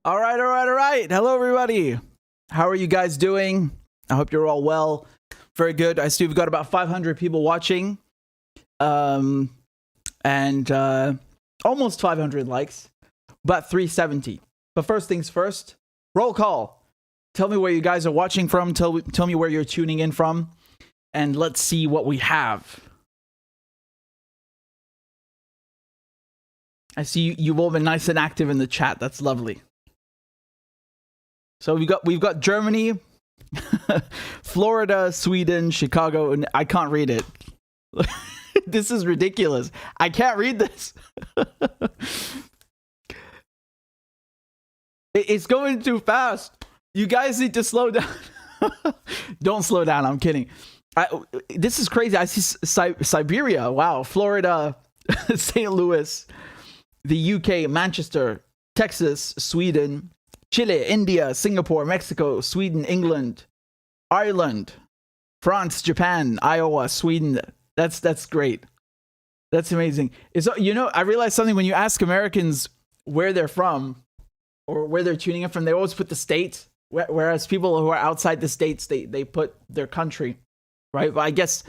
All right. Hello, everybody. How are you guys doing? I hope you're all well. Very good. I see we've got about 500 people watching. And almost 500 likes. About 370. But first things first, roll call. Tell me where you guys are watching from. Tell me where you're tuning in from. And let's see what we have. I see you've all been nice and active in the chat. That's lovely. So we've got Germany, Florida, Sweden, Chicago, and I can't read it. This is ridiculous. I can't read this. It's going too fast. You guys need to slow down. Don't slow down. I'm kidding. This is crazy. I see Siberia. Wow. Florida, St. Louis, the UK, Manchester, Texas, Sweden, Chile, India, Singapore, Mexico, Sweden, England, Ireland, France, Japan, Iowa, Sweden. That's great. That's amazing. I realized something when you ask Americans where they're from or where they're tuning in from, they always put the state, whereas people who are outside the states, they put their country, right? But I guess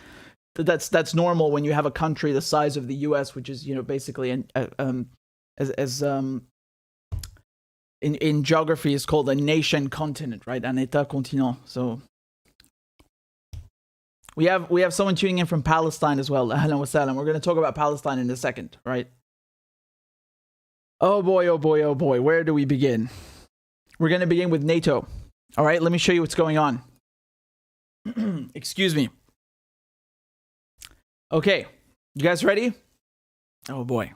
that's normal when you have a country the size of the US, which is, basically in geography is called a nation continent, right? Un état continent. So we have someone tuning in from Palestine as well. Ahlan wa sahlan. We're going to talk about Palestine in a second, right? Oh boy. Where do we begin? We're going to begin with NATO. All right, let me show you what's going on. Excuse me. Okay, you guys ready? Oh boy.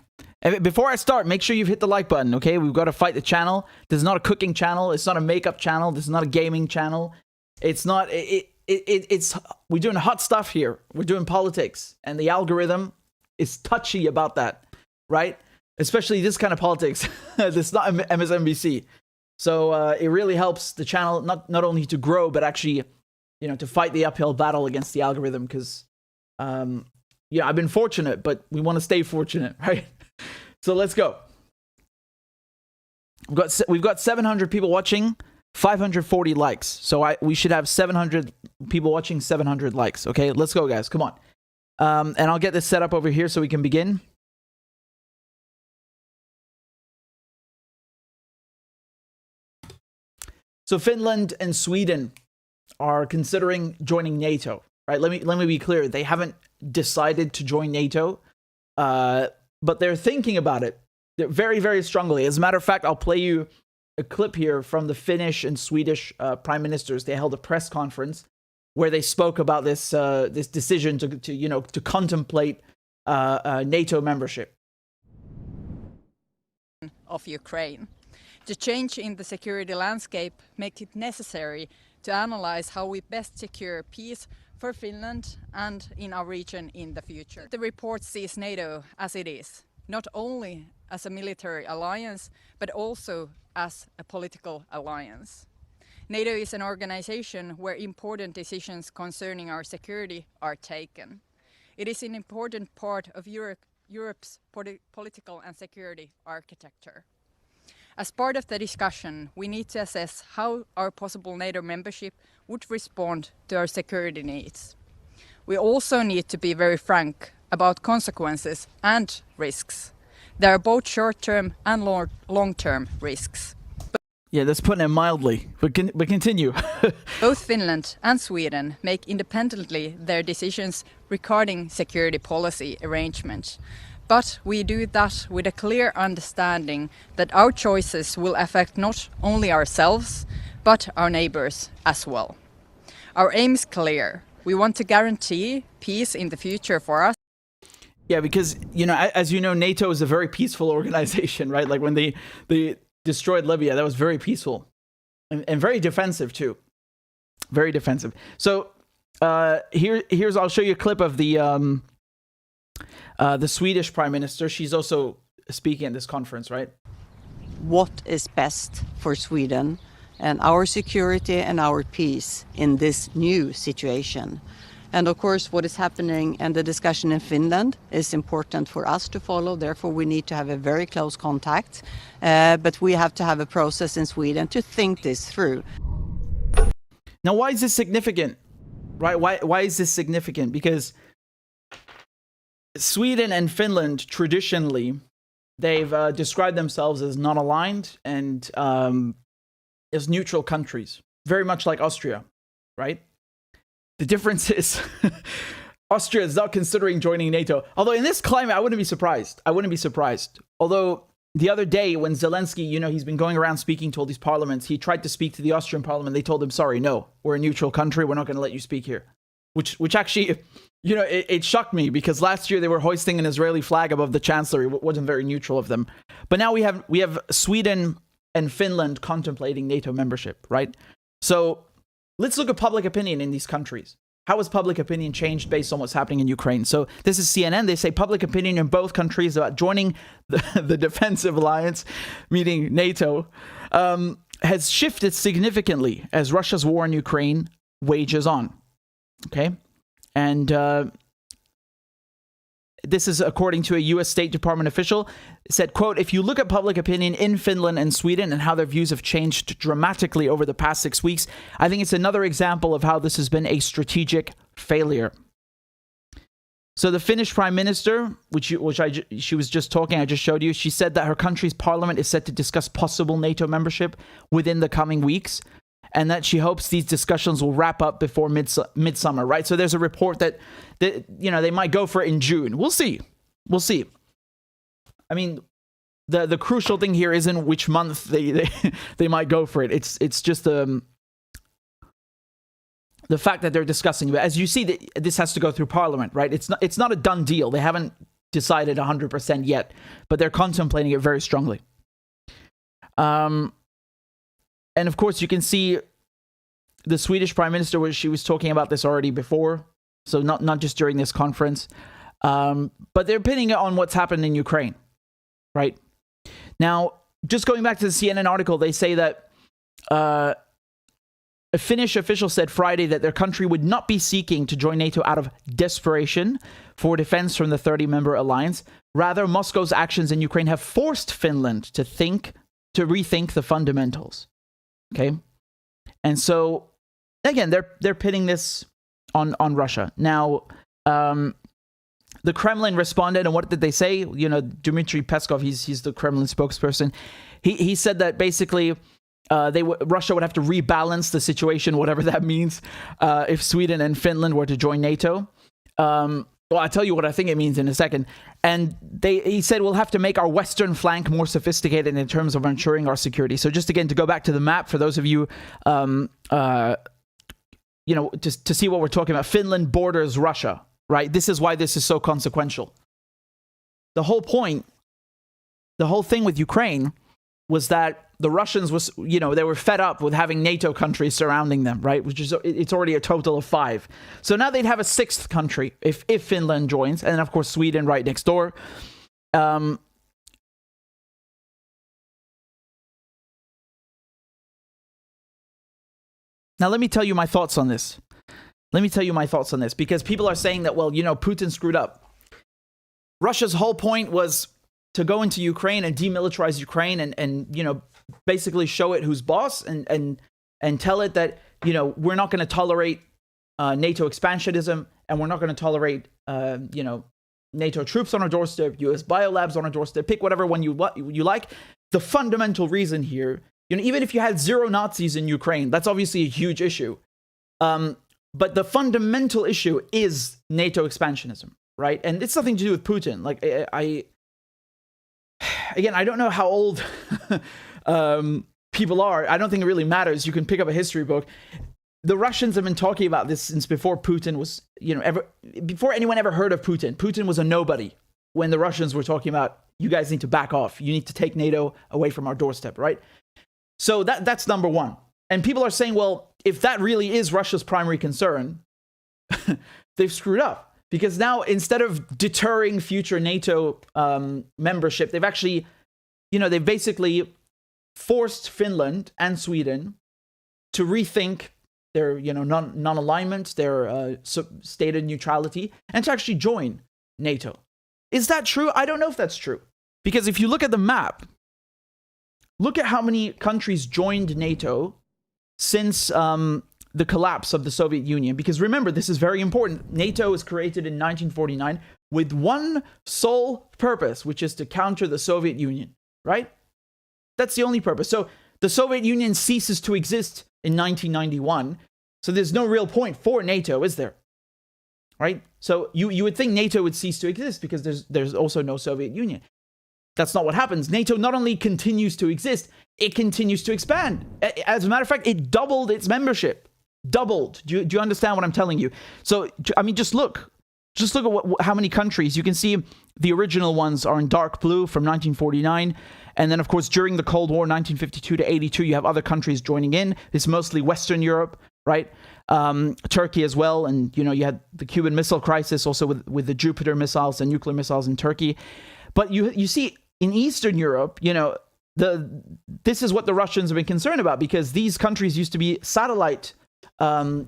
Before I start, make sure you've hit the like button, okay? We've got to fight the channel. This is not a cooking channel. It's not a makeup channel. This is not a gaming channel. It's not... We're doing hot stuff here. We're doing politics. And the algorithm is touchy about that, right? Especially this kind of politics. This is not MSNBC. So it really helps the channel not only to grow, but actually, to fight the uphill battle against the algorithm. Because, I've been fortunate, but we want to stay fortunate, right? So let's go. We've got 700 people watching, 540 likes. So we should have 700 people watching, 700 likes. Okay, let's go, guys. Come on. And I'll get this set up over here so we can begin. So Finland and Sweden are considering joining NATO, right? Let me be clear. They haven't decided to join NATO. But they're thinking about it very, very strongly. As a matter of fact, I'll play you a clip here from the Finnish and Swedish prime ministers. They held a press conference where they spoke about this decision to contemplate NATO membership. Of Ukraine. The change in the security landscape makes it necessary to analyze how we best secure peace for Finland and in our region in the future. The report sees NATO as it is, not only as a military alliance, but also as a political alliance. NATO is an organization where important decisions concerning our security are taken. It is an important part of Europe's political and security architecture. As part of the discussion, we need to assess how our possible NATO membership would respond to our security needs. We also need to be very frank about consequences and risks. There are both short-term and long-term risks. Yeah, that's putting it mildly, but continue. Both Finland and Sweden make independently their decisions regarding security policy arrangements. But we do that with a clear understanding that our choices will affect not only ourselves, but our neighbors as well. Our aim is clear. We want to guarantee peace in the future for us. Yeah, because, as you know, NATO is a very peaceful organization, right? Like when they destroyed Libya, that was very peaceful and very defensive too. Very defensive. So here's I'll show you a clip of the Swedish Prime Minister. She's also speaking at this conference, right? What is best for Sweden and our security and our peace in this new situation? And of course, what is happening and the discussion in Finland is important for us to follow. Therefore, we need to have a very close contact. But we have to have a process in Sweden to think this through. Now, why is this significant? Right? Why is this significant? Because Sweden and Finland, traditionally, they've described themselves as non-aligned and as neutral countries, very much like Austria, right? The difference is Austria is not considering joining NATO. Although in this climate, I wouldn't be surprised. Although the other day when Zelensky, he's been going around speaking to all these parliaments, he tried to speak to the Austrian parliament. They told him, sorry, no, we're a neutral country. We're not going to let you speak here. Which actually, it shocked me because last year they were hoisting an Israeli flag above the chancellor. It wasn't very neutral of them. But now we have Sweden and Finland contemplating NATO membership, right? So let's look at public opinion in these countries. How has public opinion changed based on what's happening in Ukraine? So this is CNN. They say public opinion in both countries about joining the defensive alliance, meaning NATO, has shifted significantly as Russia's war in Ukraine wages on. Okay. And this is according to a U.S. State Department official. It said, quote, if you look at public opinion in Finland and Sweden and how their views have changed dramatically over the past 6 weeks, I think it's another example of how this has been a strategic failure. So the Finnish Prime Minister, she was just talking, I just showed you, she said that her country's parliament is set to discuss possible NATO membership within the coming weeks, and that she hopes these discussions will wrap up before midsummer, right? So there's a report that they might go for it in June. We'll see. I mean, the crucial thing here isn't which month they might go for it. It's just the fact that they're discussing. But as you see, this has to go through Parliament, right? It's not a done deal. They haven't decided 100% yet, but they're contemplating it very strongly. And of course, you can see the Swedish Prime Minister, where she was talking about this already before. So not just during this conference. But they're pinning it on what's happened in Ukraine, right? Now, just going back to the CNN article, they say that a Finnish official said Friday that their country would not be seeking to join NATO out of desperation for defense from the 30-member alliance. Rather, Moscow's actions in Ukraine have forced Finland to rethink the fundamentals. Okay, and so again, they're pitting this on Russia. Now, the Kremlin responded, and what did they say? Dmitry Peskov, he's the Kremlin spokesperson. He said that basically Russia would have to rebalance the situation, whatever that means, if Sweden and Finland were to join NATO. Well, I'll tell you what I think it means in a second. And he said we'll have to make our western flank more sophisticated in terms of ensuring our security. So just again, to go back to the map, for those of you, just to see what we're talking about, Finland borders Russia, right? This is why this is so consequential. The whole thing with Ukraine was that the Russians they were fed up with having NATO countries surrounding them, right? It's already a total of 5. So now they'd have a 6th country if Finland joins, and then of course Sweden right next door. Now let me tell you my thoughts on this. Because people are saying that, well, Putin screwed up. Russia's whole point was to go into Ukraine and demilitarize Ukraine and basically show it who's boss and tell it that, we're not going to tolerate NATO expansionism, and we're not going to tolerate, NATO troops on our doorstep, US biolabs on our doorstep, pick whatever one you like. The fundamental reason here, even if you had 0 Nazis in Ukraine, that's obviously a huge issue. But the fundamental issue is NATO expansionism, right? And it's nothing to do with Putin. Like, Again, I don't know how old people are. I don't think it really matters. You can pick up a history book. The Russians have been talking about this since before Putin was, before anyone ever heard of Putin. Putin was a nobody when the Russians were talking about, you guys need to back off. You need to take NATO away from our doorstep, right? So that's number one. And people are saying, well, if that really is Russia's primary concern, they've screwed up. Because now, instead of deterring future NATO membership, they've actually, they've basically forced Finland and Sweden to rethink their non-alignment, their stated neutrality, and to actually join NATO. Is that true? I don't know if that's true. Because if you look at the map, look at how many countries joined NATO since the collapse of the Soviet Union. Because remember, this is very important. NATO was created in 1949 with one sole purpose, which is to counter the Soviet Union, right? That's the only purpose. So the Soviet Union ceases to exist in 1991. So there's no real point for NATO, is there? Right? So you would think NATO would cease to exist because there's also no Soviet Union. That's not what happens. NATO not only continues to exist, it continues to expand. As a matter of fact, it doubled its membership. Doubled. Do you understand what I'm telling you? So, I mean, just look at how many countries. You can see the original ones are in dark blue from 1949. And then, of course, during the Cold War, 1952 to 82, you have other countries joining in. It's mostly Western Europe, right? Turkey as well. And, you had the Cuban Missile Crisis also with the Jupiter missiles and nuclear missiles in Turkey. But you see, in Eastern Europe, this is what the Russians have been concerned about, because these countries used to be satellite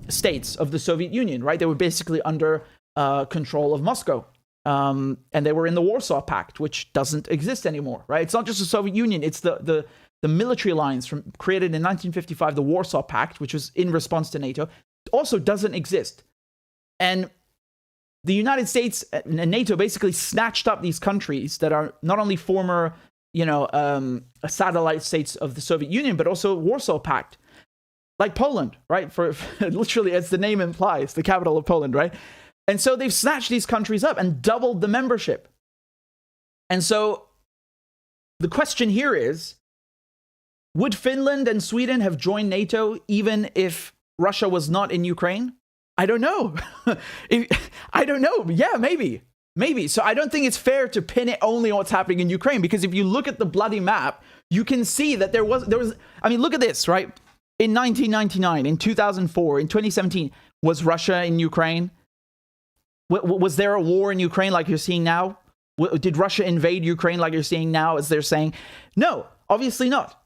states of the Soviet Union, right? They were basically under control of Moscow. And they were in the Warsaw Pact, which doesn't exist anymore, right? It's not just the Soviet Union. It's the military alliance created in 1955, the Warsaw Pact, which was in response to NATO, also doesn't exist. And the United States and NATO basically snatched up these countries that are not only former, satellite states of the Soviet Union, but also Warsaw Pact, like Poland, right? For literally, as the name implies, the capital of Poland, right? And so they've snatched these countries up and doubled the membership. And so the question here is, would Finland and Sweden have joined NATO even if Russia was not in Ukraine? I don't know. I don't know. Yeah, maybe. So I don't think it's fair to pin it only on what's happening in Ukraine, because if you look at the bloody map, you can see that there was, I mean, look at this, right? In 1999, in 2004, in 2017, was Russia in Ukraine? Was there a war in Ukraine like you're seeing now? Did Russia invade Ukraine like you're seeing now, as they're saying? No, obviously not.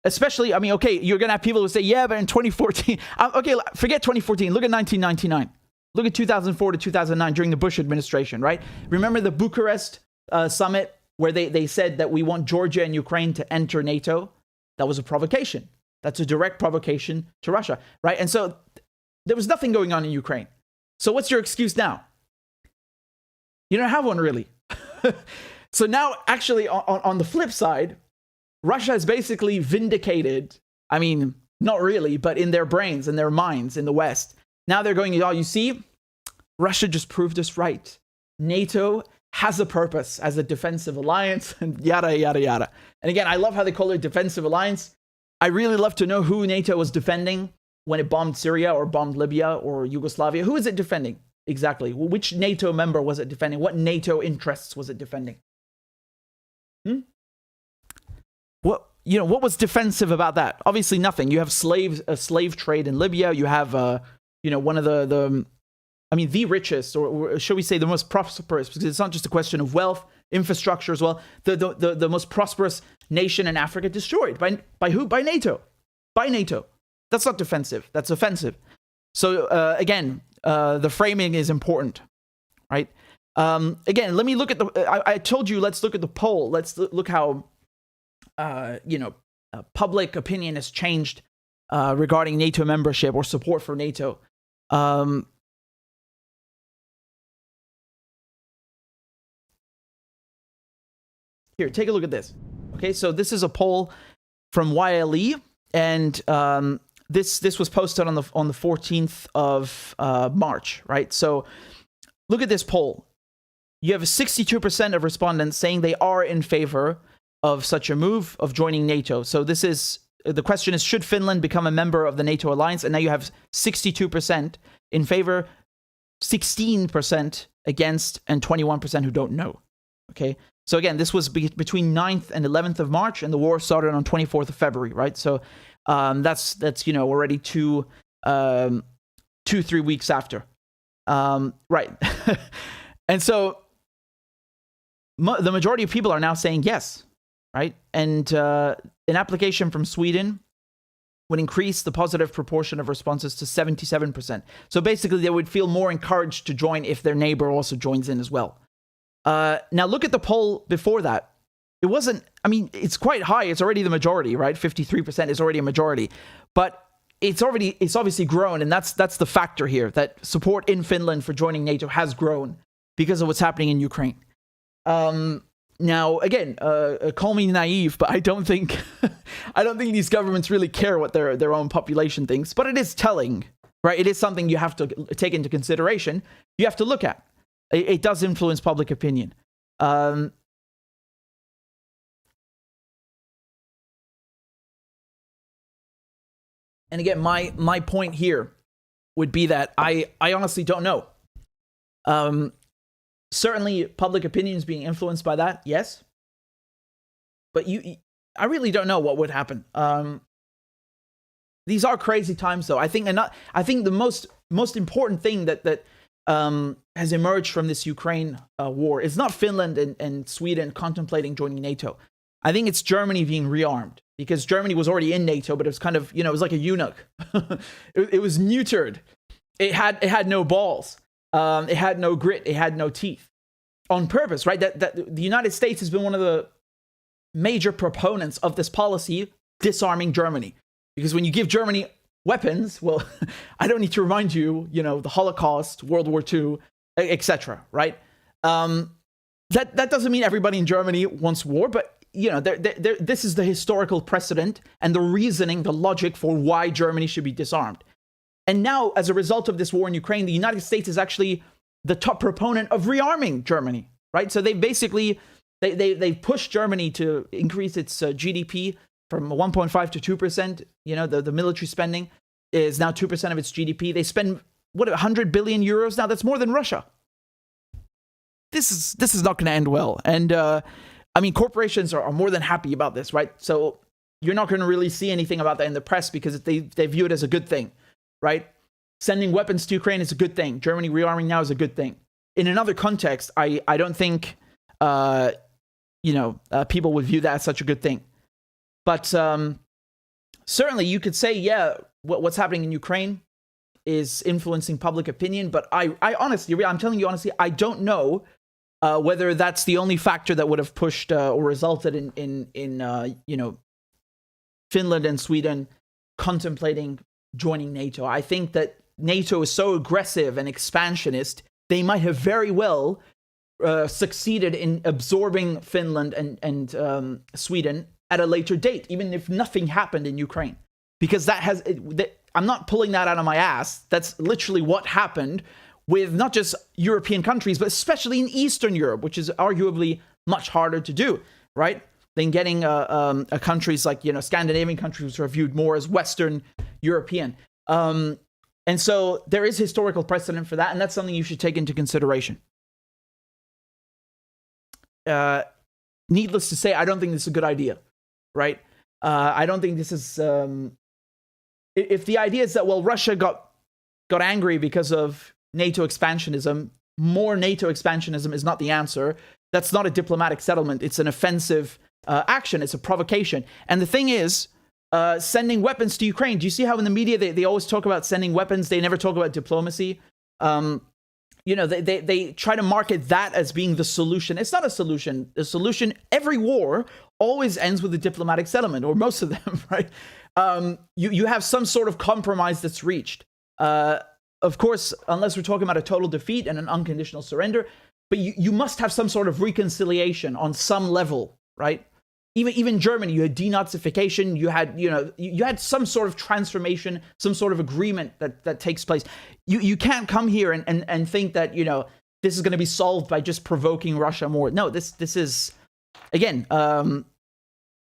Especially, I mean, okay, you're going to have people who say, yeah, but in 2014, okay, forget 2014. Look at 1999. Look at 2004 to 2009 during the Bush administration, right? Remember the Bucharest summit where they said that we want Georgia and Ukraine to enter NATO? That was a provocation. That's a direct provocation to Russia, right? And so there was nothing going on in Ukraine. So what's your excuse now? You don't have one, really. So now, actually, on the flip side, Russia has basically vindicated, I mean, not really, but in their brains, in their minds, in the West. Now they're going, oh, you see, Russia just proved us right. NATO has a purpose as a defensive alliance, and yada, yada, yada. And again, I love how they call it defensive alliance. I really love to know who NATO was defending when it bombed Syria or bombed Libya or Yugoslavia. Who is it defending? Exactly. Which NATO member was it defending? What NATO interests was it defending? What was defensive about that? Obviously nothing. You have a slave trade in Libya. You have, one of the richest, or should we say the most prosperous, because it's not just a question of wealth, infrastructure as well. The most prosperous nation in Africa destroyed. By who? By NATO. By NATO. That's not defensive. That's offensive. So again, the framing is important, right? Again, let me look at I told you, let's look at the poll. Let's look how, public opinion has changed regarding NATO membership or support for NATO. Here, take a look at this. Okay, so this is a poll from YLE, and this was posted on the 14th of March, right? So look at this poll. You have 62% of respondents saying they are in favor of such a move of joining NATO. So the question is, should Finland become a member of the NATO alliance? And now you have 62% in favor, 16% against, and 21% who don't know. Okay. So again, this was between 9th and 11th of March, and the war started on 24th of February, right? So that's already 3 weeks after. Right. And so the majority of people are now saying yes, right? And an application from Sweden would increase the positive proportion of responses to 77%. So basically, they would feel more encouraged to join if their neighbor also joins in as well. Now, look at the poll before that. It wasn't, I mean, it's quite high. It's already the majority, right? 53% is already a majority. But it's obviously grown, and that's the factor here, that support in Finland for joining NATO has grown because of what's happening in Ukraine. Now, again, call me naive, but I don't think these governments really care what their own population thinks. But it is telling, right? It is something you have to take into consideration. You have to look at. It does influence public opinion. And again, my point here would be that I honestly don't know. Certainly, public opinion is being influenced by that, yes. But I really don't know what would happen. These are crazy times, though. I think the most important thing that has emerged from this Ukraine war is not Finland and Sweden contemplating joining NATO. I think it's Germany being rearmed, because Germany was already in NATO, but it was kind of, it was like a eunuch. it was neutered. It had no balls. It had no grit. It had no teeth. On purpose, right? That the United States has been one of the major proponents of this policy, disarming Germany. Because when you give Germany weapons, well, I don't need to remind you, the Holocaust, World War II, etc. Right? That doesn't mean everybody in Germany wants war, but this is the historical precedent and the reasoning, the logic for why Germany should be disarmed. And now, as a result of this war in Ukraine, the United States is actually the top proponent of rearming Germany, right? So they basically, they pushed Germany to increase its GDP from 1.5 to 2%. The military spending is now 2% of its GDP. They spend, 100 billion euros now? That's more than Russia. This is not going to end well. And, corporations are more than happy about this, right? So you're not going to really see anything about that in the press because they view it as a good thing. Right? Sending weapons to Ukraine is a good thing. Germany rearming now is a good thing. In another context, I don't think, people would view that as such a good thing. But certainly you could say, yeah, what's happening in Ukraine is influencing public opinion. But I honestly, I'm telling you honestly, I don't know whether that's the only factor that would have pushed or resulted in Finland and Sweden contemplating joining NATO. I think that NATO is so aggressive and expansionist, they might have very well succeeded in absorbing Finland and Sweden at a later date, even if nothing happened in Ukraine. Because I'm not pulling that out of my ass. That's literally what happened with not just European countries, but especially in Eastern Europe, which is arguably much harder to do, right? Than getting countries like, Scandinavian countries, which are viewed more as Western European. And so there is historical precedent for that, and that's something you should take into consideration. Needless to say, I don't think this is a good idea, right? I don't think this is... if the idea is that, well, Russia got angry because of NATO expansionism, more NATO expansionism is not the answer. That's not a diplomatic settlement. It's an offensive action. It's a provocation. And the thing is, sending weapons to Ukraine. Do you see how in the media they always talk about sending weapons? They never talk about diplomacy. They try to market that as being the solution. It's not a solution. The solution, every war always ends with a diplomatic settlement, or most of them, right? You have some sort of compromise that's reached. Of course, unless we're talking about a total defeat and an unconditional surrender, but you must have some sort of reconciliation on some level, right? Even Germany, you had denazification, you had some sort of transformation, some sort of agreement that takes place. You can't come here and think that, this is going to be solved by just provoking Russia more. No, this is, again,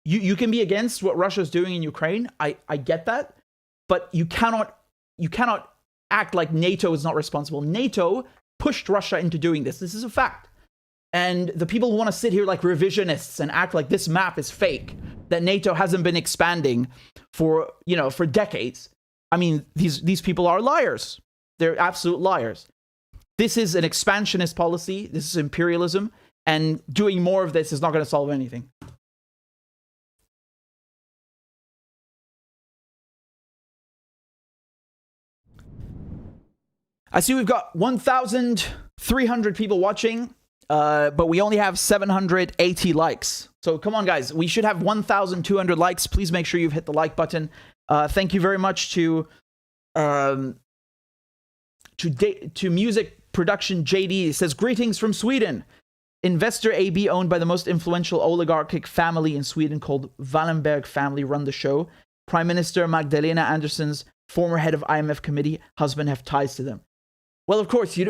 you can be against what Russia's doing in Ukraine. I get that, but you cannot act like NATO is not responsible. NATO pushed Russia into doing this. This is a fact. And the people who want to sit here like revisionists and act like this map is fake, that NATO hasn't been expanding for decades. I mean, these people are liars. They're absolute liars. This is an expansionist policy. This is imperialism. And doing more of this is not going to solve anything. I see we've got 1,300 people watching, but we only have 780 likes. So come on, guys. We should have 1,200 likes. Please make sure you've hit the like button. Thank you very much to music production JD. It says, greetings from Sweden. Investor AB owned by the most influential oligarchic family in Sweden called Wallenberg family run the show. Prime Minister Magdalena Andersson's former head of IMF committee husband have ties to them. Well, of course, you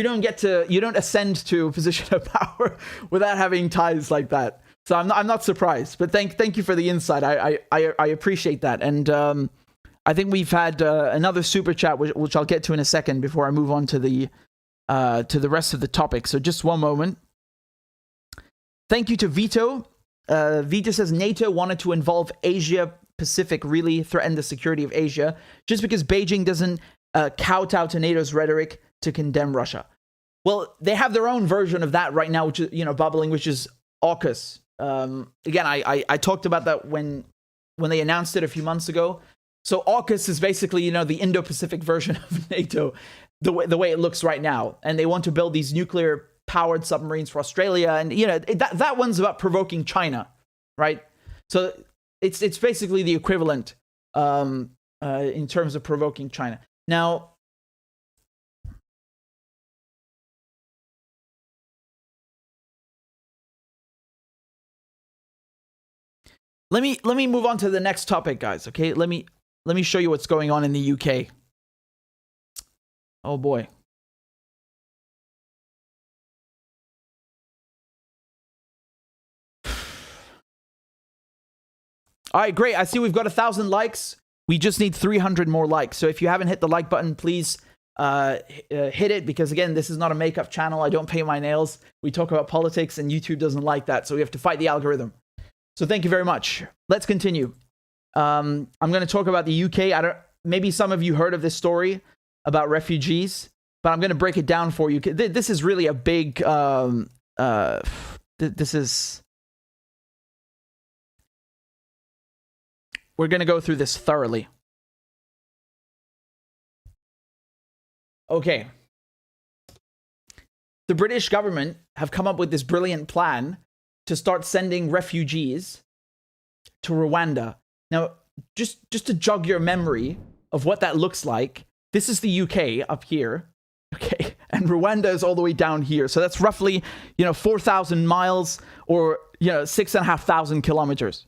don't ascend to a position of power without having ties like that. So I'm not surprised. But thank you for the insight. I appreciate that. And I think we've had another super chat, which I'll get to in a second before I move on to the rest of the topic. So just one moment. Thank you to Vito. Vito says NATO wanted to involve Asia Pacific really threatened the security of Asia just because Beijing doesn't kowtow to NATO's rhetoric to condemn Russia. Well, they have their own version of that right now, which is bubbling, which is AUKUS. Again, I talked about that when they announced it a few months ago. So AUKUS is basically the Indo-Pacific version of NATO, the way it looks right now, and they want to build these nuclear powered submarines for Australia, and that one's about provoking China, right? So it's basically the equivalent in terms of provoking China. Now, let me move on to the next topic, guys. Okay, let me show you what's going on in the UK. Oh boy. All right, great. I see we've got 1,000 likes. We just need 300 more likes. So if you haven't hit the like button, please hit it, because again, this is not a makeup channel. I don't paint my nails. We talk about politics and YouTube doesn't like that. So we have to fight the algorithm. So thank you very much. Let's continue. I'm going to talk about the UK. Maybe some of you heard of this story about refugees, but I'm going to break it down for you. This is really a big, we're going to go through this thoroughly. Okay. The British government have come up with this brilliant plan to start sending refugees to Rwanda. Now, just to jog your memory of what that looks like, this is the UK up here, okay? And Rwanda is all the way down here. So that's roughly, 4,000 miles or, 6,500 kilometers.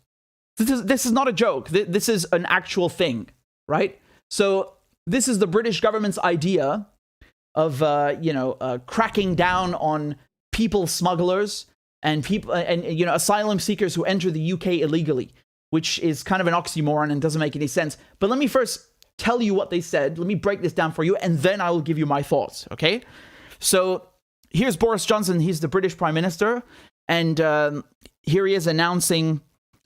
This is not a joke. This is an actual thing, right? So this is the British government's idea of, cracking down on people smugglers and people and asylum seekers who enter the UK illegally, which is kind of an oxymoron and doesn't make any sense. But let me first tell you what they said. Let me break this down for you, and then I will give you my thoughts, okay? So here's Boris Johnson. He's the British Prime Minister, and here he is announcing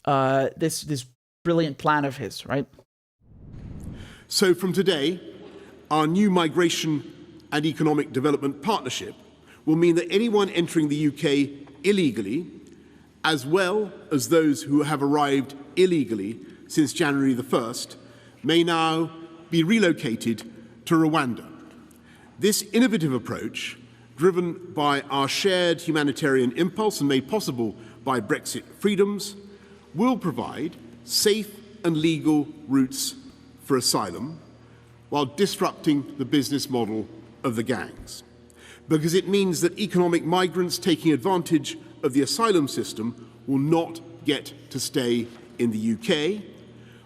this brilliant plan of his, right? So from today, our new migration and economic development partnership will mean that anyone entering the UK illegally, as well as those who have arrived illegally since January the 1st, may now be relocated to Rwanda. This innovative approach, driven by our shared humanitarian impulse and made possible by Brexit freedoms, will provide safe and legal routes for asylum while disrupting the business model of the gangs. Because it means that economic migrants taking advantage of the asylum system will not get to stay in the UK,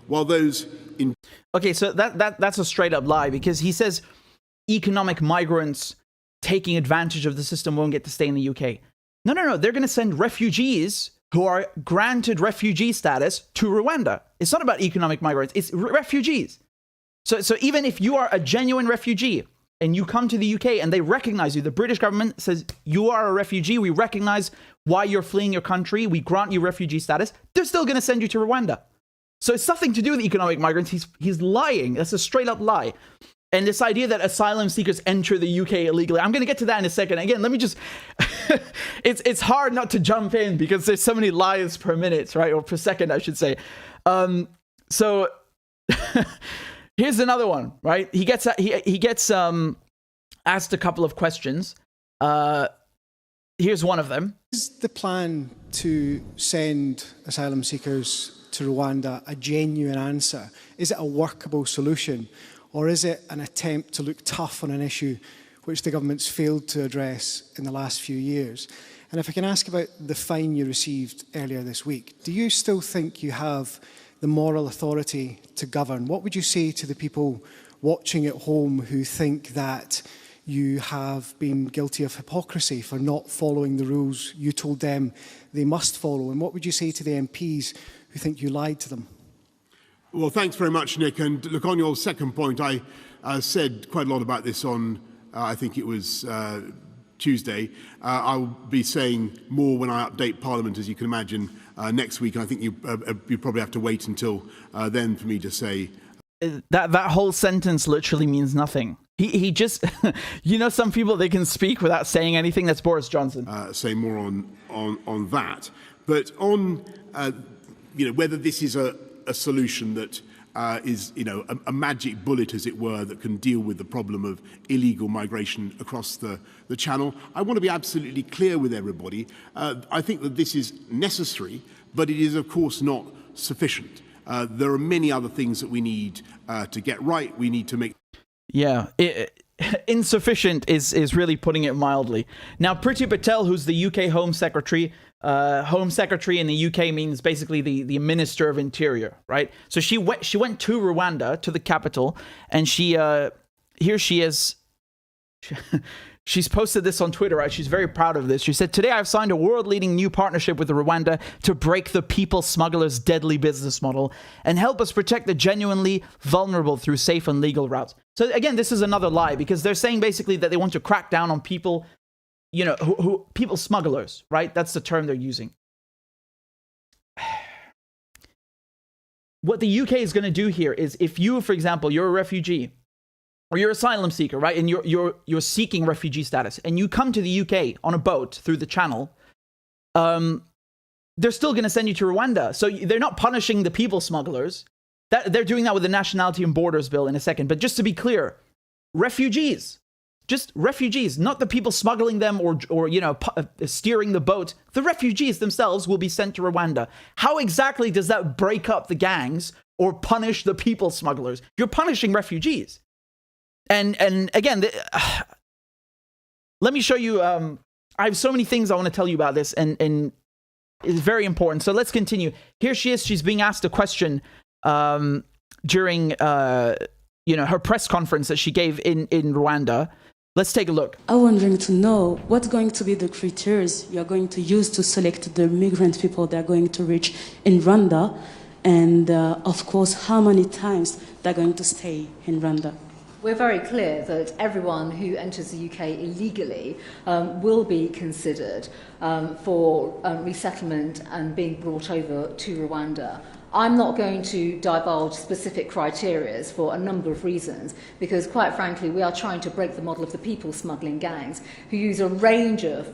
while those in... Okay, so that's a straight up lie, because he says economic migrants taking advantage of the system won't get to stay in the UK. No. They're going to send refugees who are granted refugee status to Rwanda. It's not about economic migrants. It's refugees. So even if you are a genuine refugee and you come to the UK and they recognize you, the British government says you are a refugee, we recognize why you're fleeing your country, we grant you refugee status, they're still going to send you to Rwanda. So it's nothing to do with economic migrants. He's lying. That's a straight up lie. And this idea that asylum seekers enter the UK illegally, I'm going to get to that in a second. Again, let me just, it's hard not to jump in because there's so many lies per minute, right? Or per second, I should say. So here's another one, right? He gets asked a couple of questions. Here's one of them. Is the plan to send asylum seekers to Rwanda a genuine answer? Is it a workable solution? Or is it an attempt to look tough on an issue which the government's failed to address in the last few years? And if I can ask about the fine you received earlier this week, do you still think you have the moral authority to govern? What would you say to the people watching at home who think that you have been guilty of hypocrisy for not following the rules you told them they must follow? And what would you say to the MPs who think you lied to them? Well, thanks very much, Nick. And look, on your second point, I said quite a lot about this on, I think it was Tuesday. I'll be saying more when I update Parliament, as you can imagine, next week. And I think you probably have to wait until then for me to say. That whole sentence literally means nothing. He just, you know, some people, they can speak without saying anything. That's Boris Johnson. Say more on that. But on, whether this is a solution that is, a magic bullet, as it were, that can deal with the problem of illegal migration across the channel, I want to be absolutely clear with everybody. I think that this is necessary, but it is, of course, not sufficient. There are many other things that we need to get right. We need to make... Yeah, insufficient is really putting it mildly. Now, Priti Patel, who's the UK Home Secretary in the UK means basically the Minister of Interior, right? So she went to Rwanda, to the capital, and here she is. She's posted this on Twitter, right? She's very proud of this. She said, "Today I've signed a world-leading new partnership with Rwanda to break the people smugglers' deadly business model and help us protect the genuinely vulnerable through safe and legal routes." So again, this is another lie, because they're saying basically that they want to crack down on people, who people smugglers, right? That's the term they're using. What the UK is going to do here is, if you, for example, you're a refugee, or you're an asylum seeker, right, and you're seeking refugee status, and you come to the UK on a boat through the channel, they're still going to send you to Rwanda. So they're not punishing the people smugglers. They're doing that with the Nationality and Borders Bill in a second. But just to be clear, refugees, just refugees, not the people smuggling them or steering the boat. The refugees themselves will be sent to Rwanda. How exactly does that break up the gangs or punish the people smugglers? You're punishing refugees. And again, let me show you. I have so many things I want to tell you about this, and it's very important. So let's continue. Here she is. She's being asked a question during her press conference that she gave in Rwanda. Let's take a look. I'm wondering to know what's going to be the criteria you're going to use to select the migrant people that are going to reach in Rwanda, and of course, how many times they're going to stay in Rwanda. We're very clear that everyone who enters the UK illegally will be considered for resettlement and being brought over to Rwanda. I'm not going to divulge specific criteria for a number of reasons, because quite frankly we are trying to break the model of the people smuggling gangs who use a range of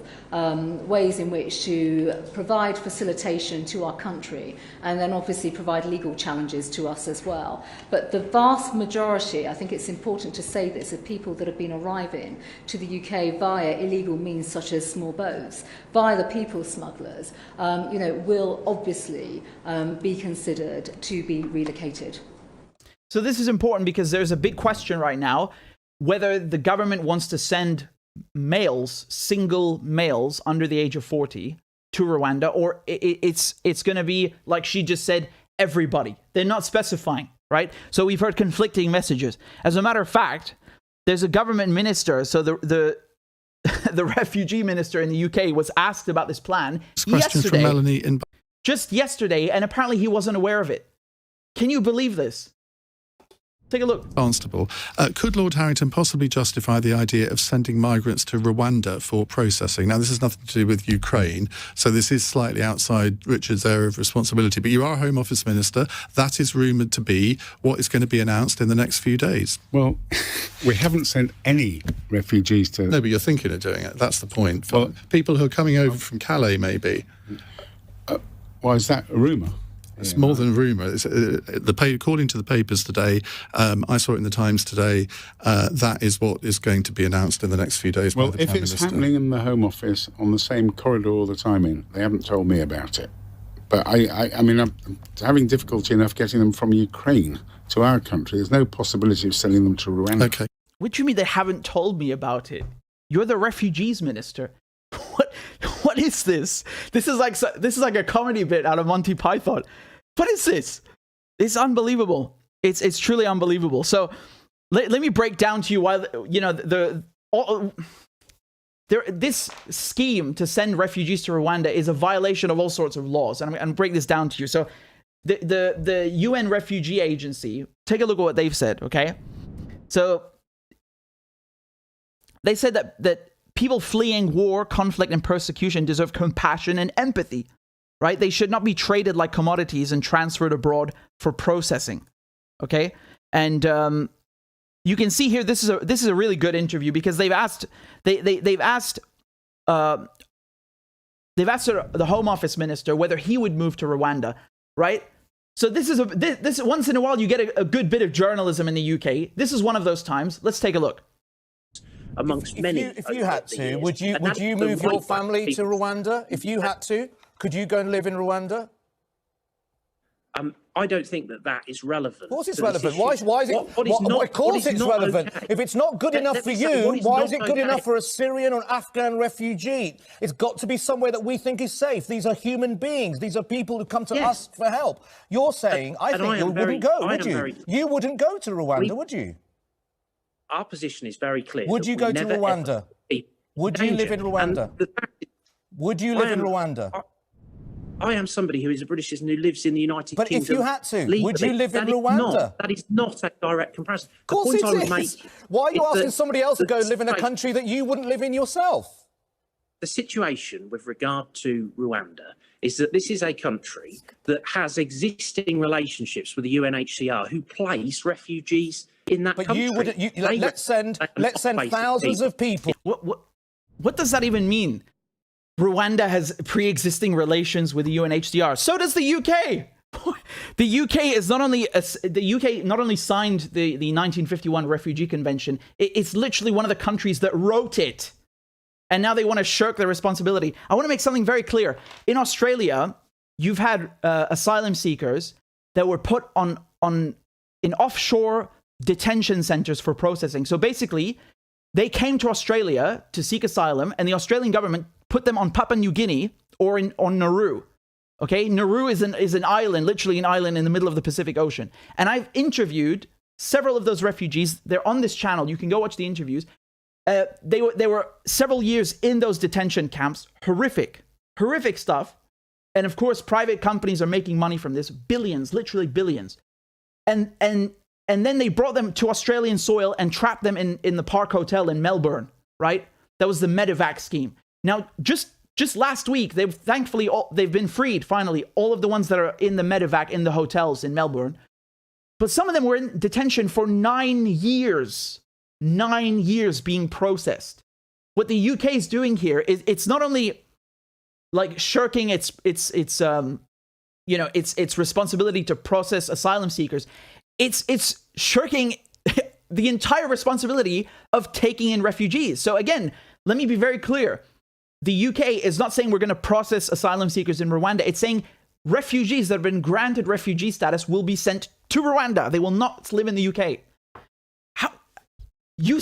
ways in which to provide facilitation to our country and then obviously provide legal challenges to us as well. But the vast majority, I think it's important to say this, of people that have been arriving to the UK via illegal means such as small boats, via the people smugglers, will obviously be considered to be relocated. So this is important because there's a big question right now whether the government wants to send males, single males under the age of 40 to Rwanda, or it's going to be, like she just said, everybody. They're not specifying, right? So we've heard conflicting messages. As a matter of fact, there's a government minister, so the refugee minister in the UK was asked about this plan yesterday. From Melanie just yesterday, and apparently he wasn't aware of it. Can you believe this? Take a look. Constable, could Lord Harrington possibly justify the idea of sending migrants to Rwanda for processing? Now, this has nothing to do with Ukraine, so this is slightly outside Richard's area of responsibility, but you are Home Office Minister. That is rumoured to be what is going to be announced in the next few days. Well, we haven't sent any refugees to... No, but you're thinking of doing it. That's the point. Well, people who are coming over from Calais, maybe. Why is that a rumour? It's more than a rumour. According to the papers today, I saw it in the Times today, that is what is going to be announced in the next few days by the Prime Minister. Well, if it's happening in the Home Office on the same corridor all the time they haven't told me about it. But I mean, I'm having difficulty enough getting them from Ukraine to our country. There's no possibility of sending them to Rwanda. Okay. What do you mean they haven't told me about it? You're the refugees minister. What is this? This is like a comedy bit out of Monty Python. What is this? It's unbelievable. It's truly unbelievable. So let me break down to you why this scheme to send refugees to Rwanda is a violation of all sorts of laws, and I'm going to break this down to you. So the UN Refugee Agency, take a look at what they've said. Okay, so they said that people fleeing war, conflict, and persecution deserve compassion and empathy, right? They should not be traded like commodities and transferred abroad for processing, okay? And you can see here, this is a really good interview because they've asked the Home Office minister whether he would move to Rwanda, right? So this once in a while you get a good bit of journalism in the UK. This is one of those times. Let's take a look. Amongst many. If you had to, would you move your family to Rwanda? If you had to, could you go and live in Rwanda? I don't think that is relevant. Of course it's relevant. Why is it? Of course it's relevant. Okay. If it's not good enough for you, why is it good enough for a Syrian or Afghan refugee? It's got to be somewhere that we think is safe. These are human beings. These are people who come to us for help. You're saying, I think you wouldn't go, would you? You wouldn't go to Rwanda, would you? Our position is very clear. Would you go to Rwanda? Would you live in Rwanda? Would you live in Rwanda? I am somebody who is a British citizen who lives in the United Kingdom. But if you had to, legally, would you live in Rwanda? That is not a direct comparison. Of course it is. Why are you asking somebody else to go live in a country that you wouldn't live in yourself? The situation with regard to Rwanda is that this is a country that has existing relationships with the UNHCR who place refugees in that country. You wouldn't. Let's send thousands of people. What does that even mean? Rwanda has pre-existing relations with the UNHCR. So does the UK. The UK not only signed the 1951 Refugee Convention. It's literally one of the countries that wrote it, and now they want to shirk their responsibility. I want to make something very clear. In Australia, you've had asylum seekers that were put in offshore detention centers for processing. So basically, they came to Australia to seek asylum, and the Australian government put them on Papua New Guinea or on Nauru. Okay, Nauru is an island, literally an island in the middle of the Pacific Ocean. And I've interviewed several of those refugees. They're on this channel. You can go watch the interviews. They were several years in those detention camps. Horrific stuff. And of course, private companies are making money from this, billions, literally billions. And then they brought them to Australian soil and trapped them in the Park Hotel in Melbourne, right? That was the Medevac scheme. Now, just last week, they've been freed, finally, all of the ones that are in the Medevac in the hotels in Melbourne. But some of them were in detention for 9 years. 9 years being processed. What the UK is doing here is it's not only like shirking its responsibility to process asylum seekers, it's shirking the entire responsibility of taking in refugees. So again, let me be very clear. The UK is not saying we're going to process asylum seekers in Rwanda. It's saying refugees that have been granted refugee status will be sent to Rwanda. They will not live in the UK. The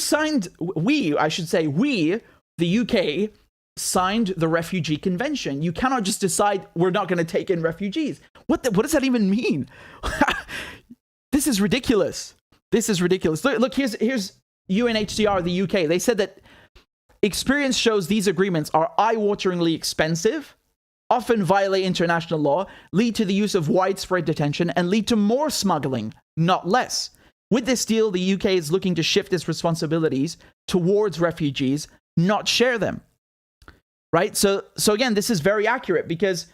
UK, signed the Refugee Convention. You cannot just decide we're not going to take in refugees. What does that even mean? This is ridiculous. Look, here's UNHCR, the UK. They said that experience shows these agreements are eye-wateringly expensive, often violate international law, lead to the use of widespread detention, and lead to more smuggling, not less. With this deal, the UK is looking to shift its responsibilities towards refugees, not share them. Right? So again, this is very accurate because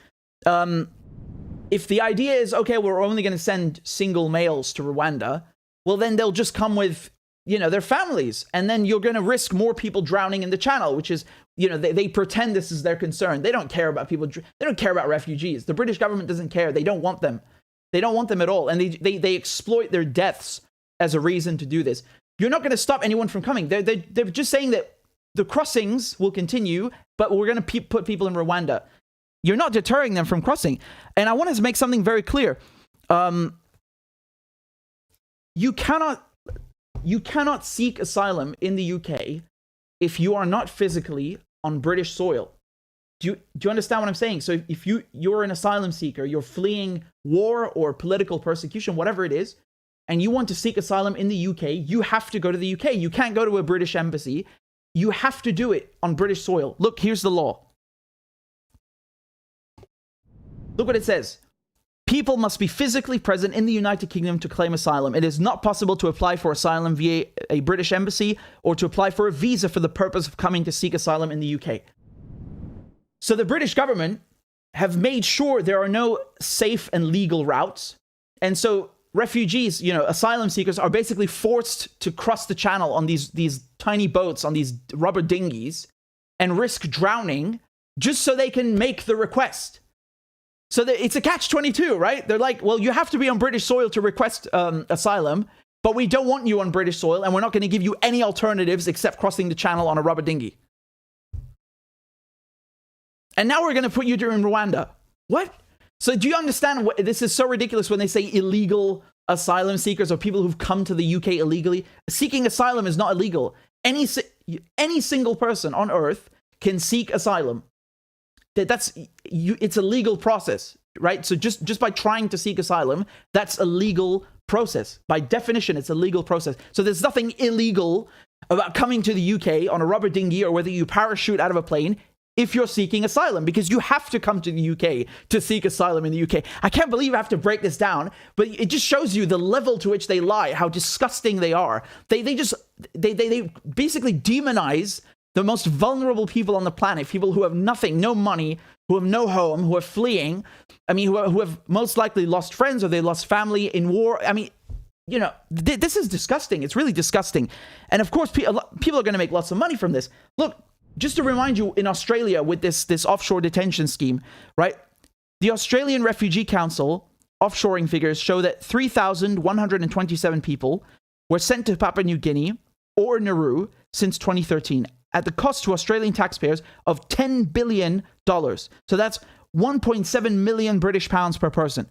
if the idea is, okay, we're only going to send single males to Rwanda, well, then they'll just come with their families. And then you're going to risk more people drowning in the channel, which is, they pretend this is their concern. They don't care about people. They don't care about refugees. The British government doesn't care. They don't want them. They don't want them at all. And they exploit their deaths as a reason to do this. You're not going to stop anyone from coming. They're just saying that the crossings will continue, but we're going to put people in Rwanda. You're not deterring them from crossing. And I want to make something very clear. You cannot seek asylum in the UK if you are not physically on British soil. Do you understand what I'm saying? So if you're an asylum seeker, you're fleeing war or political persecution, whatever it is, and you want to seek asylum in the UK, you have to go to the UK. You can't go to a British embassy. You have to do it on British soil. Look, here's the law. Look what it says. People must be physically present in the United Kingdom to claim asylum. It is not possible to apply for asylum via a British embassy or to apply for a visa for the purpose of coming to seek asylum in the UK. So the British government have made sure there are no safe and legal routes. And so refugees, asylum seekers are basically forced to cross the channel on these tiny boats, on these rubber dinghies, and risk drowning just so they can make the request. So it's a catch-22, right? They're like, well, you have to be on British soil to request asylum, but we don't want you on British soil, and we're not going to give you any alternatives except crossing the channel on a rubber dinghy. And now we're going to put you in Rwanda. What? So do you understand this is so ridiculous when they say illegal asylum seekers or people who've come to the UK illegally? Seeking asylum is not illegal. Any single person on earth can seek asylum. It's a legal process, right? So just by trying to seek asylum, that's a legal process. By definition, it's a legal process. So there's nothing illegal about coming to the UK on a rubber dinghy or whether you parachute out of a plane if you're seeking asylum, because you have to come to the UK to seek asylum in the UK. I can't believe I have to break this down, but it just shows you the level to which they lie, how disgusting they are. They basically demonize the most vulnerable people on the planet, people who have nothing, no money, who have no home, who are fleeing, who have most likely lost friends or they lost family in war. This is disgusting. It's really disgusting. And of course, people are going to make lots of money from this. Look, just to remind you, in Australia with this offshore detention scheme, right? The Australian Refugee Council offshoring figures show that 3,127 people were sent to Papua New Guinea or Nauru since 2013 at the cost to Australian taxpayers of $10 billion. So that's 1.7 million British pounds per person.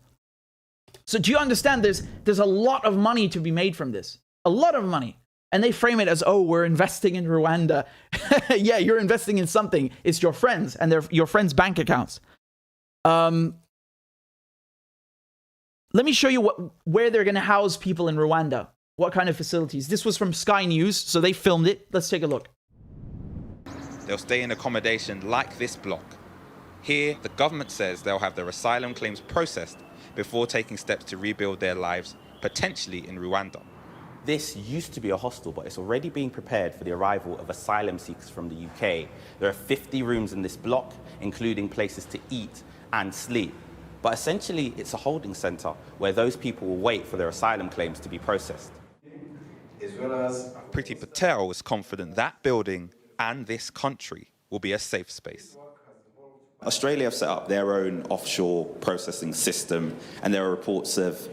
So do you understand there's a lot of money to be made from this? A lot of money. And they frame it as, oh, we're investing in Rwanda. Yeah, you're investing in something. It's your friends and your friends' bank accounts. Let me show you where they're going to house people in Rwanda. What kind of facilities? This was from Sky News, so they filmed it. Let's take a look. They'll stay in accommodation like this block. Here, the government says they'll have their asylum claims processed before taking steps to rebuild their lives, potentially in Rwanda. This used to be a hostel, but it's already being prepared for the arrival of asylum seekers from the UK. There are 50 rooms in this block, including places to eat and sleep. But essentially, it's a holding centre where those people will wait for their asylum claims to be processed. Priti Patel is confident that building and this country will be a safe space. Australia have set up their own offshore processing system, and there are reports of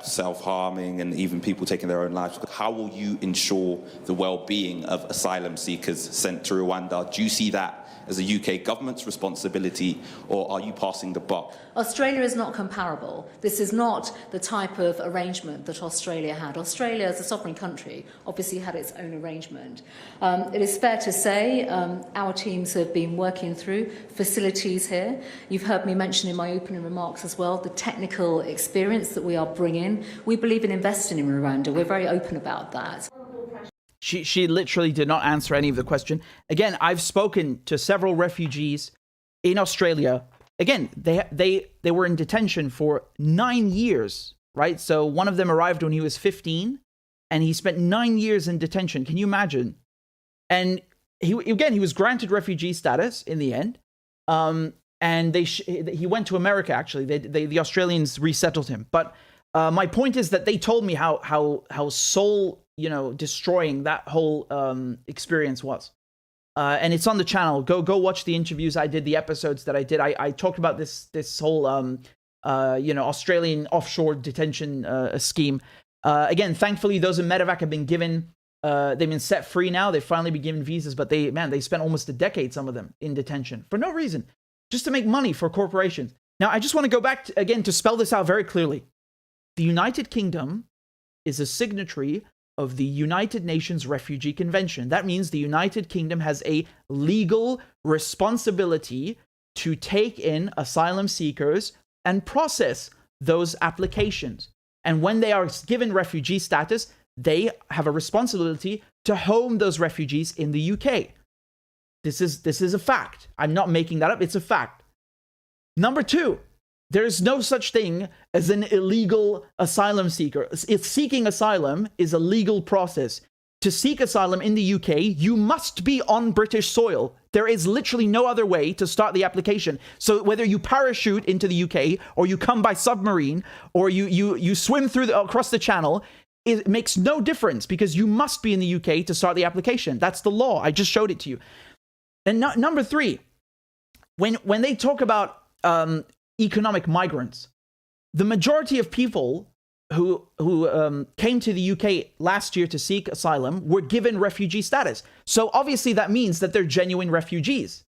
self-harming and even people taking their own lives. How will you ensure the well-being of asylum seekers sent to Rwanda? Do you see that as a UK government's responsibility, or are you passing the buck? Australia is not comparable. This is not the type of arrangement that Australia had. Australia, as a sovereign country, obviously had its own arrangement. It is fair to say our teams have been working through facilities here. You've heard me mention in my opening remarks as well the technical experience that we are bringing. We believe in investing in Rwanda. We're very open about that. She literally did not answer any of the question. Again, I've spoken to several refugees in Australia. Again, they were in detention for 9 years, right? So one of them arrived when he was 15, and he spent 9 years in detention. Can you imagine? And he was granted refugee status in the end. And he went to America, actually. The Australians resettled him. But my point is that they told me how soul destroying that whole experience was. And it's on the channel. Go watch the interviews I did, the episodes that I did. I talked about this whole Australian offshore detention scheme. Again, thankfully, those in medevac have been given, they've been set free now. They've finally been given visas, but they spent almost a decade, some of them, in detention for no reason, just to make money for corporations. Now, I just want to go back again to spell this out very clearly. The United Kingdom is a signatory of the United Nations Refugee Convention. That means the United Kingdom has a legal responsibility to take in asylum seekers and process those applications. And when they are given refugee status, they have a responsibility to home those refugees in the UK. This is a fact. I'm not making that up. It's a fact. Number two, there's no such thing as an illegal asylum seeker. Seeking asylum is a legal process. To seek asylum in the UK, you must be on British soil. There is literally no other way to start the application. So whether you parachute into the UK or you come by submarine or you swim through across the channel, it makes no difference because you must be in the UK to start the application. That's the law. I just showed it to you. And number three, when they talk about economic migrants, the majority of people who came to the UK last year to seek asylum were given refugee status. So obviously that means that they're genuine refugees.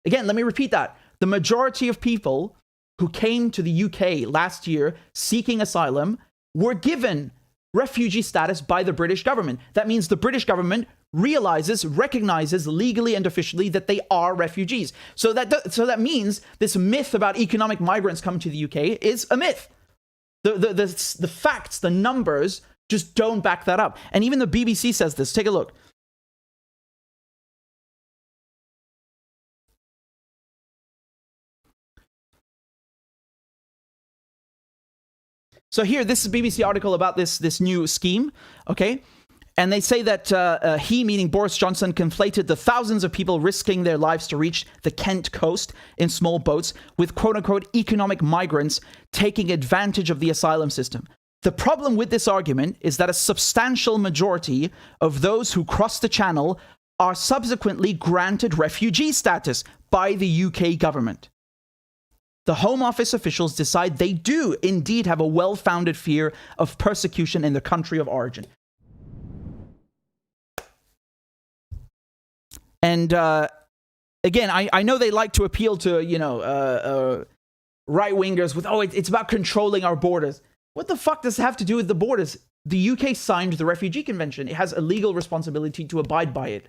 Again, let me repeat that. The majority of people who came to the UK last year seeking asylum were given refugee status by the British government. That means the British government recognizes legally and officially that they are refugees. So that means this myth about economic migrants coming to the UK is a myth. The facts, the numbers just don't back that up. And even the BBC says this. Take a look. So here, this is a BBC article about this new scheme, okay? And they say that he, meaning Boris Johnson, conflated the thousands of people risking their lives to reach the Kent coast in small boats with quote-unquote economic migrants taking advantage of the asylum system. The problem with this argument is that a substantial majority of those who cross the channel are subsequently granted refugee status by the UK government. The Home Office officials decide they do indeed have a well-founded fear of persecution in their country of origin. And again, I know they like to appeal to, right-wingers with, it's about controlling our borders. What the fuck does it have to do with the borders? The UK signed the Refugee Convention. It has a legal responsibility to abide by it.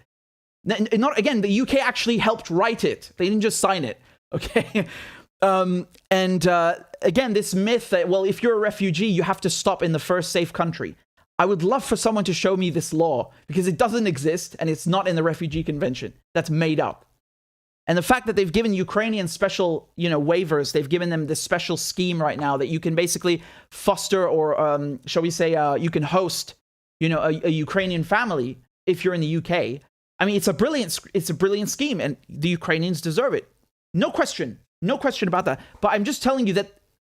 Again, the UK actually helped write it. They didn't just sign it, okay? Again, this myth that, well, if you're a refugee, you have to stop in the first safe country. I would love for someone to show me this law because it doesn't exist and it's not in the Refugee Convention. That's made up. And the fact that they've given Ukrainians special, waivers, they've given them this special scheme right now that you can basically foster or, shall we say, you can host, a Ukrainian family if you're in the UK. I mean, it's a brilliant scheme and the Ukrainians deserve it. No question about that. But I'm just telling you that,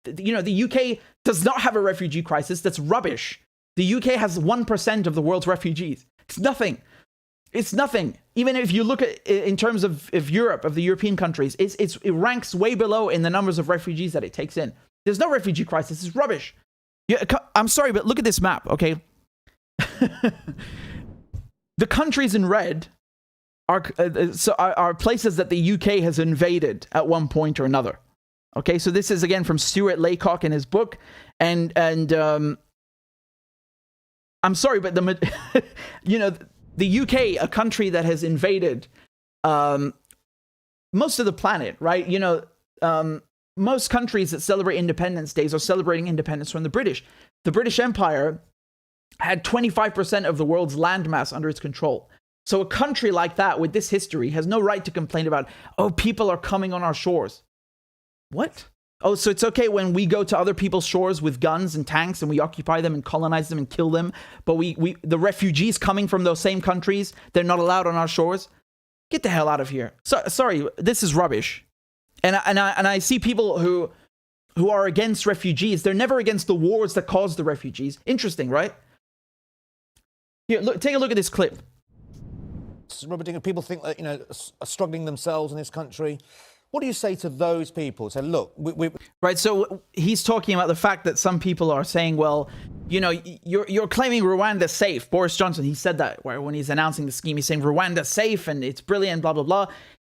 the UK does not have a refugee crisis. That's rubbish. The UK has 1% of the world's refugees. It's nothing. It's nothing. Even if you look at in terms of Europe, of the European countries, it ranks way below in the numbers of refugees that it takes in. There's no refugee crisis. It's rubbish. Yeah, I'm sorry, but look at this map, okay? The countries in red are places that the UK has invaded at one point or another. Okay, so this is again from Stuart Laycock in his book, and I'm sorry, but the UK, a country that has invaded most of the planet, right? Most countries that celebrate Independence Days are celebrating independence from the British. The British Empire had 25% of the world's landmass under its control. So a country like that with this history has no right to complain about, people are coming on our shores. What? Oh, so it's okay when we go to other people's shores with guns and tanks and we occupy them and colonize them and kill them, but the refugees coming from those same countries, they're not allowed on our shores? Get the hell out of here. Sorry, this is rubbish. And I see people who are against refugees. They're never against the wars that caused the refugees. Interesting, right? Here, look, take a look at this clip. Robert Dinger, people think that, are struggling themselves in this country. What do you say to those people? Say, look, right. So he's talking about the fact that some people are saying, well, you know, you're claiming Rwanda safe. Boris Johnson, he said that when he's announcing the scheme, he's saying Rwanda safe and it's brilliant, blah, blah, blah.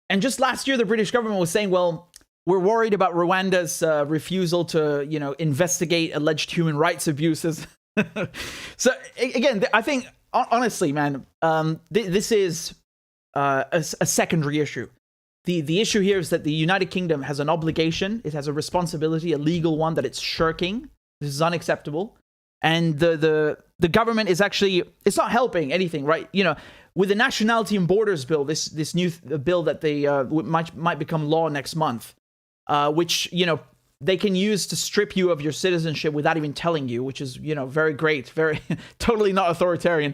And just last year, the British government was saying, well, we're worried about Rwanda's refusal to, you know, investigate alleged human rights abuses. So again, I think, honestly, man, this is a secondary issue. The issue here is that the United Kingdom has an obligation. It has a responsibility, a legal one, that it's shirking. This is unacceptable. And the government is actually, it's not helping anything, right? You know, with the Nationality and Borders Bill, this new bill that they might become law next month, which, you know, they can use to strip you of your citizenship without even telling you, which is, you know, very great, very totally not authoritarian.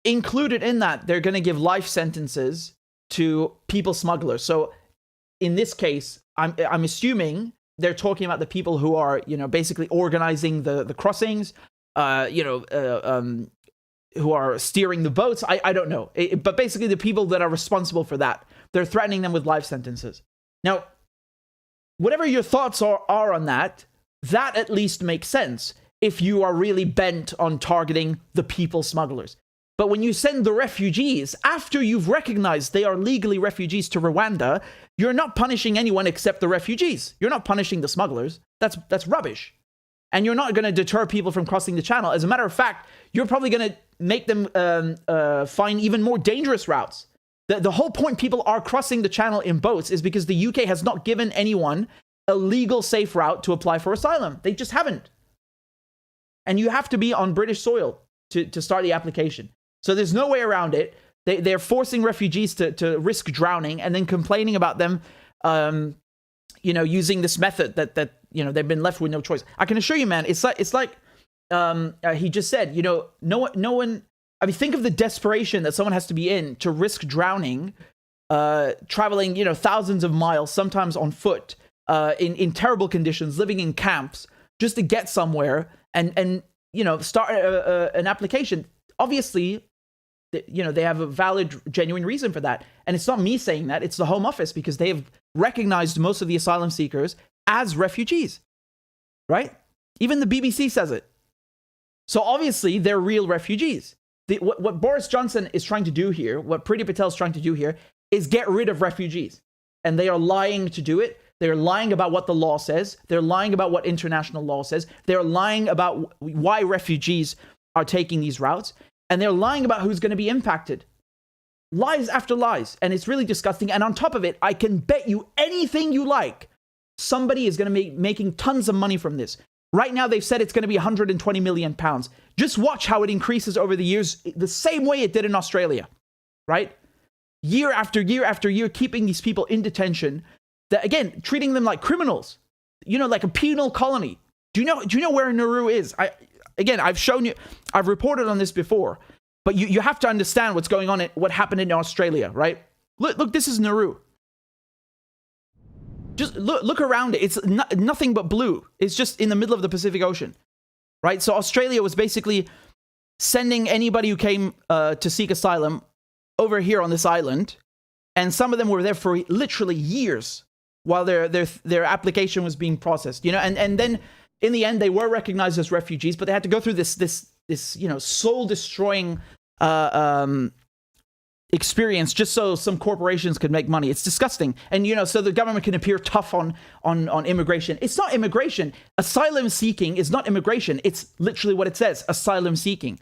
Included in that, they're going to give life sentences to people smugglers. So in this case, I'm assuming they're talking about the people who are, you know, basically organizing the crossings, who are steering the boats. I don't know. But basically the people that are responsible for that, they're threatening them with life sentences. Now, whatever your thoughts are on that at least makes sense if you are really bent on targeting the people smugglers. But when you send the refugees, after you've recognized they are legally refugees to Rwanda, you're not punishing anyone except the refugees. You're not punishing the smugglers. That's rubbish. And you're not going to deter people from crossing the channel. As a matter of fact, you're probably going to make them find even more dangerous routes. The whole point people are crossing the channel in boats is because the UK has not given anyone a legal, safe route to apply for asylum. They just haven't. And you have to be on British soil to start the application. So there's no way around it. They're forcing refugees to risk drowning and then complaining about them, using this method that they've been left with no choice. I can assure you, man, it's like he just said, no one. I mean, think of the desperation that someone has to be in to risk drowning, traveling, thousands of miles, sometimes on foot, in terrible conditions, living in camps, just to get somewhere and start an application. Obviously, they have a valid, genuine reason for that. And it's not me saying that, it's the Home Office, because they have recognized most of the asylum seekers as refugees, right? Even the BBC says it. So obviously, they're real refugees. What Boris Johnson is trying to do here, what Priti Patel is trying to do here, is get rid of refugees. And they are lying to do it. They're lying about what the law says. They're lying about what international law says. They're lying about why refugees are taking these routes. And they're lying about who's going to be impacted. Lies after lies. And it's really disgusting. And on top of it, I can bet you anything you like, somebody is going to be making tons of money from this. Right now, they've said it's going to be 120 million pounds. Just watch how it increases over the years, the same way it did in Australia, right? Year after year after year, keeping these people in detention, that again, treating them like criminals, like a penal colony. Do you know where Nauru is? I've shown you, I've reported on this before, but you have to understand what's going on, what happened in Australia, right? Look, this is Nauru. Just look around it. It's nothing but blue. It's just in the middle of the Pacific Ocean, right? So Australia was basically sending anybody who came to seek asylum over here on this island, and some of them were there for literally years while their application was being processed, and then in the end they were recognized as refugees, but they had to go through this soul-destroying experience just so some corporations could make money. It's disgusting. And so the government can appear tough on immigration. It's not immigration. Asylum seeking is not immigration. It's literally what it says, asylum seeking.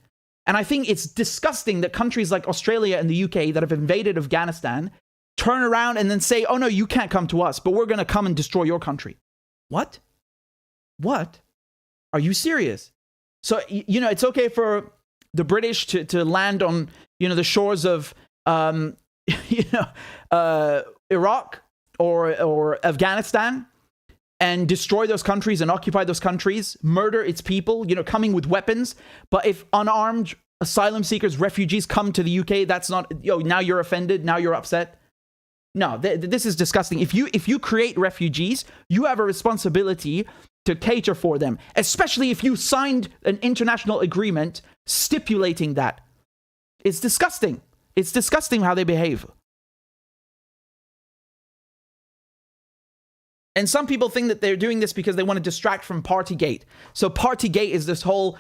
And I think it's disgusting that countries like Australia and the UK that have invaded Afghanistan turn around and then say, oh no, you can't come to us, but we're going to come and destroy your country. What? Are you serious? So, it's okay for the British to land on, the shores of Iraq or Afghanistan and destroy those countries and occupy those countries, murder its people, coming with weapons. But if unarmed asylum seekers, refugees come to the UK, that's not, now you're offended, now you're upset. No, this is disgusting. If you create refugees, you have a responsibility to cater for them, especially if you signed an international agreement stipulating that. It's disgusting. It's disgusting how they behave. And some people think that they're doing this because they want to distract from Partygate. So Partygate is this whole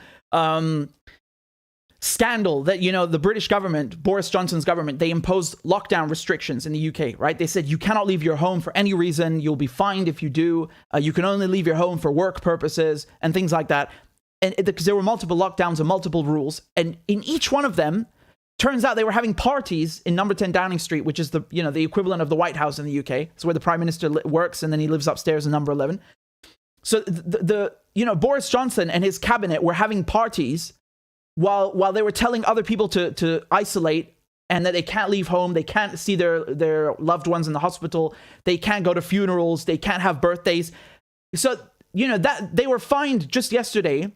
scandal that, the British government, Boris Johnson's government, they imposed lockdown restrictions in the UK, right? They said you cannot leave your home for any reason. You'll be fined if you do. You can only leave your home for work purposes and things like that. And because there were multiple lockdowns and multiple rules. And in each one of them, turns out they were having parties in number 10 Downing Street, which is the equivalent of the White House in the UK. It's where the Prime Minister works, and then he lives upstairs in number 11. So Boris Johnson and his cabinet were having parties while they were telling other people to isolate, and that they can't leave home, they can't see their loved ones in the hospital, they can't go to funerals, they can't have birthdays. So, that they were fined just yesterday.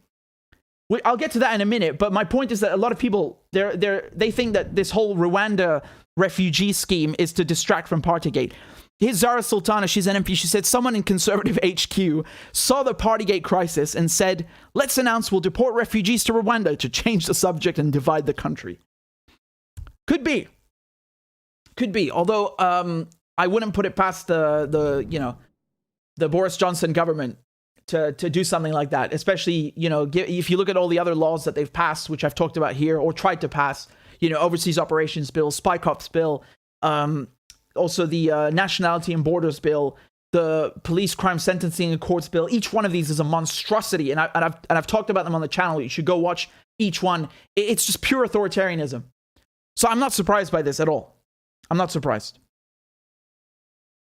I'll get to that in a minute, but my point is that a lot of people, they think that this whole Rwanda refugee scheme is to distract from Partygate. Here's Zara Sultana, she's an MP, she said, someone in Conservative HQ saw the Partygate crisis and said, let's announce we'll deport refugees to Rwanda to change the subject and divide the country. Could be. Although I wouldn't put it past the Boris Johnson government to do something like that, especially, if you look at all the other laws that they've passed, which I've talked about here, or tried to pass, overseas operations bill, spy cops bill, also the nationality and borders bill, the police crime sentencing and courts bill. Each one of these is a monstrosity, and I've talked about them on the channel. You should go watch each one. It's just pure authoritarianism. So I'm not surprised by this at all. I'm not surprised.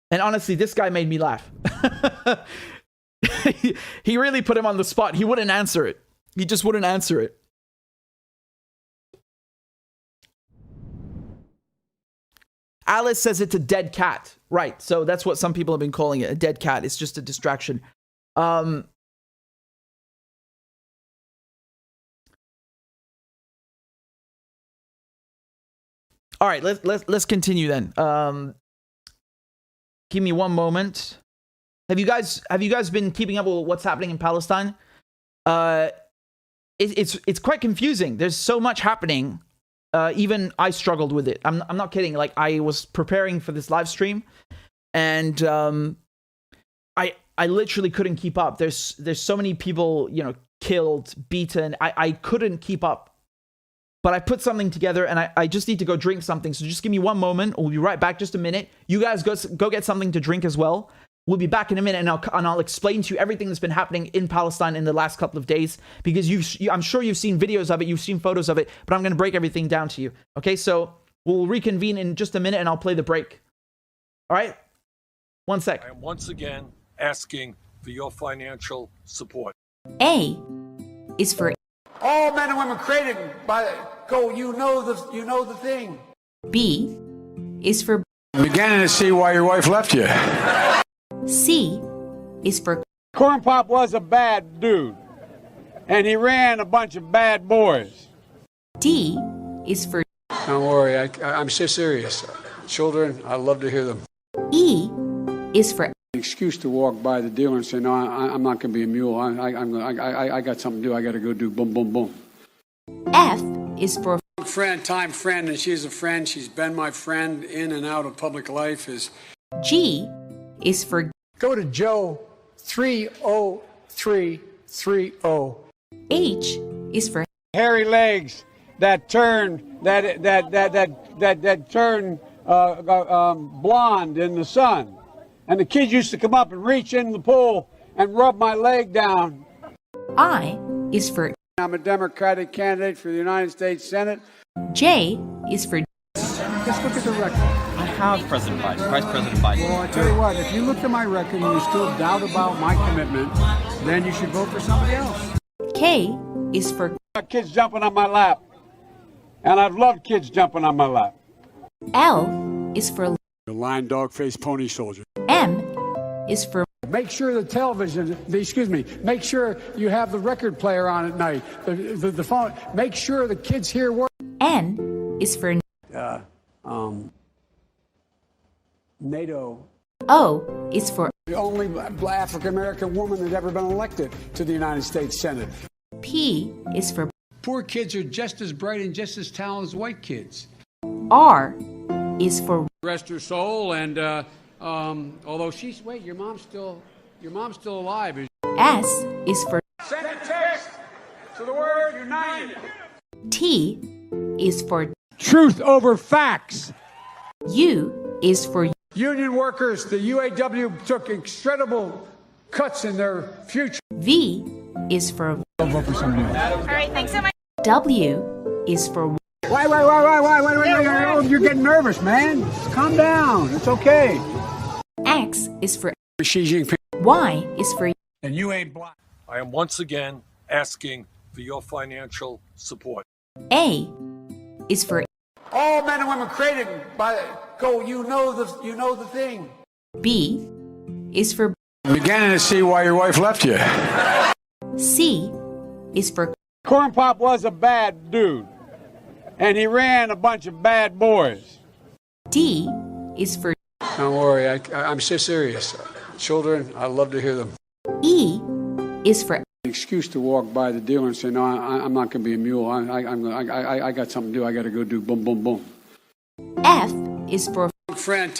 And honestly, this guy made me laugh. He really put him on the spot. He wouldn't answer it. He just wouldn't answer it. Alice says it's a dead cat. Right. So that's what some people have been calling it. A dead cat. It's just a distraction. All right. Let's continue then. Give me one moment. Have you guys been keeping up with what's happening in Palestine? It's quite confusing. There's so much happening. Even I struggled with it. I'm not kidding. Like, I was preparing for this live stream, and I literally couldn't keep up. There's so many people, killed, beaten. I couldn't keep up. But I put something together, and I just need to go drink something. So just give me one moment. We'll be right back. Just a minute. You guys go get something to drink as well. We'll be back in a minute, and I'll explain to you everything that's been happening in Palestine in the last couple of days, because I'm sure you've seen videos of it, you've seen photos of it, but I'm going to break everything down to you. Okay, so we'll reconvene in just a minute, and I'll play the break. All right? One sec. I am once again asking for your financial support. A is for all men and women created by go. You know the thing. B is for I'm beginning to see why your wife left you. C is for Corn Pop was a bad dude, and he ran a bunch of bad boys. D is for Don't worry, I'm so serious. Children, I love to hear them. E is for An excuse to walk by the dealer and say, no, I'm not going to be a mule. I got something to do. I got to go do boom, boom, boom. F is for Time friend, and she's a friend. She's been my friend in and out of public life. G is for Go to Joe 30330. H is for Hairy legs that turn blonde in the sun, and the kids used to come up and reach in the pool and rub my leg down. I is for I'm a Democratic candidate for the United States Senate. J is for Just look at the record. I have President Biden, Vice President Biden. Well, I tell you what, if you look at my record and you still doubt about my commitment, then you should vote for somebody else. K is for Kids jumping on my lap. And I've loved kids jumping on my lap. L is for The lion, dog, face, pony soldier. M is for Make sure the television, make sure you have the record player on at night. The phone, make sure the kids hear words. N is for NATO. O is for The only African-American woman that's ever been elected to the United States Senate. P is for Poor kids are just as bright and just as talented as white kids. R is for Rest her soul, and Although she's wait, your mom's still alive. S is for Send a text to the word united. T is for Truth over facts. U is for Union workers, the UAW took incredible cuts in their future. V is for I'll vote for somebody else. All right, thanks so much. W is for Wait, you're getting nervous, man. Calm down. It's okay. X is for Xi Jinping. Y is for And you ain't black. I am once again asking for your financial support. A is for All men and women created by you know the thing. B is for I'm beginning to see why your wife left you. C is for Corn Pop was a bad dude, and he ran a bunch of bad boys. D is for Don't worry, I'm so serious. Children, I love to hear them. E is for Excuse to walk by the dealer and say, no, I'm not going to be a mule. I got something to do. I got to go do boom, boom, boom. F is for Friend,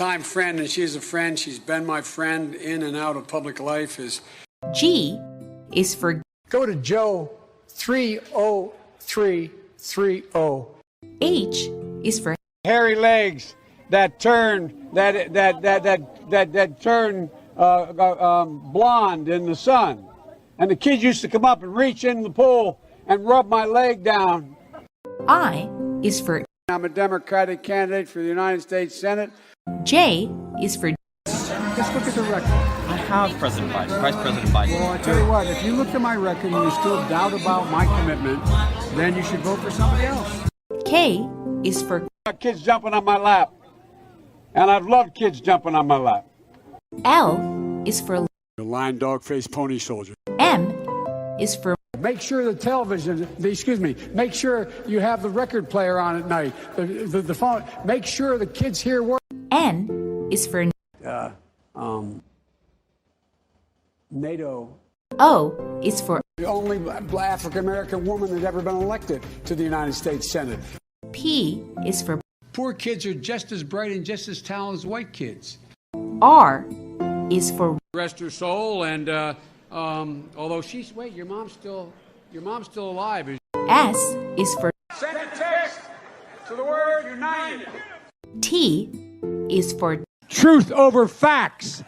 and she's a friend. She's been my friend in and out of public life. G is for Go to Joe 30330. H is for Hairy legs that turn blonde in the sun. And the kids used to come up and reach in the pool and rub my leg down. I is for I'm a Democratic candidate for the United States Senate. J is for Just look at the record. I have President Biden, Vice President Biden. Well, I tell you what, if you look at my record and you still doubt about my commitment, then you should vote for somebody else. K is for Kids jumping on my lap. And I've loved kids jumping on my lap. L is for The lion, dog, face, pony soldier. M is for Make sure the television, make sure you have the record player on at night. The phone, make sure the kids hear work. N is for NATO. O is for The only African American woman that's ever been elected to the United States Senate. P is for Poor kids are just as bright and just as talented as white kids. R is for Rest her soul, and although she's your mom's still alive. S is for Send a text to the word united. T is for Truth over facts.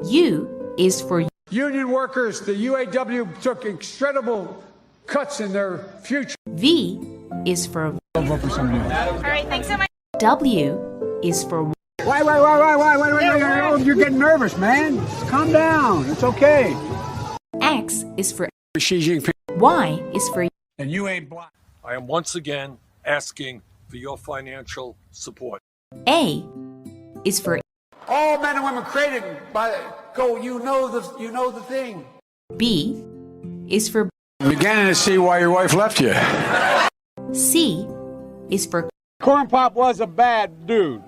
U is for Union workers, the UAW took incredible cuts in their future. V is for I'll vote for somebody else. All right, thanks so much. W is for Wait, you're getting nervous, man. Calm down. It's okay. X is for Xi Jinping. Y is for And you ain't black. I am once again asking for your financial support. A is for All men and women created by you know the thing. B is for I'm beginning to see why your wife left you. C is for Corn Pop was a bad dude,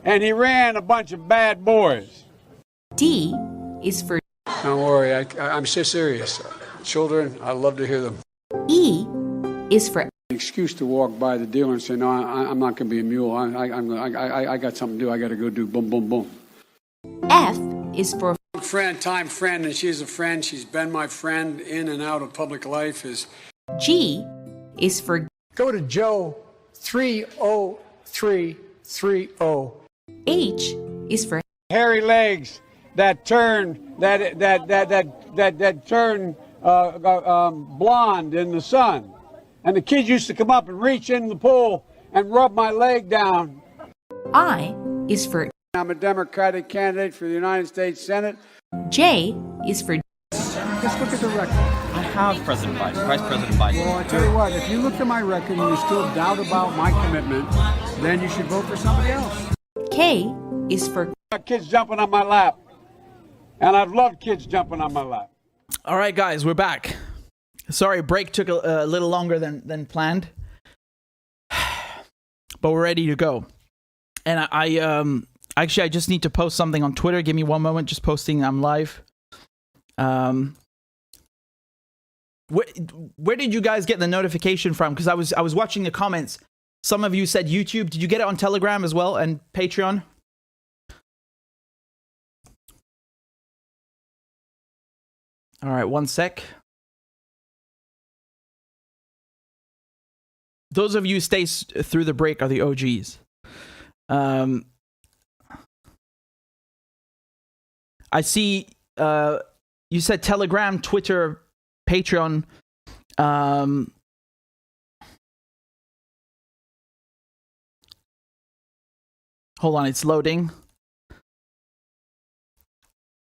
and he ran a bunch of bad boys. D is for Don't worry, I'm so serious. Children, I love to hear them. E is for Excuse to walk by the dealer and say, no, I'm not going to be a mule. I got something to do. I got to go do boom, boom, boom. F is for Friend, and she's a friend. She's been my friend in and out of public life. G is for Go to Joe 30330. H is for Hairy legs that turn blonde in the sun. And the kids used to come up and reach in the pool and rub my leg down. I is for I'm a Democratic candidate for the United States Senate. J is for Just look at the record. I have President Biden, Vice President Biden. Well, I tell you what, if you look at my record and you still doubt about my commitment, then you should vote for somebody else. K is for Kids jumping on my lap. And I've loved kids jumping on my lap. All right, guys, we're back. Sorry, break took a little longer than planned, but we're ready to go. And I just need to post something on Twitter. Give me one moment. Just posting. I'm live. Where did you guys get the notification from? Because I was watching the comments. Some of you said YouTube. Did you get it on Telegram as well and Patreon? All right, one sec. Those of you who stay through the break are the OGs. I see you said Telegram, Twitter, Patreon. Hold on, it's loading.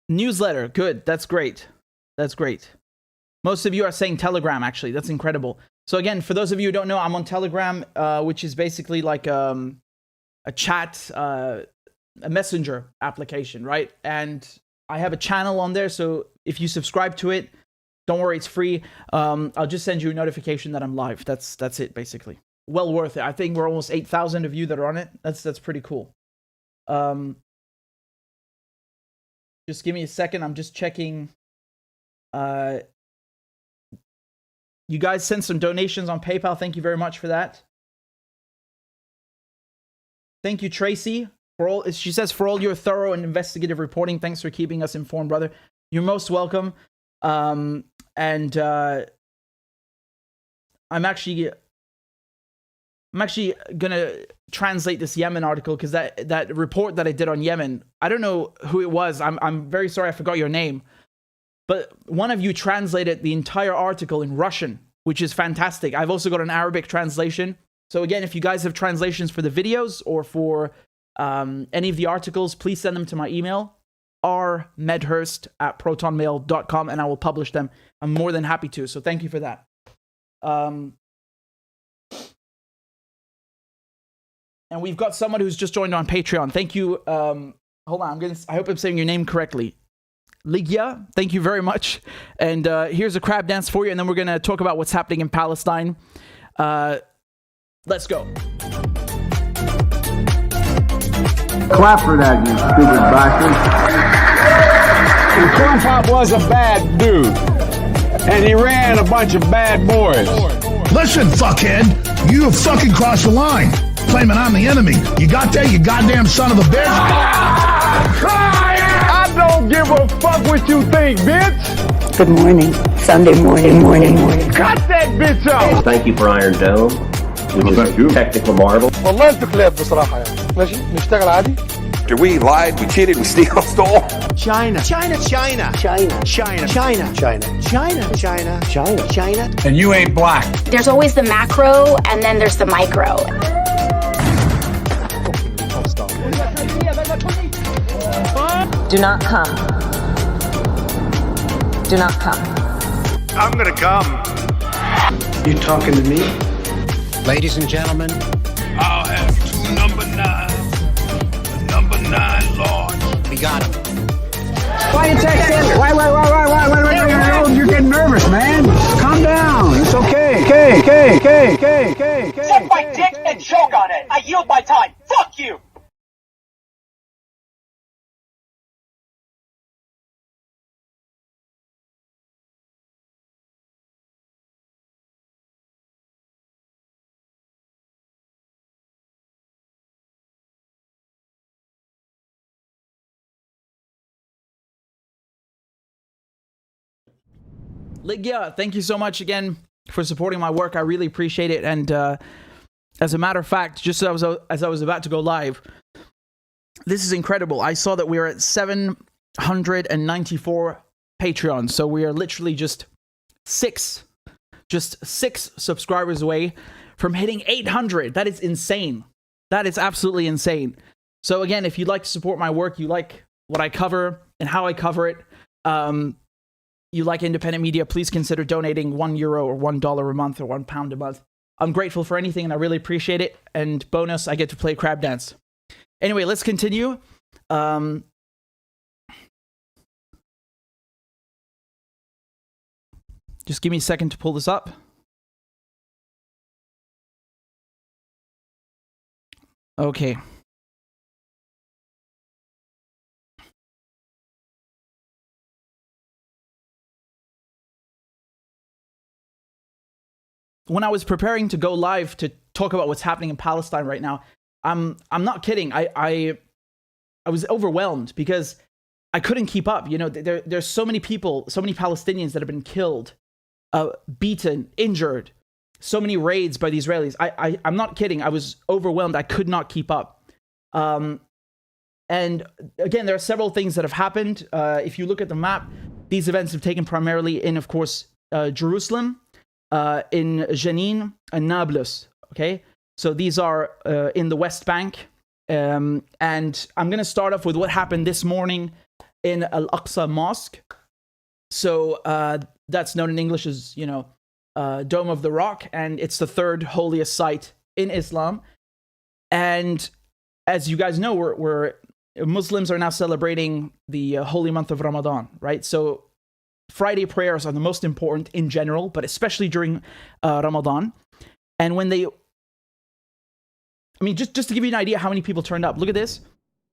Newsletter, good. That's great. That's great. Most of you are saying Telegram, actually. That's incredible. So again, for those of you who don't know, I'm on Telegram, which is basically like a chat, a messenger application, right? And I have a channel on there, so if you subscribe to it, don't worry, it's free. I'll just send you a notification that I'm live. That's it, basically. Well worth it. I think we're almost 8,000 of you that are on it. That's pretty cool. Just give me a second. I'm just checking. You guys sent some donations on PayPal. Thank you very much for that. Thank you, Tracy, for all. She says, for all your thorough and investigative reporting. Thanks for keeping us informed, brother. You're most welcome. I'm actually gonna translate this Yemen article, because that report that I did on Yemen, I don't know who it was. I'm very sorry, I forgot your name. But one of you translated the entire article in Russian, which is fantastic. I've also got an Arabic translation. So again, if you guys have translations for the videos or for any of the articles, please send them to my email, rmedhurst@protonmail.com, and I will publish them. I'm more than happy to. So thank you for that. And we've got someone who's just joined on Patreon. Thank you. Hold on. I hope I'm saying your name correctly. Ligia, thank you very much. And here's a crab dance for you, and then we're going to talk about what's happening in Palestine. Let's go. Clap for that, you stupid bastard. And Corn Pop was a bad dude. And he ran a bunch of bad boys. Listen, fuckhead, you have fucking crossed the line. Claiming I'm the enemy. You got that, you goddamn son of a bitch? I don't give a fuck what you think, bitch. Good morning. Sunday morning. Cut that bitch off. Thank you for Iron Dome, which is a technical marvel. والله انت كلاب بصراحة يعني. ماشي نشتغل عادي. We lied, we cheated, we stole. China. And you ain't black. There's always the macro and then there's the micro. Do not come. Do not come. I'm gonna come. You talking to me? Ladies and gentlemen, I'll have two number 9s. The number 9 large. we got him. Why you texting? Why? You're getting nervous, man. Calm down. It's okay. Suck my dick and choke on it. I yield my time. Fuck you. Ligia, thank you so much again for supporting my work. I really appreciate it. And as a matter of fact, just as I was about to go live, this is incredible. I saw that we are at 794 Patreons. So we are literally just six subscribers away from hitting 800. That is insane. That is absolutely insane. So again, if you'd like to support my work, you like what I cover and how I cover it, you like independent media, please consider donating €1 or $1 a month or £1 a month. I'm grateful for anything and I really appreciate it. And bonus, I get to play crab dance. Anyway, let's continue. Just give me a second to pull this up. Okay. When I was preparing to go live to talk about what's happening in Palestine right now, I'm not kidding. I was overwhelmed because I couldn't keep up. You know, there's so many people, so many Palestinians that have been killed, beaten, injured, so many raids by the Israelis. I'm not kidding. I was overwhelmed. I could not keep up. And again, there are several things that have happened. If you look at the map, these events have taken primarily in, of course, Jerusalem, in Jenin and Nablus. Okay, so these are in the West Bank. And I'm going to start off with what happened this morning in Al-Aqsa Mosque. So that's known in English as, you know, Dome of the Rock, and it's the third holiest site in Islam. And as you guys know, we're Muslims are now celebrating the holy month of Ramadan, right? So Friday prayers are the most important in general, but especially during Ramadan. And when they, I mean, just to give you an idea how many people turned up, look at this.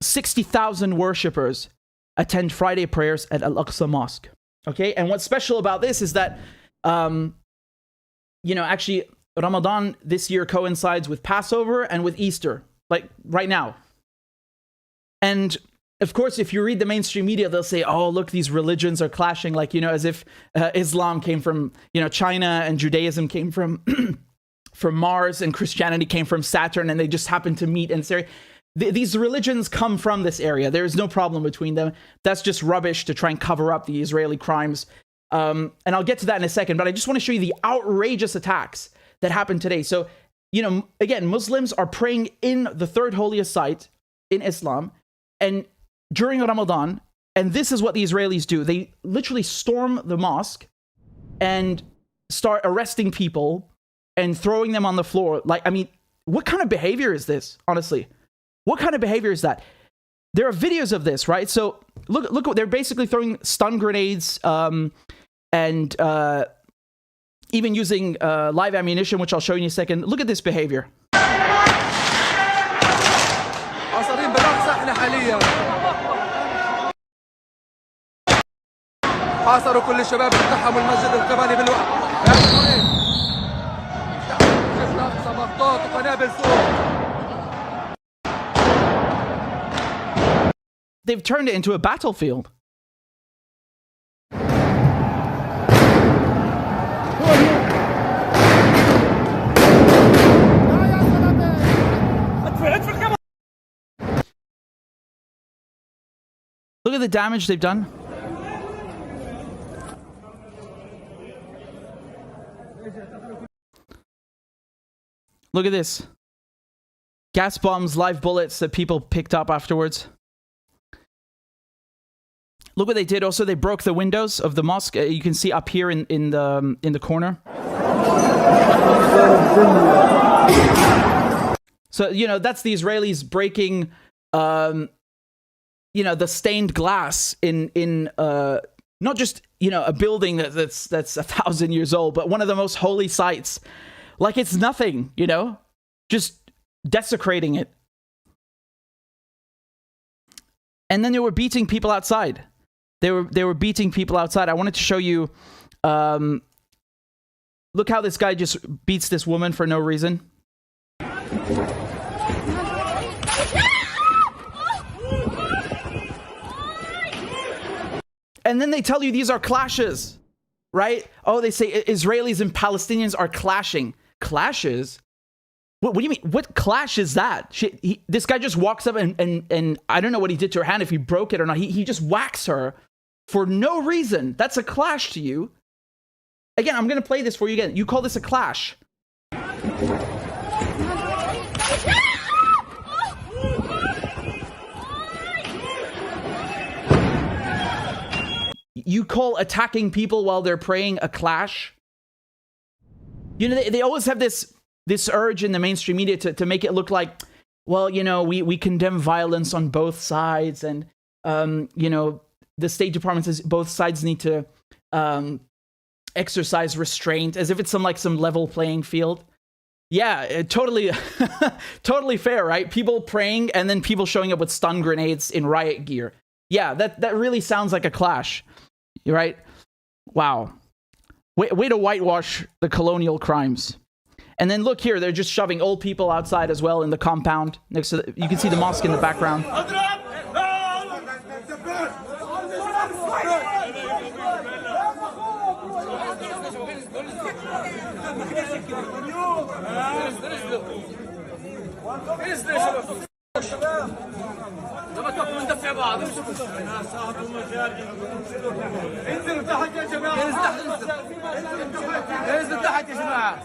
60,000 worshippers attend Friday prayers at Al-Aqsa Mosque. Okay, and what's special about this is that, you know, actually Ramadan this year coincides with Passover and with Easter, like right now. And of course, if you read the mainstream media, they'll say, oh, look, these religions are clashing, like, you know, as if Islam came from, you know, China, and Judaism came from from Mars, and Christianity came from Saturn, and they just happened to meet in Syria. These religions come from this area. There is no problem between them. That's just rubbish to try and cover up the Israeli crimes. And I'll get to that in a second, but I just want to show you the outrageous attacks that happened today. So, you know, again, Muslims are praying in the third holiest site in Islam, and during Ramadan, and this is what the Israelis do. They literally storm the mosque and start arresting people and throwing them on the floor. Like, I mean, what kind of behavior is this, honestly? What kind of behavior is that? There are videos of this, right? So look what they're basically throwing stun grenades and even using live ammunition, which I'll show you in a second. Look at this behavior. حاصروا كل الشباب اللي اقتحموا المسجد القبلي بالوقت. شفنا اقصى مخطوط وقنابل سوق. They've turned it into a battlefield. Look at the damage they've done. Look at this. Gas bombs, live bullets that people picked up afterwards. Look what they did. Also, they broke the windows of the mosque. You can see up here in the corner. So, you know, that's the Israelis breaking, you know, the stained glass in not just, you know, a building that's 1,000 years old, but one of the most holy sites. Like it's nothing, you know, just desecrating it. And then they were beating people outside. They were beating people outside. I wanted to show you. Look how this guy just beats this woman for no reason. And then they tell you these are clashes, right? Oh, they say Israelis and Palestinians are clashing. Clashes? What do you mean? What clash is that? This guy just walks up and I don't know what he did to her hand, if he broke it or not. He just whacks her for no reason. That's a clash to you. Again, I'm going to play this for you again. You call this a clash. You call attacking people while they're praying a clash? You know, they always have this urge in the mainstream media to make it look like, well, you know, we condemn violence on both sides, and you know, the State Department says both sides need to exercise restraint, as if it's some level playing field. Yeah, totally totally fair, right? People praying and then people showing up with stun grenades in riot gear. Yeah, that really sounds like a clash. You're right. Wow. Way to whitewash the colonial crimes. And then look here, they're just shoving old people outside as well in the compound next to you can see the mosque in the background. انزلوا تحت يا جماعه. انزلوا تحت يا جماعه.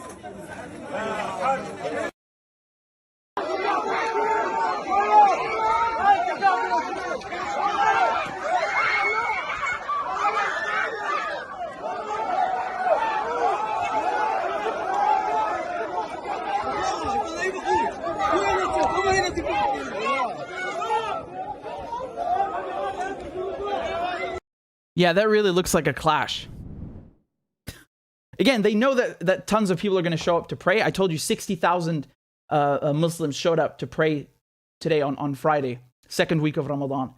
Yeah, that really looks like a clash. Again, they know that tons of people are going to show up to pray. I told you 60,000 Muslims showed up to pray today on Friday, second week of Ramadan.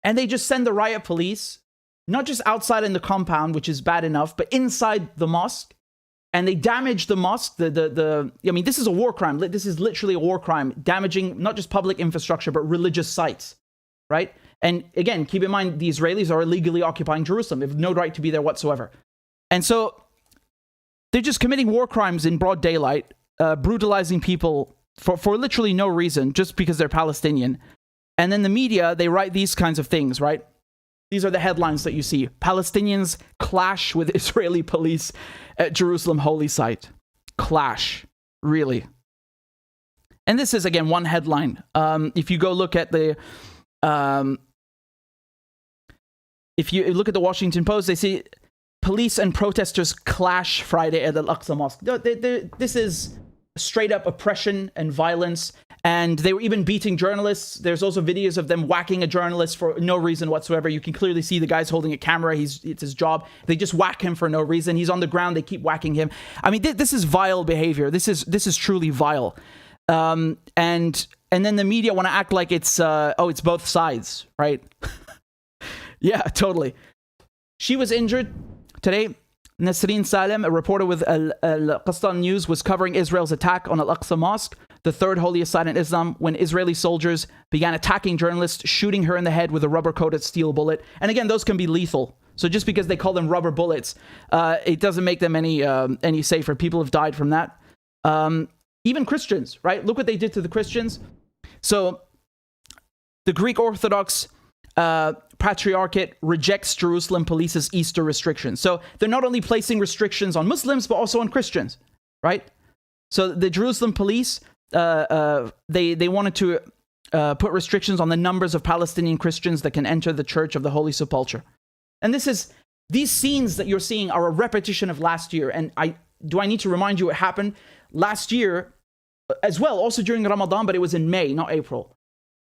And they just send the riot police, not just outside in the compound, which is bad enough, but inside the mosque. And they damage the mosque. I mean, this is a war crime. This is literally a war crime, damaging not just public infrastructure, but religious sites, right? And again, keep in mind, the Israelis are illegally occupying Jerusalem. They have no right to be there whatsoever. And so they're just committing war crimes in broad daylight, brutalizing people for literally no reason, just because they're Palestinian. And then the media, they write these kinds of things, right? These are the headlines that you see. Palestinians clash with Israeli police at Jerusalem holy site. Clash, really. And this is, again, one headline. If you go look at the... if you look at the Washington Post, they say police and protesters clash Friday at Al-Aqsa Mosque. This is straight up oppression and violence. And they were even beating journalists. There's also videos of them whacking a journalist for no reason whatsoever. You can clearly see the guy's holding a camera. It's his job. They just whack him for no reason. He's on the ground. They keep whacking him. I mean, this is vile behavior. This is truly vile. And then the media want to act like it's both sides, right? Yeah, totally. She was injured today. Nasreen Salem, a reporter with Al-Aqsa News, was covering Israel's attack on Al-Aqsa Mosque, the third holiest site in Islam, when Israeli soldiers began attacking journalists, shooting her in the head with a rubber-coated steel bullet. And again, those can be lethal. So just because they call them rubber bullets, it doesn't make them any safer. People have died from that. Even Christians, right? Look what they did to the Christians. So the Greek Orthodox Patriarchate rejects Jerusalem police's Easter restrictions. So they're not only placing restrictions on Muslims, but also on Christians, right? So the Jerusalem police, they wanted to put restrictions on the numbers of Palestinian Christians that can enter the Church of the Holy Sepulchre. And these scenes that you're seeing are a repetition of last year. And I need to remind you what happened last year as well, also during Ramadan, but it was in May, not April.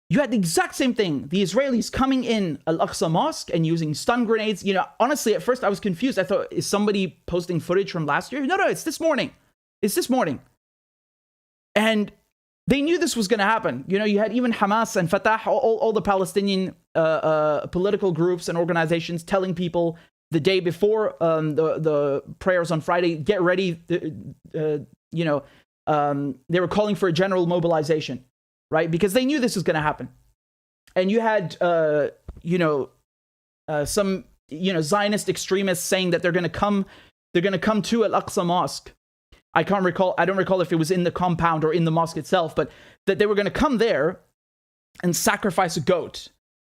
You had the exact same thing. The Israelis coming in Al-Aqsa Mosque and using stun grenades. You know, honestly, at first I was confused. I thought, is somebody posting footage from last year? No, it's this morning. It's this morning. And they knew this was going to happen. You know, you had even Hamas and Fatah, all the Palestinian political groups and organizations telling people the day before the prayers on Friday, get ready. They were calling for a general mobilization. Right? Because they knew this was going to happen. And you had, some, Zionist extremists saying that they're going to come to Al-Aqsa Mosque. I don't recall if it was in the compound or in the mosque itself, but that they were going to come there and sacrifice a goat.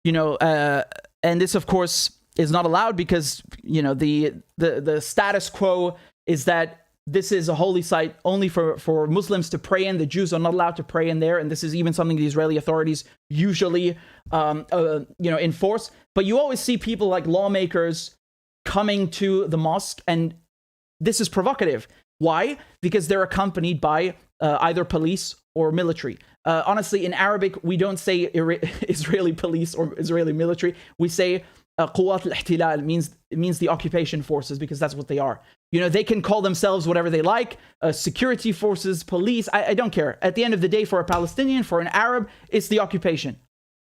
And this, of course, is not allowed because, the status quo is that this is a holy site only for Muslims to pray in. The Jews are not allowed to pray in there. And this is even something the Israeli authorities usually, enforce. But you always see people like lawmakers coming to the mosque. And this is provocative. Why? Because they're accompanied by either police or military. Honestly, in Arabic, we don't say Israeli police or Israeli military. We say Quwat al-Ihtilal. It means the occupation forces, because that's what they are. They can call themselves whatever they like, security forces, police. I don't care. At the end of the day, for a Palestinian, for an Arab, it's the occupation.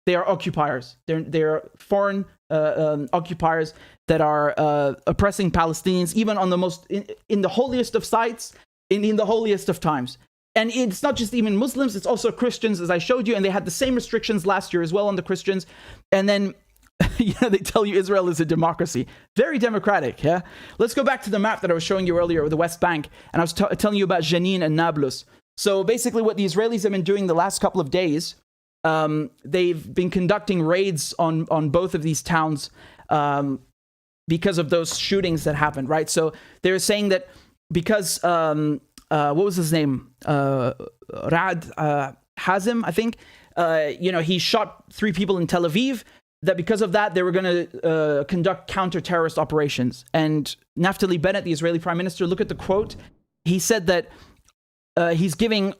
They are occupiers. They're foreign occupiers that are oppressing Palestinians, even on the in the holiest of sites, in the holiest of times. And it's not just even Muslims, it's also Christians, as I showed you, and they had the same restrictions last year as well on the Christians. And then they tell you Israel is a democracy. Very democratic, yeah? Let's go back to the map that I was showing you earlier of the West Bank, and I was telling you about Jenin and Nablus. So basically what the Israelis have been doing the last couple of days, they've been conducting raids on both of these towns because of those shootings that happened, right? So they're saying that because, what was his name? Rad Hazim, I think. He shot 3 people in Tel Aviv, that because of that, they were going to conduct counter-terrorist operations. And Naftali Bennett, the Israeli prime minister, look at the quote. He said that he's giving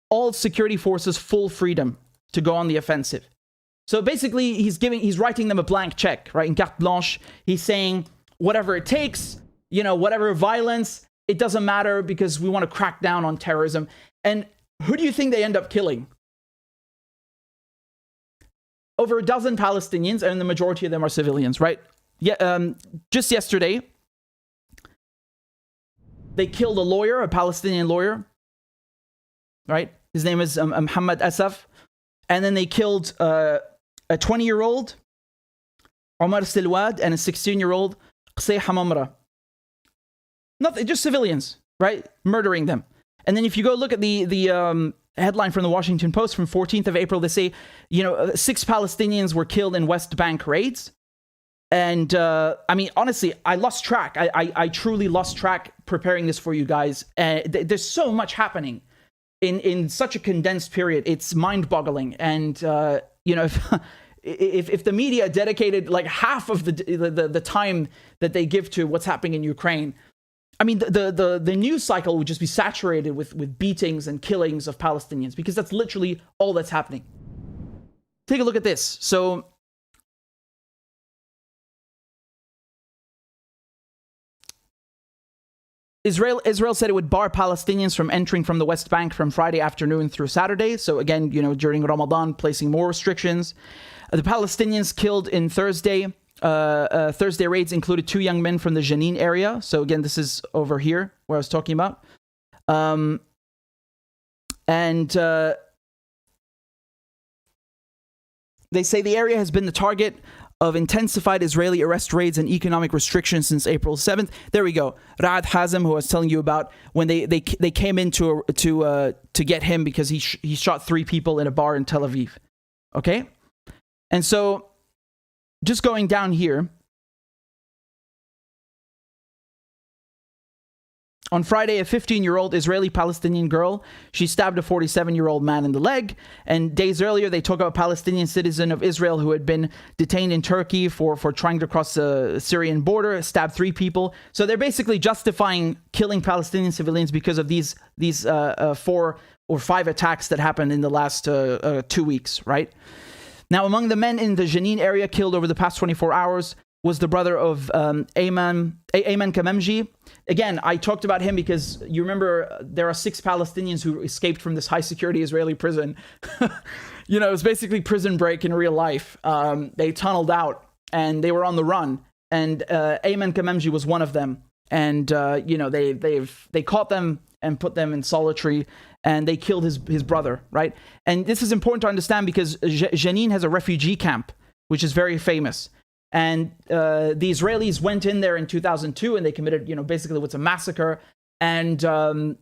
all security forces full freedom to go on the offensive. So basically, he's writing them a blank check, right? In carte blanche, he's saying, whatever it takes, whatever violence, it doesn't matter because we want to crack down on terrorism. And who do you think they end up killing? Over a dozen Palestinians, and the majority of them are civilians, right? Yeah. Just yesterday, they killed a lawyer, a Palestinian lawyer, right? His name is Muhammad Asaf. And then they killed a 20-year-old, Omar Silwad, and a 16-year-old, Qusay Hamamra. Nothing, just civilians, right? Murdering them. And then if you go look at the headline from the Washington Post from 14th of April, they say, 6 Palestinians were killed in West Bank raids. And honestly, I lost track. I truly lost track preparing this for you guys. There's so much happening in such a condensed period. It's mind-boggling. And, if the media dedicated like half of the time that they give to what's happening in Ukraine, I mean, the news cycle would just be saturated with beatings and killings of Palestinians, because that's literally all that's happening. Take a look at this. So, Israel said it would bar Palestinians from entering from the West Bank from Friday afternoon through Saturday. So again, during Ramadan, placing more restrictions. The Palestinians killed in Thursday raids included 2 young men from the Jenin area. So again, this is over here where I was talking about. They say the area has been the target of intensified Israeli arrest raids and economic restrictions since April 7th. There we go. Ra'ad Hazem, who I was telling you about, when they came in to get him because he shot 3 people in a bar in Tel Aviv. Okay? And so, just going down here, on Friday, a 15-year-old Israeli-Palestinian girl, she stabbed a 47-year-old man in the leg. And days earlier, they talk about a Palestinian citizen of Israel who had been detained in Turkey for trying to cross the Syrian border, stabbed 3 people. So they're basically justifying killing Palestinian civilians because of these 4 or 5 attacks that happened in the last 2 weeks, right? Now, among the men in the Jenin area killed over the past 24 hours was the brother of Ayman Kamemji. Again, I talked about him because you remember there are 6 Palestinians who escaped from this high-security Israeli prison. It was basically prison break in real life. They tunneled out and they were on the run. And Ayman Kamemji was one of them. And they caught them and put them in solitary, and they killed his brother, right? And this is important to understand because Jenin has a refugee camp, which is very famous. And the Israelis went in there in 2002 and they committed, basically what's a massacre. And, in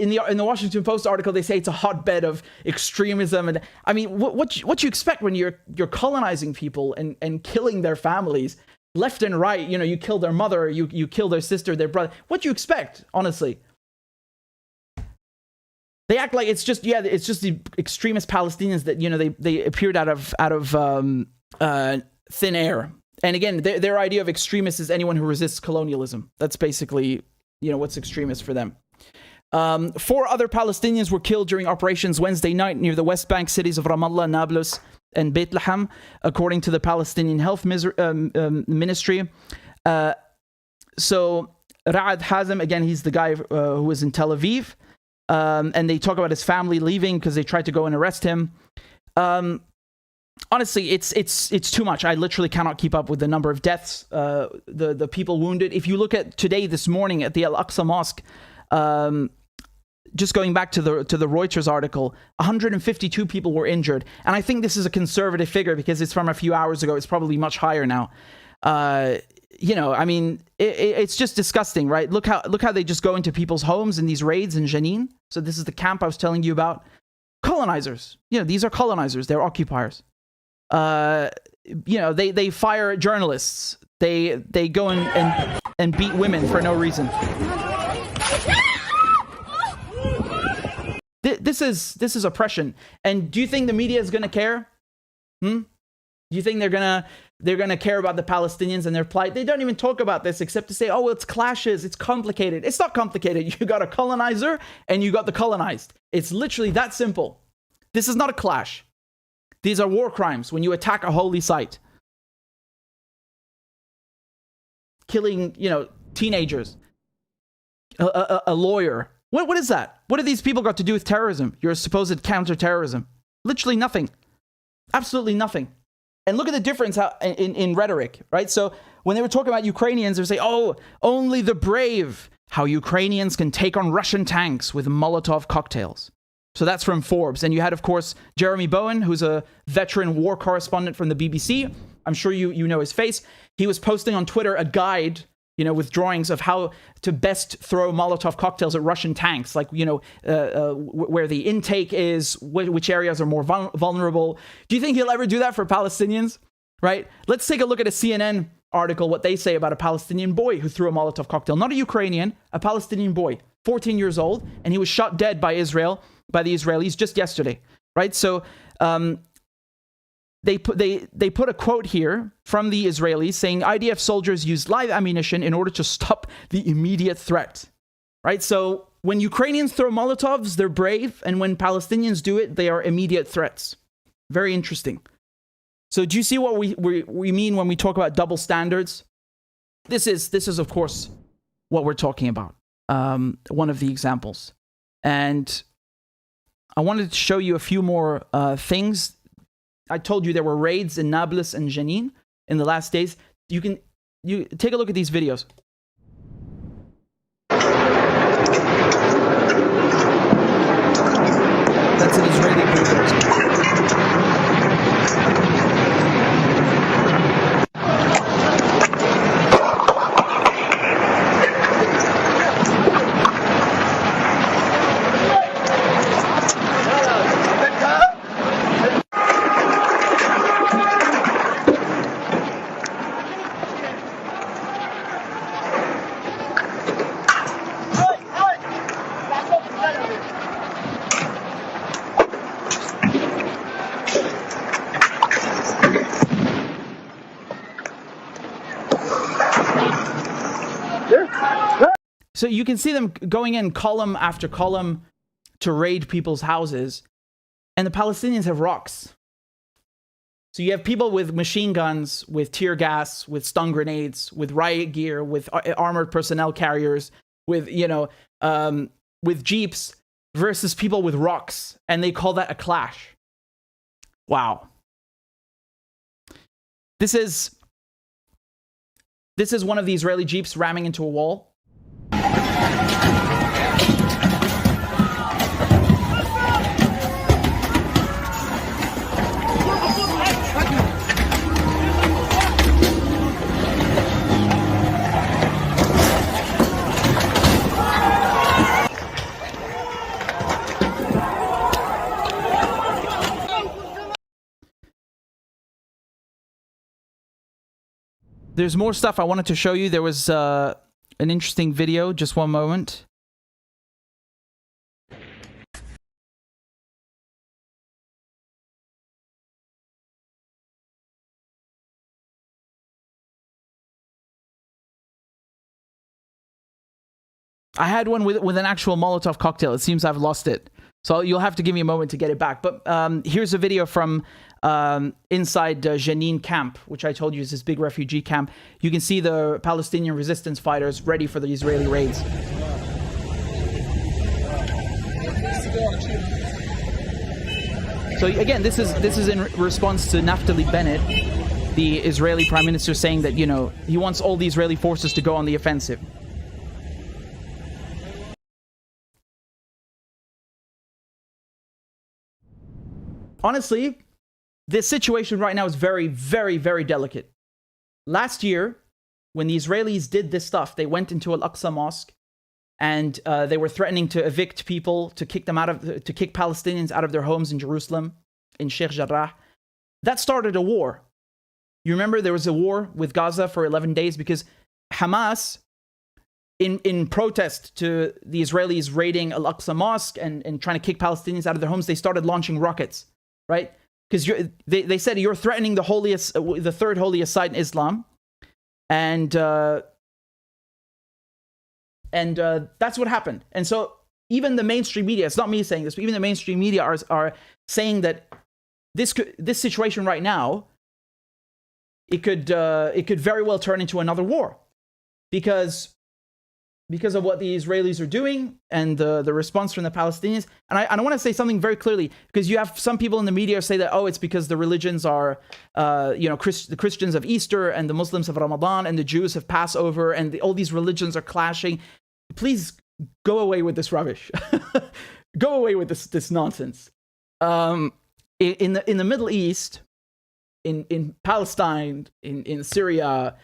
the Washington Post article, they say it's a hotbed of extremism. And I mean, what you expect when you're colonizing people and killing their families left and right? You kill their mother, you kill their sister, their brother. What do you expect, honestly? They act like it's just the extremist Palestinians that, they appeared out of thin air. And again, their idea of extremist is anyone who resists colonialism. That's basically, what's extremist for them. 4 other Palestinians were killed during operations Wednesday night near the West Bank cities of Ramallah, Nablus, and Beit Lahem, according to the Palestinian Health Ministry. So Ra'ad Hazem, again, he's the guy who was in Tel Aviv. And they talk about his family leaving because they tried to go and arrest him. Honestly, it's too much. I literally cannot keep up with the number of deaths, the people wounded. If you look at this morning at the Al-Aqsa Mosque, just going back to the Reuters article, 152 people were injured. And I think this is a conservative figure because it's from a few hours ago. It's probably much higher now. You know, I mean, it's just disgusting, right? Look how they just go into people's homes in these raids in Jenin. So this is the camp I was telling you about. Colonizers. You know, these are colonizers. They're occupiers. You know, they fire journalists. They go and beat women for no reason. This is oppression. And do you think the media is going to care? Do you think they're gonna care about the Palestinians and their plight? They don't even talk about this except to say, oh, it's clashes, it's complicated. It's not complicated. You got a colonizer and you got the colonized. It's literally that simple. This is not a clash. These are war crimes when you attack a holy site. Killing, you know, teenagers. A lawyer. What is that? What do these people got to do with terrorism? Your supposed counterterrorism? Literally nothing. Absolutely nothing. And look at the difference in rhetoric, right? So when they were talking about Ukrainians, they would say, oh, only the brave, how Ukrainians can take on Russian tanks with Molotov cocktails. So that's from Forbes. And you had, of course, Jeremy Bowen, who's a veteran war correspondent from the BBC. I'm sure you know his face. He was posting on Twitter a guide, you know, with drawings of how to best throw Molotov cocktails at Russian tanks, like, you know, where the intake is, which areas are more vulnerable. Do you think he'll ever do that for Palestinians? Right? Let's take a look at a CNN article, what they say about a Palestinian boy who threw a Molotov cocktail. Not a Ukrainian, a Palestinian boy, 14 years old, and he was shot dead by the Israelis just yesterday. Right? So they put a quote here from the Israelis saying IDF soldiers used live ammunition in order to stop the immediate threat. Right? So when Ukrainians throw Molotovs, they're brave, and when Palestinians do it, they are immediate threats. Very interesting. So do you see what we mean when we talk about double standards? This is of course what we're talking about. One of the examples. And I wanted to show you a few more things. I told you there were raids in Nablus and Jenin in the last days. You take a look at these videos. That's an Israeli bulldozer. So you can see them going in column after column to raid people's houses. And the Palestinians have rocks. So you have people with machine guns, with tear gas, with stun grenades, with riot gear, with armored personnel carriers, with, you know, with jeeps, versus people with rocks. And they call that a clash. Wow. This is one of the Israeli jeeps ramming into a wall. There's more stuff I wanted to show you. There was an interesting video. Just one moment. I had one with an actual Molotov cocktail. It seems I've lost it. So you'll have to give me a moment to get it back. But here's a video from inside Jenin camp, which I told you is this big refugee camp. You can see the Palestinian resistance fighters ready for the Israeli raids. So again, this is in response to Naftali Bennett, the Israeli prime minister, saying that, you know, he wants all the Israeli forces to go on the offensive. honestly, this situation right now is very, very, very delicate. Last year, when the Israelis did this stuff, they went into Al-Aqsa Mosque and they were threatening to evict people, to kick Palestinians out of their homes in Jerusalem, in Sheikh Jarrah. That started a war. You remember there was a war with Gaza for 11 days because Hamas, in protest to the Israelis raiding Al-Aqsa Mosque and trying to kick Palestinians out of their homes, they started launching rockets, right? Because they said you're threatening the third holiest site in Islam. And that's what happened. And so even the mainstream media, it's not me saying this, but even the mainstream media are saying that this situation right now, it could very well turn into another war because of what the Israelis are doing and the response from the Palestinians. And I want to say something very clearly, because you have some people in the media say that, oh, it's because the religions are, the Christians have Easter and the Muslims have Ramadan and the Jews have Passover and all these religions are clashing. Please go away with this rubbish. Go away with this nonsense. In the Middle East, in Palestine, in Syria,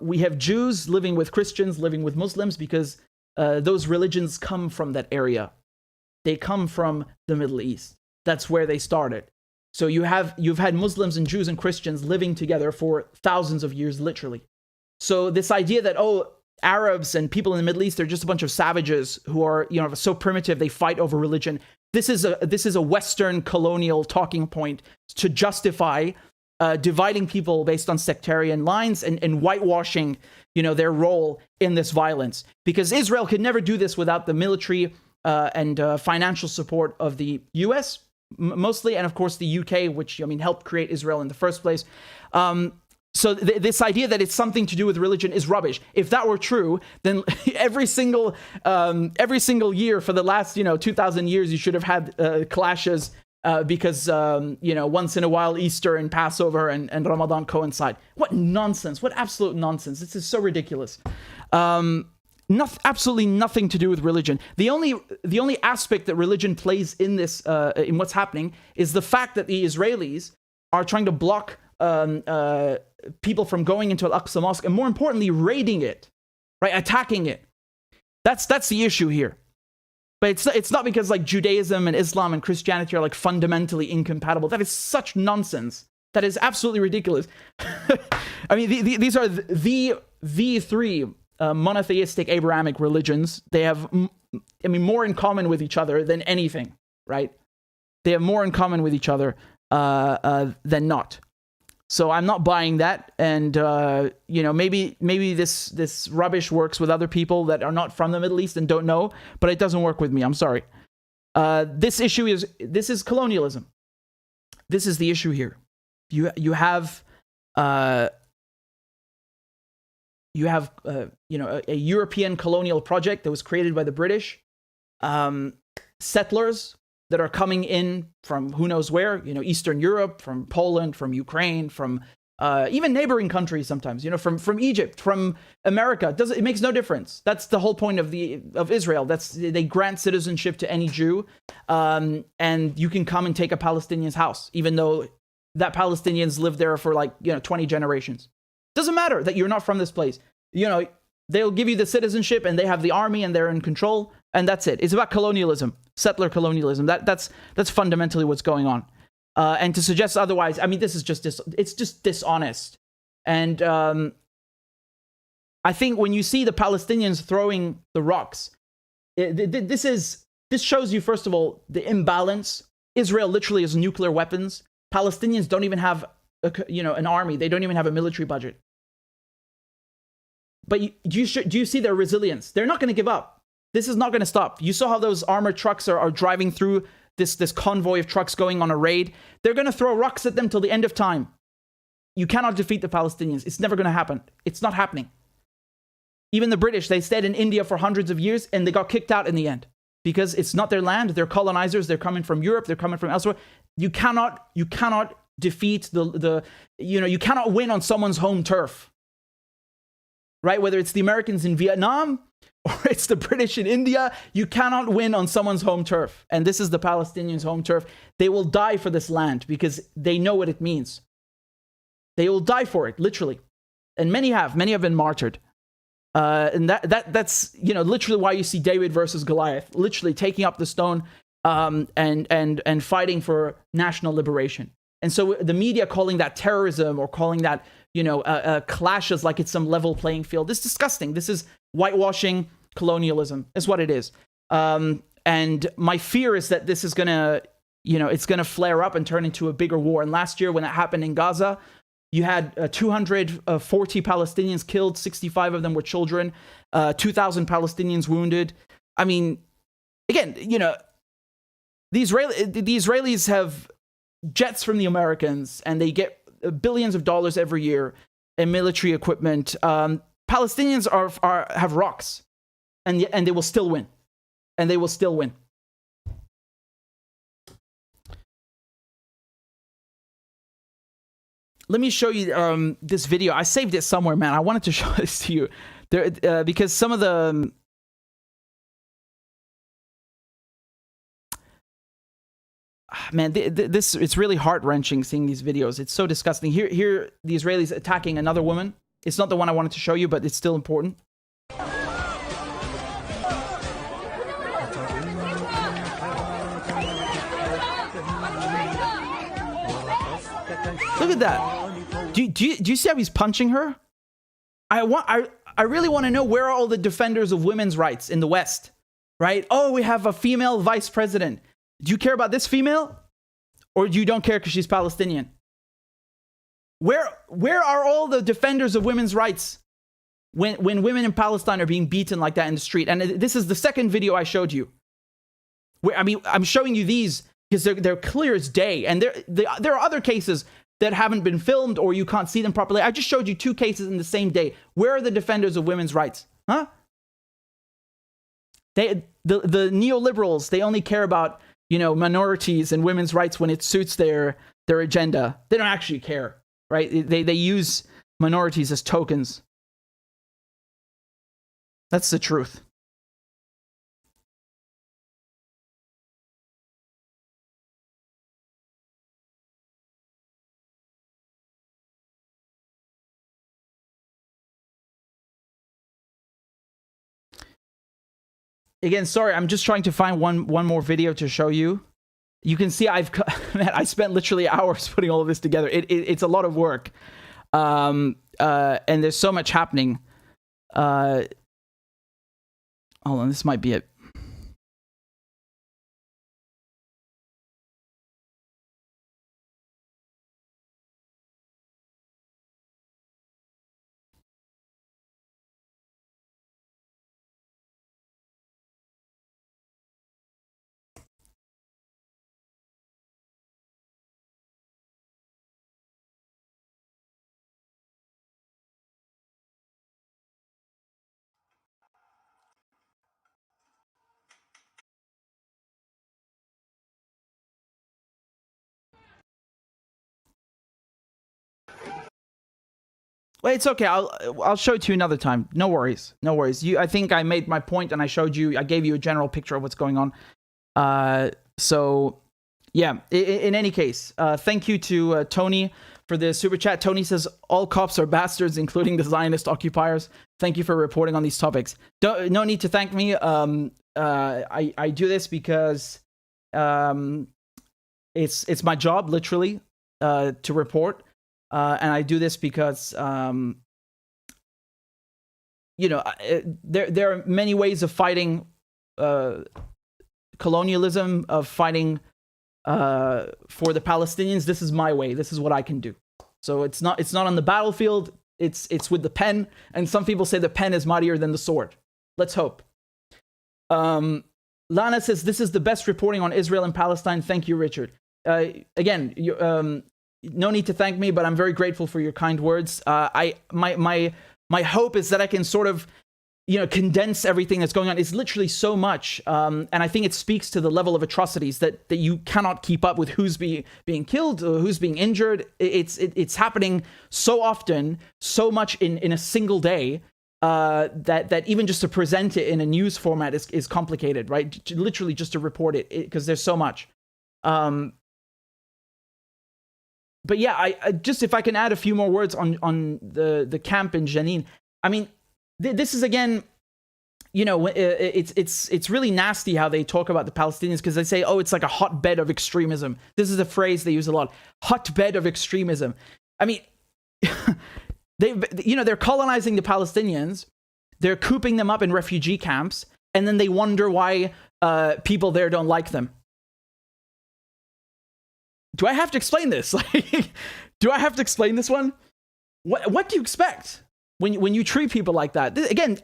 we have Jews living with Christians, living with Muslims, because those religions come from that area. They come from the Middle East. That's where they started. So you've had Muslims and Jews and Christians living together for thousands of years, literally. So this idea that, oh, Arabs and people in the Middle East, they're just a bunch of savages who are, so primitive, they fight over religion. This is a Western colonial talking point to justify dividing people based on sectarian lines and whitewashing, their role in this violence. Because Israel could never do this without the military and financial support of the US, mostly, and of course the UK, which, helped create Israel in the first place. So this idea that it's something to do with religion is rubbish. If that were true, then every single year for the last, 2,000 years, you should have had clashes because, once in a while Easter and Passover and Ramadan coincide. What nonsense. What absolute nonsense. This is so ridiculous. Absolutely nothing to do with religion. The only aspect that religion plays in this, in what's happening, is the fact that the Israelis are trying to block people from going into Al-Aqsa Mosque, and more importantly, raiding it, right? Attacking it. That's the issue here. But it's not because like Judaism and Islam and Christianity are like fundamentally incompatible. That is such nonsense. That is absolutely ridiculous. I mean, these are the three monotheistic Abrahamic religions. They have, more in common with each other than anything, right? They have more in common with each other than not. So I'm not buying that, and maybe this rubbish works with other people that are not from the Middle East and don't know, but it doesn't work with me. I'm sorry. This is colonialism. This is the issue here. You have a European colonial project that was created by the British, settlers that are coming in from who knows where, Eastern Europe, from Poland, from Ukraine, from even neighboring countries sometimes, from Egypt, from America. It makes no difference. That's the whole point of Israel. They grant citizenship to any Jew, and you can come and take a Palestinian's house, even though that Palestinians lived there for 20 generations. Doesn't matter that you're not from this place. They'll give you the citizenship, and they have the army, and they're in control, and that's it. It's about colonialism, settler colonialism. That's fundamentally what's going on. And to suggest otherwise, this is it's just dishonest. And I think when you see the Palestinians throwing the rocks, this shows you, first of all, the imbalance. Israel literally has nuclear weapons. Palestinians don't even have an army. They don't even have a military budget. But do you see their resilience? They're not going to give up. This is not going to stop. You saw how those armored trucks are driving through this convoy of trucks going on a raid. They're going to throw rocks at them till the end of time. You cannot defeat the Palestinians. It's never going to happen. It's not happening. Even the British, they stayed in India for hundreds of years and they got kicked out in the end because it's not their land. They're colonizers. They're coming from Europe. They're coming from elsewhere. You cannot defeat you cannot win on someone's home turf. Right? Whether it's the Americans in Vietnam or it's the British in India. You cannot win on someone's home turf. And this is the Palestinians' home turf. They will die for this land because they know what it means. They will die for it, literally. And many have been martyred. And that's, you know, literally why you see David versus Goliath, literally taking up the stone and fighting for national liberation. And so the media calling that terrorism or calling that, you know, clashes like it's some level playing field is disgusting. This is whitewashing colonialism, is what it is. And my fear is that this is going to, you know, it's going to flare up and turn into a bigger war. And last year when it happened in Gaza, you had 240 Palestinians killed, 65 of them were children, 2,000 Palestinians wounded. I mean, again, you know, the Israelis have jets from the Americans, and they get billions of dollars every year in military equipment. Palestinians have rocks, and they will still win. And they will still win. Let me show you this video. I saved it somewhere, man. I wanted to show this to you there, because some of the... Man, this it's really heart-wrenching seeing these videos. It's so disgusting. Here, the Israelis attacking another woman. It's not the one I wanted to show you, but it's still important. Look at that. Do you see how he's punching her? I really want to know, where are all the defenders of women's rights in the West? Right? Oh, we have a female vice president. Do you care about this female? Or do you don't care because she's Palestinian? Where are all the defenders of women's rights when women in Palestine are being beaten like that in the street? And this is the second video I showed you. I mean, I'm showing you these because they're clear as day. And there are other cases that haven't been filmed or you can't see them properly. I just showed you 2 cases in the same day. Where are the defenders of women's rights? Huh? The neoliberals, they only care about, you know, minorities and women's rights when it suits their agenda. They don't actually care, right? They use minorities as tokens. That's the truth. Again, sorry, I'm just trying to find one more video to show you. You can see man, I spent literally hours putting all of this together. It's a lot of work. And there's so much happening. Hold on, this might be it. Well, it's okay. I'll show it to you another time. No worries. No worries. I think I made my point and I showed you. I gave you a general picture of what's going on. So, yeah. In any case, thank you to Tony for the super chat. Tony says all cops are bastards, including the Zionist occupiers. Thank you for reporting on these topics. No need to thank me. I do this because it's my job, literally, to report. And I do this because, you know, there are many ways of fighting colonialism, of fighting for the Palestinians. This is my way. This is what I can do. So it's not on the battlefield. It's with the pen. And some people say the pen is mightier than the sword. Let's hope. Lana says, this is the best reporting on Israel and Palestine. Thank you, Richard. Again, no need to thank me, but I'm very grateful for your kind words. My hope is that I can sort of, you know, condense everything that's going on. It's literally so much, and I think it speaks to the level of atrocities that you cannot keep up with. Who's being killed, who's being injured. It's happening so often, so much in a single day that even just to present it in a news format is complicated, right? Literally just to report it, because there's so much. But yeah, I just, if I can add a few more words on the camp in Jenin. I mean, this is, again, you know, it's really nasty how they talk about the Palestinians, because they say, oh, it's like a hotbed of extremism. This is a phrase they use a lot. Hotbed of extremism. I mean, they're colonizing the Palestinians. They're cooping them up in refugee camps. And then they wonder why people there don't like them. Do I have to explain this? Like, do I have to explain this one? What do you expect when you treat people like that? Again,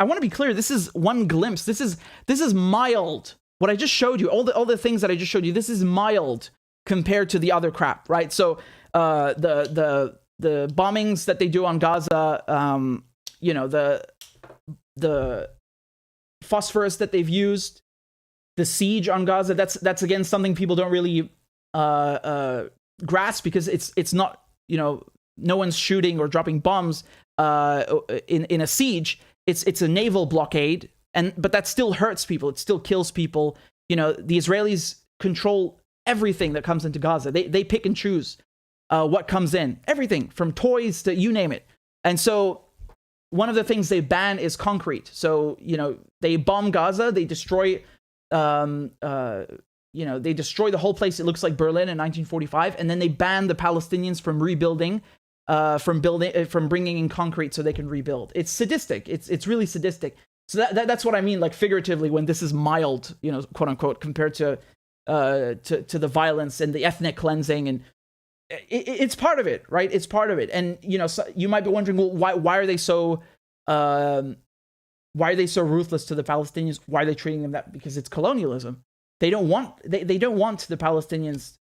I want to be clear. This is one glimpse. This is mild. What I just showed you, all the things that I just showed you, this is mild compared to the other crap, right? So the bombings that they do on Gaza, you know, the phosphorus that they've used, the siege on Gaza. That's again something people don't really grasp, because it's not, you know, no one's shooting or dropping bombs in a siege. It's a naval blockade, but that still hurts people. It still kills people. You know, the Israelis control everything that comes into Gaza. They pick and choose what comes in, everything from toys to you name it. And so one of the things they ban is concrete. So, you know, they bomb Gaza, they destroy you know, they destroy the whole place. It looks like Berlin in 1945, and then they ban the Palestinians from rebuilding, from bringing in concrete so they can rebuild. It's sadistic. It's really sadistic. So that's what I mean, like figuratively, when this is mild, you know, quote unquote, compared to the violence and the ethnic cleansing, and it's part of it, right? It's part of it. And you know, so you might be wondering, well, why are they so ruthless to the Palestinians? Why are they treating them that? Because it's colonialism. They don't want the Palestinians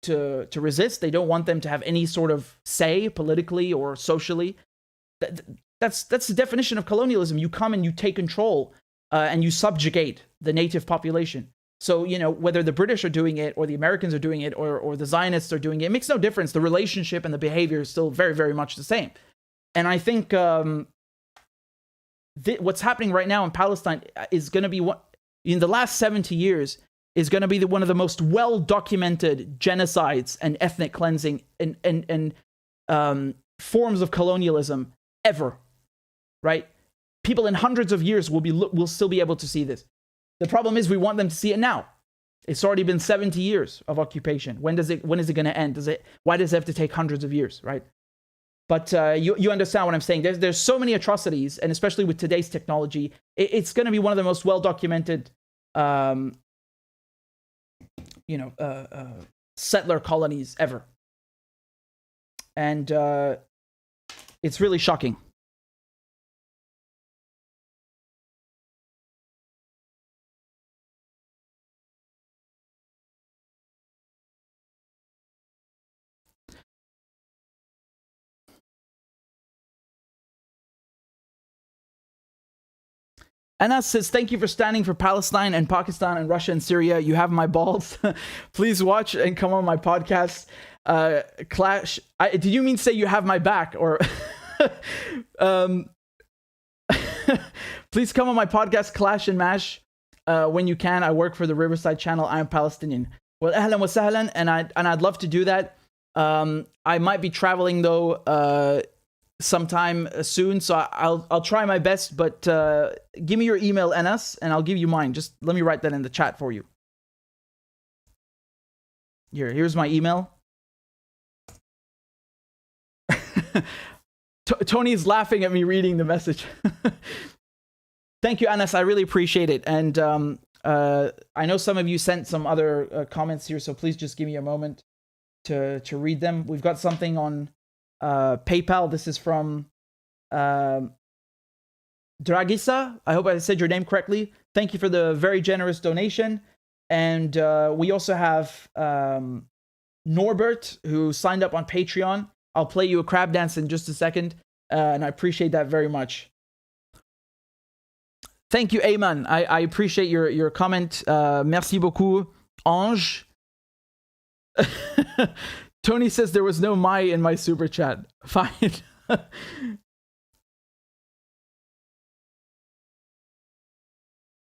to resist. They don't want them to have any sort of say politically or socially. That's the definition of colonialism. You come and you take control and you subjugate the native population. So, you know, whether the British are doing it or the Americans are doing it or the Zionists are doing it, it makes no difference. The relationship and the behavior is still very, very much the same. And I think what's happening right now in Palestine is going to be what, in the last 70 years, is going to be one of the most well-documented genocides and ethnic cleansing and forms of colonialism ever, right? People in hundreds of years will still be able to see this. The problem is we want them to see it now. It's already been 70 years of occupation. When is it going to end? Why does it have to take hundreds of years, right? But you understand what I'm saying. There's so many atrocities, and especially with today's technology, it's going to be one of the most well-documented settler colonies ever. And it's really shocking. Anas says, thank you for standing for Palestine and Pakistan and Russia and Syria. You have my balls. Please watch and come on my podcast. Clash. Did you mean say you have my back? Or please come on my podcast, Clash and Mash, when you can. I work for the Riverside channel. I'm Palestinian. Well, ahlan wa sahlan, and I'd love to do that. I might be traveling, though, sometime soon, so I'll try my best, but give me your email, Anas, and I'll give you mine. Just let me write that in the chat for you. Here's my email. Tony's laughing at me reading the message. Thank you, Anas. I really appreciate it. And I know some of you sent some other comments here, so please just give me a moment to read them. We've got something on PayPal. This is from Dragisa. I hope I said your name correctly. Thank you for the very generous donation. And we also have Norbert, who signed up on Patreon. I'll play you a crab dance in just a second, and I appreciate that very much. Thank you, Ayman. I appreciate your comment. Merci beaucoup, Ange. Tony says there was no "my" in my super chat. Fine.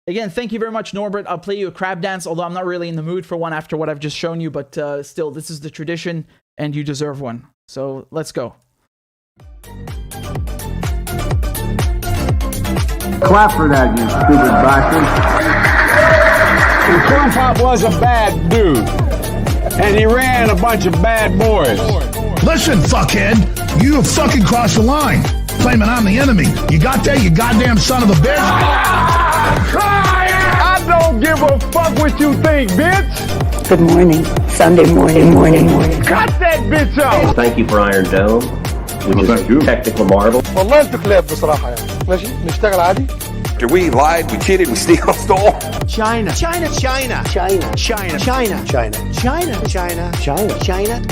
again, thank you very much, Norbert. I'll play you a crab dance, although I'm not really in the mood for one after what I've just shown you, but still, this is the tradition, and you deserve one. So let's go. Clap for that, you stupid bastard. And Corn Pop was a bad dude. And he ran a bunch of bad boys. Listen, fuckhead, you have fucking crossed the line. Claiming I'm the enemy. You got that, you goddamn son of a bitch? I don't give a fuck what you think, bitch. Good morning. Sunday morning. Cut that bitch off. Thank you for Iron Dome, which is a technical marvel. والله انتوا كلاب بصراحة يعني. ماشي نشتغل عادي. We lied, we cheated, we stole. China.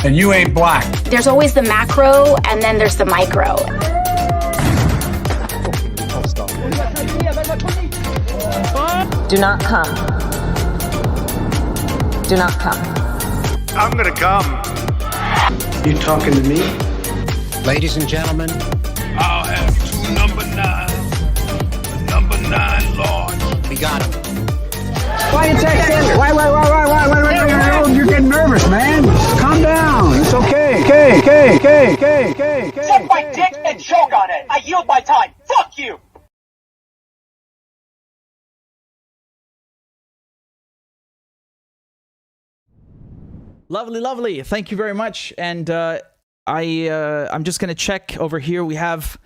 And you ain't black. There's always the macro and then there's the micro. Do not come. Do not come. I'm gonna come. You talking to me? Ladies and gentlemen. I'll have 2 number 9s. Number 9 large. We got him. Why you texting? Why? You're getting nervous, man. Calm down. It's okay. Okay. Suck my dick and choke on it. I yield my time. Fuck you. Lovely. Thank you very much. And I'm just gonna check over here. We have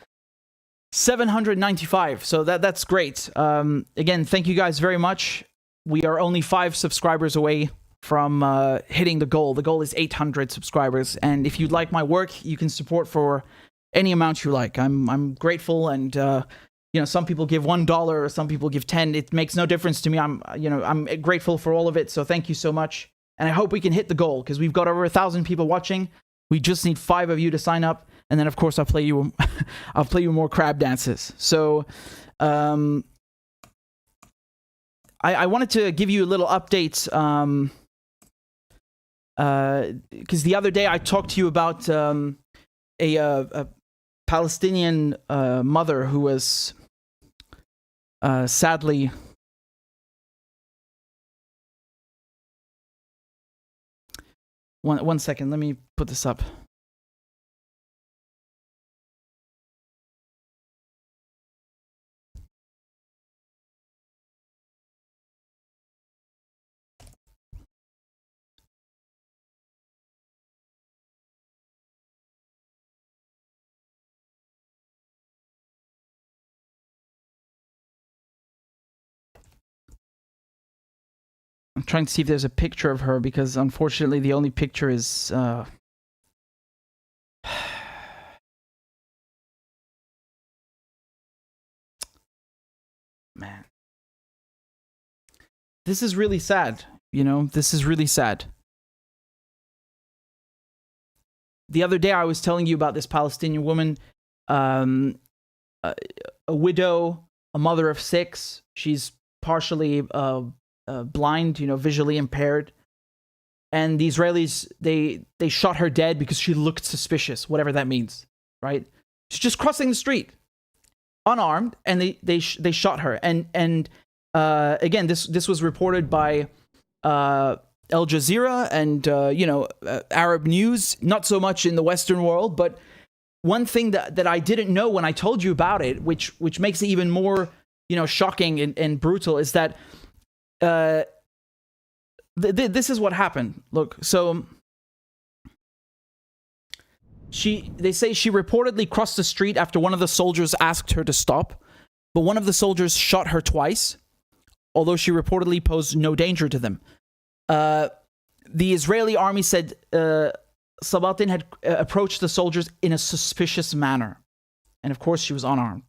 795, so that's great. Again, thank you guys very much. We are only 5 subscribers away from hitting the goal. The goal is 800 subscribers, and if you'd like my work, you can support for any amount you like. I'm grateful, and some people give $1 or some people give 10. It makes no difference to me. I'm grateful for all of it. So thank you so much, and I hope we can hit the goal because we've got over 1,000 people watching. We just need 5 of you to sign up. And then, of course, I'll play you more crab dances. So, I wanted to give you a little update, because the other day I talked to you about a Palestinian mother who was sadly. One second, let me put this up. I'm trying to see if there's a picture of her because unfortunately the only picture is man. This is really sad, this is really sad. The other day I was telling you about this Palestinian woman, a widow, a mother of 6. She's partially blind, visually impaired. And the Israelis, they shot her dead because she looked suspicious, whatever that means, right? She's just crossing the street, unarmed, and they shot her. And again, this was reported by Al Jazeera and Arab news, not so much in the Western world. But one thing that I didn't know when I told you about it, which makes it even more shocking and brutal, is that this is what happened. Look, so they say she reportedly crossed the street after one of the soldiers asked her to stop, but one of the soldiers shot her twice, although she reportedly posed no danger to them. The Israeli army said Sabatin had approached the soldiers in a suspicious manner, and of course she was unarmed.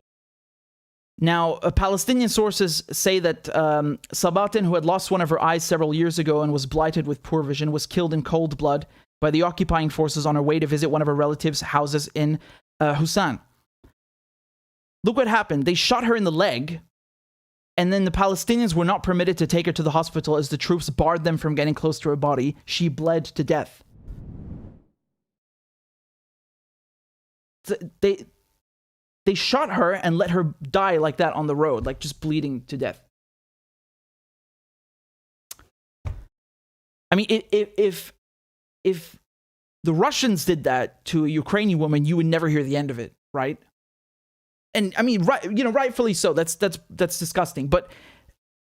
Now, Palestinian sources say that Sabatin, who had lost one of her eyes several years ago and was blighted with poor vision, was killed in cold blood by the occupying forces on her way to visit one of her relatives' houses in Hussan. Look what happened. They shot her in the leg, and then the Palestinians were not permitted to take her to the hospital as the troops barred them from getting close to her body. She bled to death. They shot her and let her die like that on the road, like just bleeding to death. I mean, if the Russians did that to a Ukrainian woman, you would never hear the end of it, right? And I mean, right, you know, rightfully so. That's disgusting. But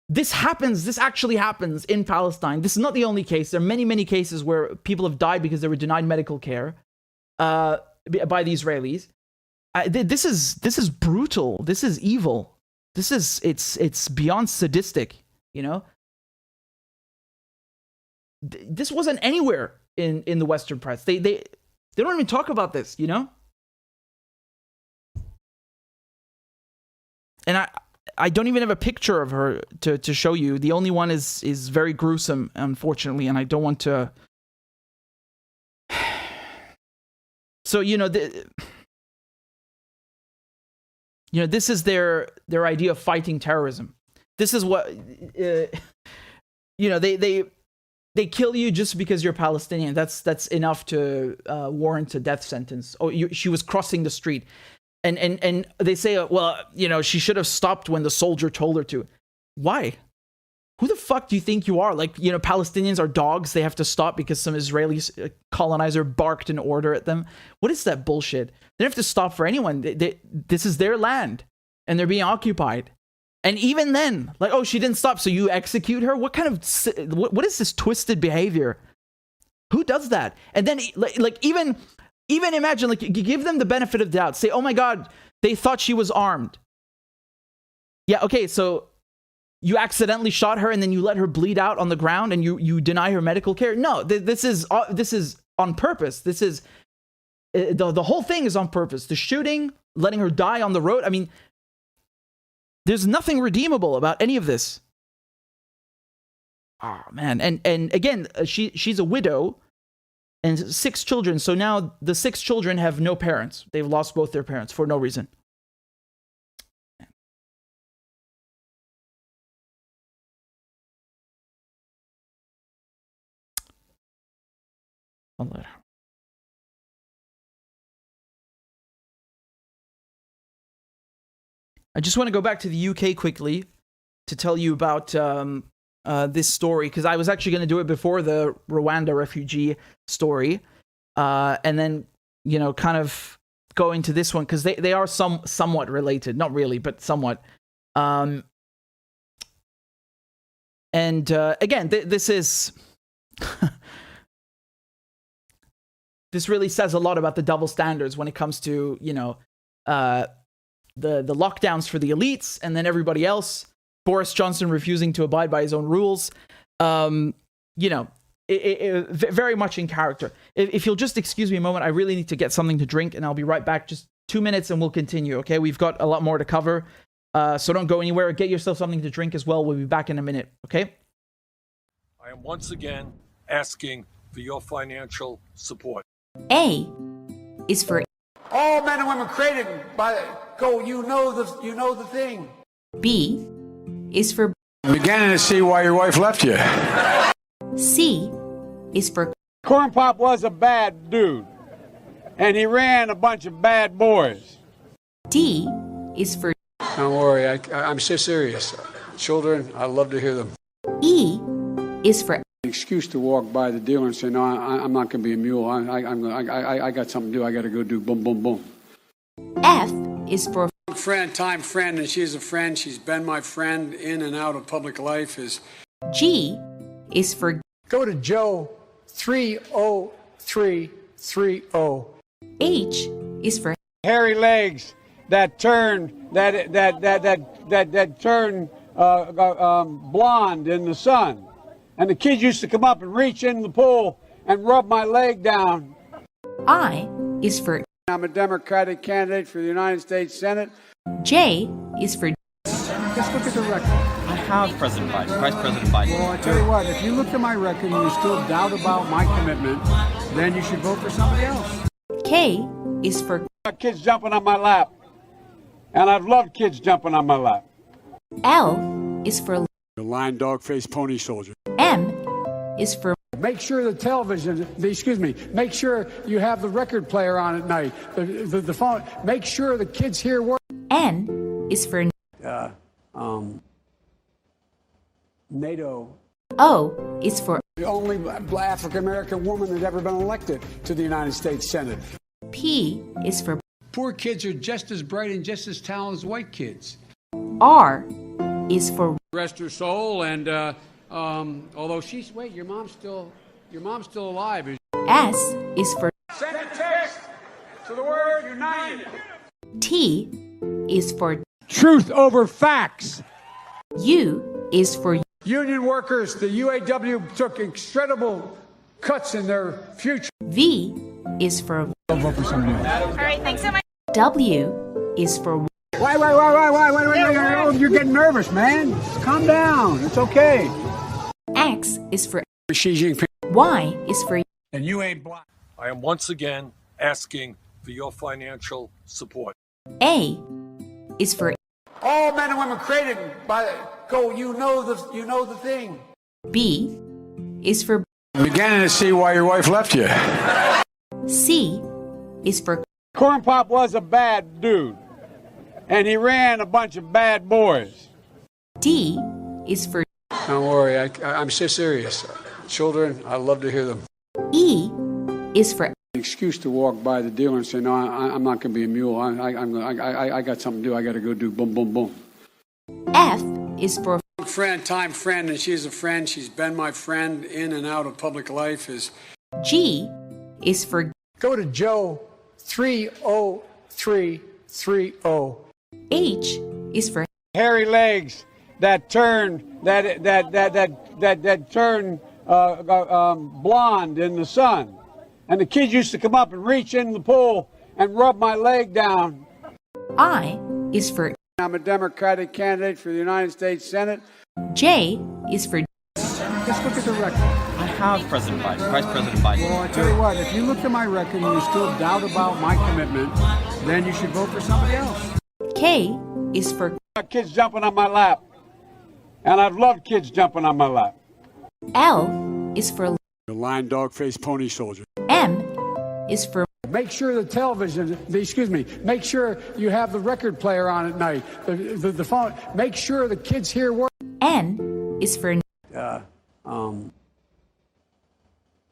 this happens. This actually happens in Palestine. This is not the only case. There are many, many cases where people have died because they were denied medical care by the Israelis. This is brutal. This is evil. It's beyond sadistic. You know, this wasn't anywhere in the Western press. They don't even talk about this. You know, and I don't even have a picture of her to show you. The only one is very gruesome, unfortunately, and I don't want to. So this is their idea of fighting terrorism. This is what they kill you just because you're Palestinian. That's enough to warrant a death sentence. Oh, she was crossing the street. And they say, well, she should have stopped when the soldier told her to. Why? Who the fuck do you think you are? Like, Palestinians are dogs. They have to stop because some Israeli colonizer barked an order at them. What is that bullshit? They don't have to stop for anyone. This is their land and they're being occupied. And even then, like, oh, she didn't stop, so you execute her? What kind of, what is this twisted behavior? Who does that? And then, like even imagine, like, you give them the benefit of the doubt. Say, oh my God, they thought she was armed. Yeah, okay, so you accidentally shot her and then you let her bleed out on the ground and you deny her medical care? No, this is on purpose. This is, the whole thing is on purpose. The shooting, letting her die on the road. I mean, there's nothing redeemable about any of this. Oh, man. And again, she's a widow. And 6 children. So now the 6 children have no parents. They've lost both their parents for no reason. I just want to go back to the UK quickly to tell you about this story, because I was actually going to do it before the Rwanda refugee story, and then kind of go into this one, because they are somewhat related, not really, but somewhat. And again, this is this really says a lot about the double standards when it comes to the lockdowns for the elites and then everybody else. Boris Johnson refusing to abide by his own rules. Very much in character. If you'll just excuse me a moment, I really need to get something to drink, and I'll be right back. Just 2 minutes and we'll continue, okay? We've got a lot more to cover, so don't go anywhere. Get yourself something to drink as well. We'll be back in a minute, okay? I am once again asking for your financial support. A is for all men and women created by you know the thing. B is for I'm beginning to see why your wife left you. C is for Corn Pop was a bad dude, and he ran a bunch of bad boys. D is for Don't worry, I'm so serious. Children, I love to hear them. E is for An excuse to walk by the dealer and say, no, I'm not going to be a mule. I got something to do. I got to go do boom, boom, boom. F is for Time friend, and she's a friend. She's been my friend in and out of public life. G is for Go to Joe 30330. H is for Hairy legs that turn blonde in the sun, and the kids used to come up and reach in the pool and rub my leg down. I is for I'm a Democratic candidate for the United States Senate. J is for Just look at the record. I have President Biden, Vice President Biden. Well, I tell you what, if you look at my record and you still doubt about my commitment, then you should vote for somebody else. K is for Kids jumping on my lap, and I've loved kids jumping on my lap. L is for The lion, dog, face, pony soldier. M is for Make sure the television, make sure you have the record player on at night, the phone. Make sure the kids hear work. N is for NATO. O is for The only African-American woman that's ever been elected to the United States Senate. P is for Poor kids are just as bright and just as talented as white kids. R is for Rest her soul, and although she's your mom's still alive. S is for Send a text to the word united. T is for Truth over facts. U is for Union workers, the UAW took incredible cuts in their future. V is for I'll vote for somebody else. All right, thanks so much. W is for Wait, you're getting nervous, man. Calm down. It's okay. X is for Xi Jinping. Y is for And you ain't black. I am once again asking for your financial support. A is for All men and women created by you know the thing. B is for I'm beginning to see why your wife left you. C is for Corn Pop was a bad dude, and he ran a bunch of bad boys. D is for Don't worry, I'm so serious. Children, I love to hear them. E is for An excuse to walk by the dealer and say, no, I'm not going to be a mule. I got something to do. I got to go do boom, boom, boom. F is for Time friend, and she's a friend. She's been my friend in and out of public life. G is for Go to Joe 30330. H is for Hairy legs that turn blonde in the sun, and the kids used to come up and reach in the pool and rub my leg down. I is for I'm a Democratic candidate for the United States Senate. J is for Let's look at the record. I have President Biden, Vice President Biden. Well, I tell you what, if you look at my record and you still doubt about my commitment, then you should vote for somebody else. K is for Kids jumping on my lap, and I've loved kids jumping on my lap. L is for The lion, dog, face, pony soldier. M is for Make sure the television, make sure you have the record player on at night, the phone. Make sure the kids hear work. N is for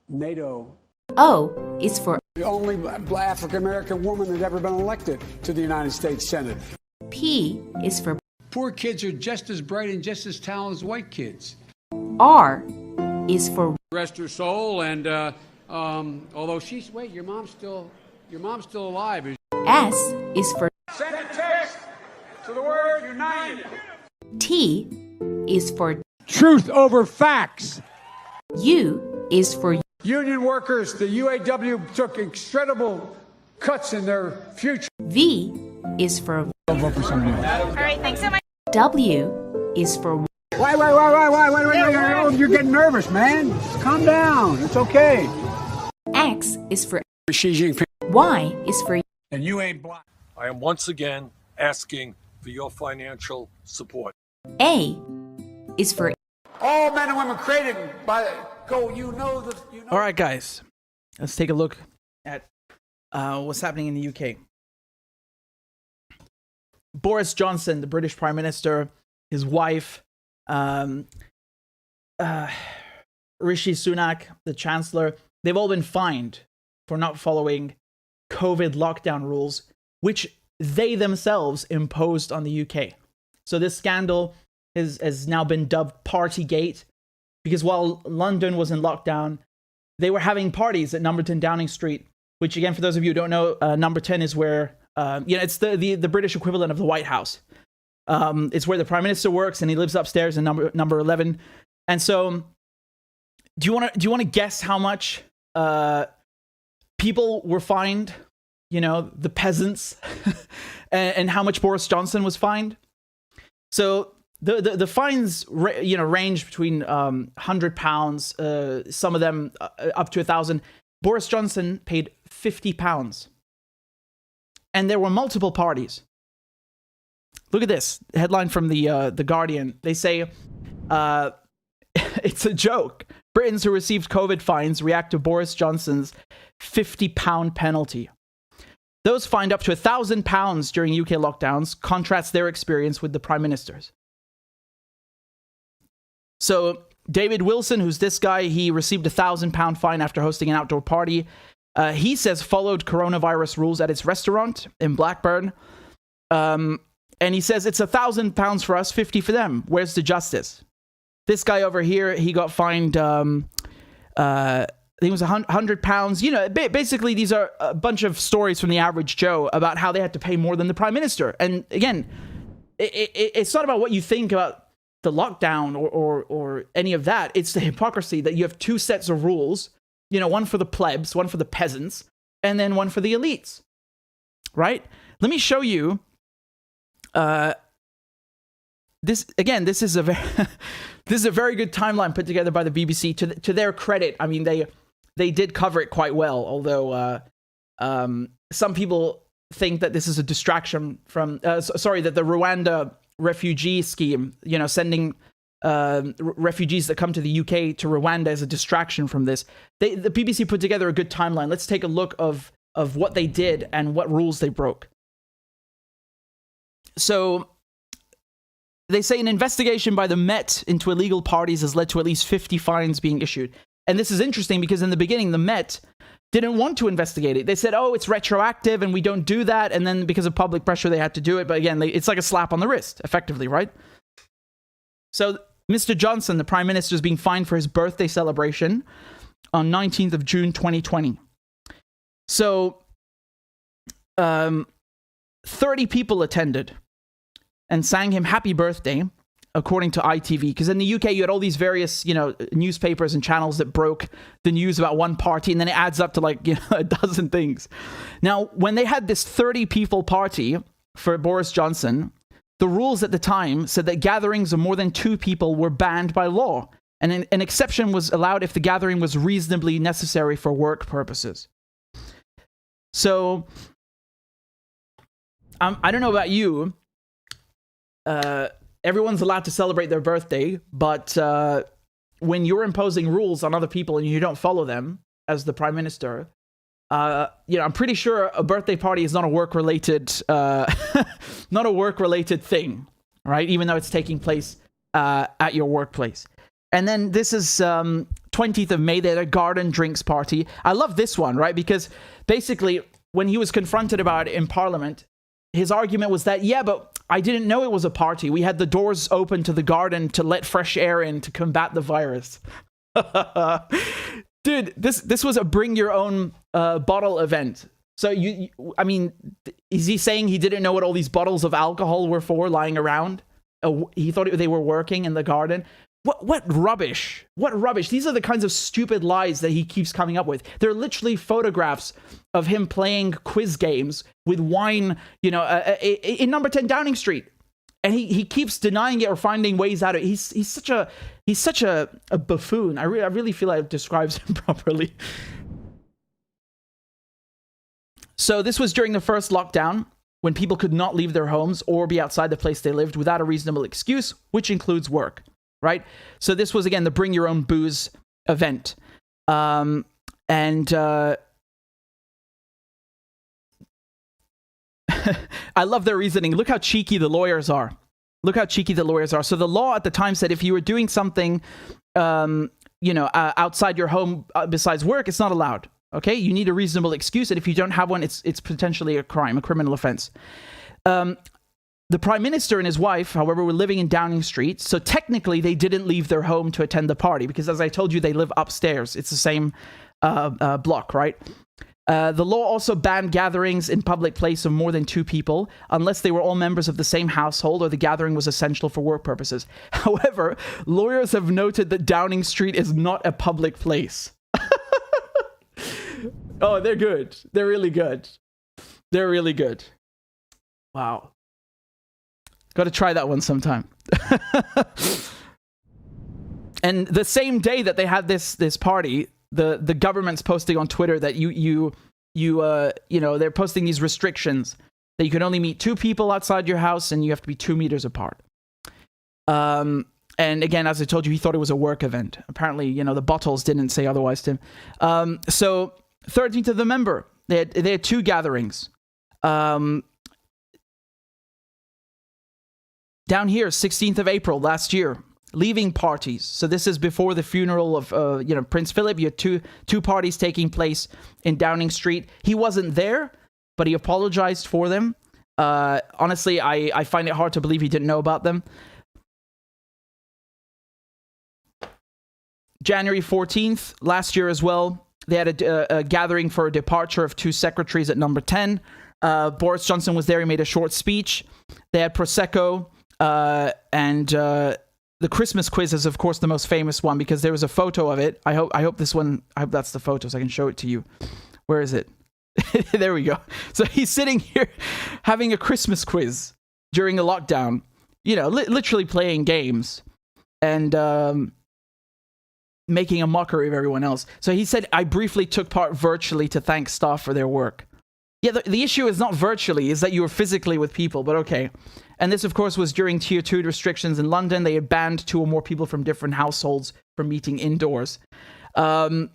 NATO. O is for The only African-American woman that's ever been elected to the United States Senate. P is for Poor kids are just as bright and just as talented as white kids. R is for Rest her soul, and although she's your mom's still alive. S is for Send a text to the word united. T is for Truth over facts. U is for Union workers, the UAW took incredible cuts in their future. V is for I'll vote for somebody else. All right, thanks so much. W is for Wait, you're getting nervous, man. Calm down. It's okay. X is for Xi Jinping. Y is for And you ain't black. I am once again asking for your financial support. A is for All men and women created by you know. All right, guys, let's take a look at what's happening in the UK. Boris Johnson, the British Prime Minister, his wife, Rishi Sunak, the Chancellor, they've all been fined for not following COVID lockdown rules, which they themselves imposed on the UK. So this scandal has now been dubbed Partygate, because while London was in lockdown, they were having parties at Number 10 Downing Street, which, again, for those of you who don't know, Number 10 is where, it's the British equivalent of the White House. It's where the Prime Minister works, and he lives upstairs in number 11. And so, do you want to guess how much people were fined? You know, the peasants, and how much Boris Johnson was fined? So the fines range between £100, some of them up to £1,000. Boris Johnson paid £50, and there were multiple parties. Look at this headline from the Guardian. They say it's a joke. Britons who received COVID fines react to Boris Johnson's £50 penalty. Those fined up to £1,000 during UK lockdowns contrast their experience with the Prime Minister's. So David Wilson, who's this guy, he received a £1,000 fine after hosting an outdoor party. He says followed coronavirus rules at its restaurant in Blackburn. And he says it's £1,000 for us, 50 for them. Where's the justice? This guy over here, he got fined, I think it was £100. You know, basically these are a bunch of stories from the average Joe about how they had to pay more than the prime minister. And again, it's not about what you think about the lockdown or any of that. It's the hypocrisy that you have two sets of rules, you know, one for the plebs, one for the peasants, and then one for the elites, right? Let me show you. This is a very good timeline put together by the BBC. To their credit, I mean, they did cover it quite well, although some people think that this is a distraction from that the Rwanda refugee scheme, you know, sending refugees that come to the UK to Rwanda is a distraction from this. The BBC put together a good timeline. Let's take a look of what they did and what rules they broke. So they say an investigation by the Met into illegal parties has led to at least 50 fines being issued. And this is interesting because in the beginning, the Met didn't want to investigate it. They said, oh, it's retroactive and we don't do that. And then because of public pressure, they had to do it. But again, it's like a slap on the wrist, effectively, right? So Mr. Johnson, the Prime Minister, is being fined for his birthday celebration on 19th of June, 2020. So 30 people attended and sang him happy birthday, according to ITV. Because in the UK, you had all these various, you know, newspapers and channels that broke the news about one party, and then it adds up to like, you know, a dozen things. Now, when they had this 30 people party for Boris Johnson, the rules at the time said that gatherings of more than 2 people were banned by law. And an exception was allowed if the gathering was reasonably necessary for work purposes. So, I don't know about you. Everyone's allowed to celebrate their birthday, but when you're imposing rules on other people and you don't follow them as the Prime Minister, you know, I'm pretty sure a birthday party is not a work-related, not a work-related thing, right? Even though it's taking place at your workplace. And then this is 20th of May. They had a garden drinks party. I love this one, right? Because basically, when he was confronted about it in Parliament, his argument was that, yeah, but I didn't know it was a party. We had the doors open to the garden to let fresh air in to combat the virus. Dude, this was a bring your own bottle event. So I mean, is he saying he didn't know what all these bottles of alcohol were for lying around? He thought they were working in the garden. What rubbish? What rubbish? These are the kinds of stupid lies that he keeps coming up with. They're literally photographs of him playing quiz games with wine, you know, in number 10 Downing Street. And he keeps denying it or finding ways out of it. He's such a buffoon. I really feel like it describes him properly. So this was during the first lockdown, when people could not leave their homes or be outside the place they lived without a reasonable excuse, which includes work. Right? So this was, again, the bring your own booze event. I love their reasoning. Look how cheeky the lawyers are. Look how cheeky the lawyers are. So the law at the time said if you were doing something, you know, outside your home besides work, it's not allowed. Okay? You need a reasonable excuse. And if you don't have one, it's potentially a crime, a criminal offense. The Prime Minister and his wife, however, were living in Downing Street, so technically they didn't leave their home to attend the party, because as I told you, they live upstairs. It's the same block, right? The law also banned gatherings in public place of more than 2 people, unless they were all members of the same household or the gathering was essential for work purposes. However, lawyers have noted that Downing Street is not a public place. Oh, they're good. They're really good. They're really good. Wow. Got to try that one sometime. And the same day that they had this party, the government's posting on Twitter that you know, they're posting these restrictions that you can only meet 2 people outside your house and you have to be 2 meters apart. And again, as I told you, he thought it was a work event. Apparently, you know, the bottles didn't say otherwise to him. So 13th of November, they had 2 gatherings. Down here, 16th of April last year, leaving parties. So this is before the funeral of Prince Philip. You had two parties taking place in Downing Street. He wasn't there, but he apologized for them. Honestly, I find it hard to believe he didn't know about them. January 14th, last year as well, they had a gathering for a departure of 2 secretaries at number 10. Boris Johnson was there. He made a short speech. They had Prosecco, and the Christmas quiz is, of course, the most famous one because there was a photo of it. I hope that's the photo so I can show it to you. Where is it? There we go. So he's sitting here having a Christmas quiz during a lockdown, literally playing games and making a mockery of everyone else. So he said, I briefly took part virtually to thank staff for their work. Yeah, the issue is not virtually, is that you were physically with people, but okay. And this, of course, was during Tier 2 restrictions in London. They had banned 2 or more people from different households from meeting indoors. And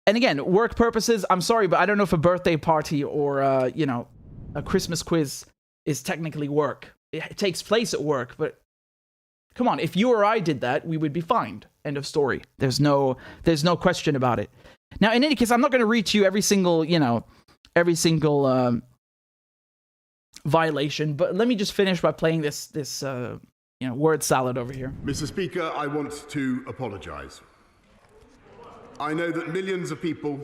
again, work purposes, I'm sorry, but I don't know if a birthday party or, a Christmas quiz is technically work. It takes place at work, but come on, if you or I did that, we would be fined. End of story. There's no question about it. Now, in any case, I'm not going to read to you every single violation, but let me just finish by playing this word salad over here. Mr. Speaker, I want to apologize. I know that millions of people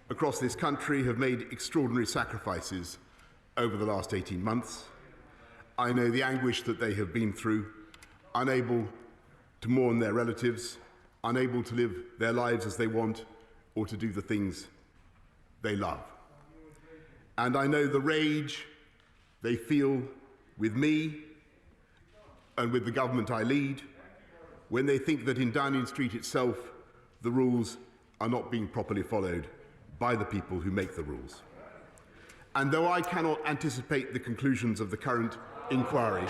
across this country have made extraordinary sacrifices over the last 18 months. I know the anguish that they have been through, unable to mourn their relatives, unable to live their lives as they want, or to do the things they love. And I know the rage they feel with me and with the government I lead when they think that in Downing Street itself, the rules are not being properly followed by the people who make the rules. And though I cannot anticipate the conclusions of the current inquiry,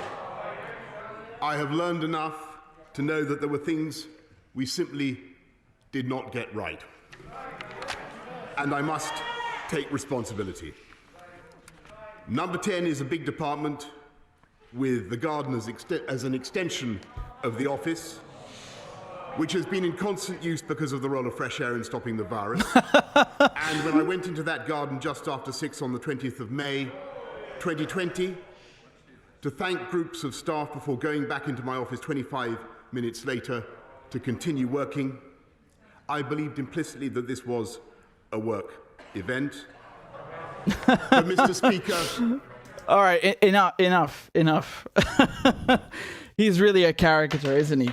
I have learned enough to know that there were things we simply did not get right. And I must take responsibility. Number 10 is a big department with the garden as an extension of the office, which has been in constant use because of the role of fresh air in stopping the virus. And when I went into that garden just after 6 on the 20th of May, 2020, to thank groups of staff before going back into my office 25 minutes later to continue working, I believed implicitly that this was a work event. But Mr. Speaker... All right, enough. He's really a caricature, isn't he?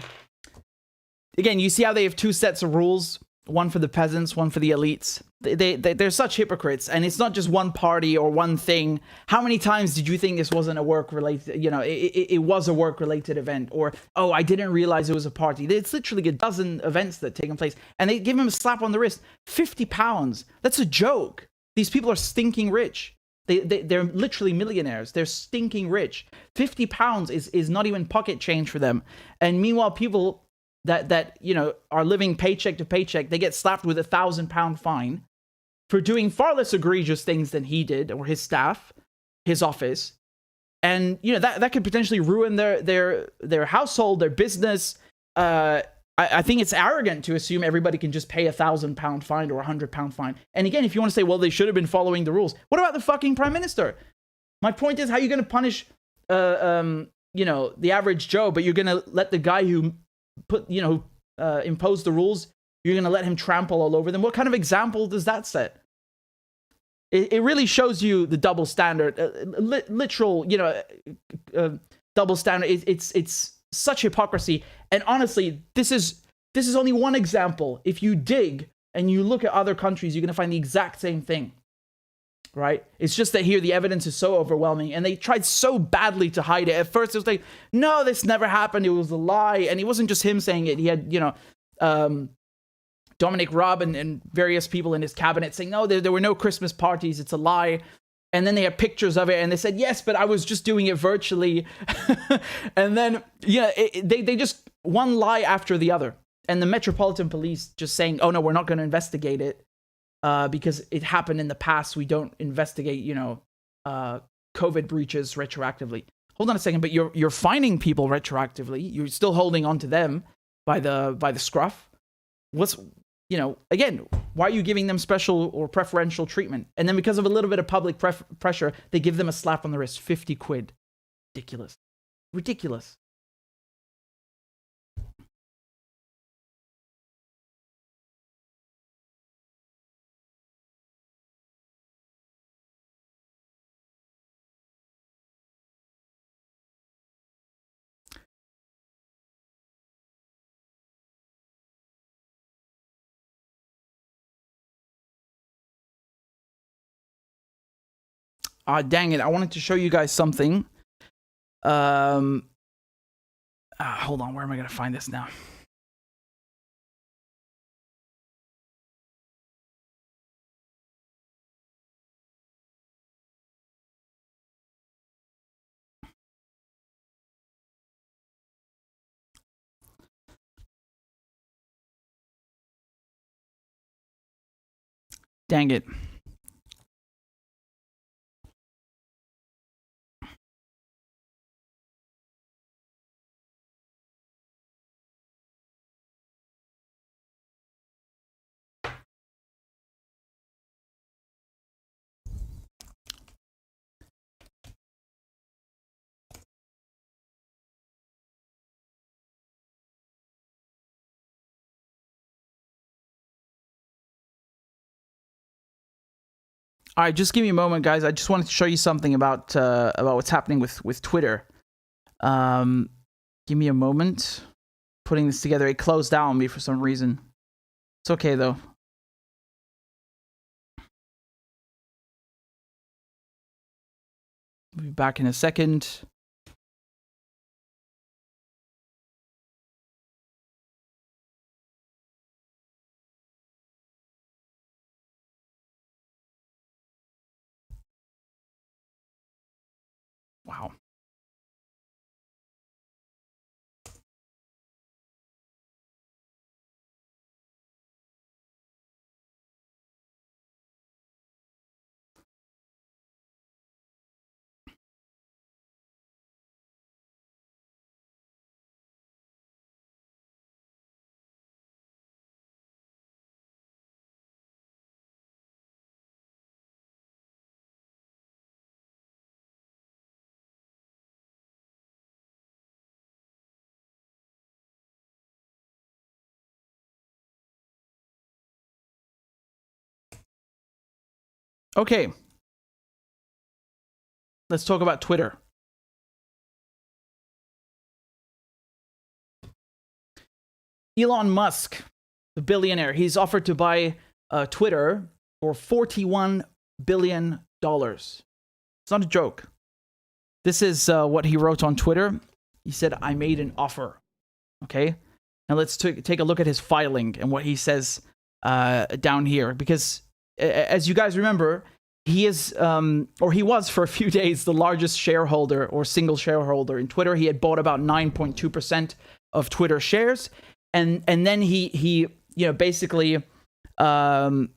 Again, you see how they have 2 sets of rules, one for the peasants, one for the elites. They're such hypocrites, and it's not just one party or one thing. How many times did you think this wasn't a work-related, it was a work-related event? Or, oh, I didn't realize it was a party. It's literally a dozen events that taken place, and they give him a slap on the wrist. £50. That's a joke. These people are stinking rich. They're literally millionaires. They're stinking rich. £50 is not even pocket change for them. And meanwhile, people that are living paycheck to paycheck, they get slapped with £1,000 fine for doing far less egregious things than he did, or his staff, his office. And that could potentially ruin their household, their business. I think it's arrogant to assume everybody can just pay £1,000 fine or £100 fine. And again, if you want to say, well, they should have been following the rules, what about the fucking prime minister? My point is, how are you going to punish, the average Joe, but you're going to let the guy who imposed the rules, you're going to let him trample all over them? What kind of example does that set? It really shows you the double standard, literal, double standard. It's such hypocrisy. And honestly, this is only one example. If you dig and you look at other countries, you're going to find the exact same thing, right? It's just that here the evidence is so overwhelming, and they tried so badly to hide it. At first, it was like, no, this never happened. It was a lie. And it wasn't just him saying it. He had, Dominic Raab and various people in his cabinet saying, no, there were no Christmas parties. It's a lie. And then they had pictures of it, and they said, yes, but I was just doing it virtually. And then, they just, one lie after the other. And the Metropolitan Police just saying, oh, no, we're not going to investigate it because it happened in the past. We don't investigate, COVID breaches retroactively. hold on a second, but you're fining people retroactively. You're still holding on to them by the scruff. What's, you know, again, why are you giving them special or preferential treatment? And then because of a little bit of public pressure, they give them a slap on the wrist, 50 quid. Ridiculous. Ridiculous. Dang it, I wanted to show you guys something. Hold on, where am I going to find this now? Dang it. All right, just give me a moment, guys. I just wanted to show you something about what's happening with Twitter. Give me a moment. Putting this together, it closed down on me for some reason. It's okay though. We'll be back in a second. Wow. Okay. Let's talk about Twitter. Elon Musk, the billionaire, he's offered to buy Twitter for $41 billion. It's not a joke. This is what he wrote on Twitter. He said, I made an offer. Okay? Now let's take a look at his filing and what he says down here. Because as you guys remember, he is, or he was for a few days, the largest shareholder or single shareholder in Twitter. He had bought about 9.2% of Twitter shares. And then he you know, basically escalated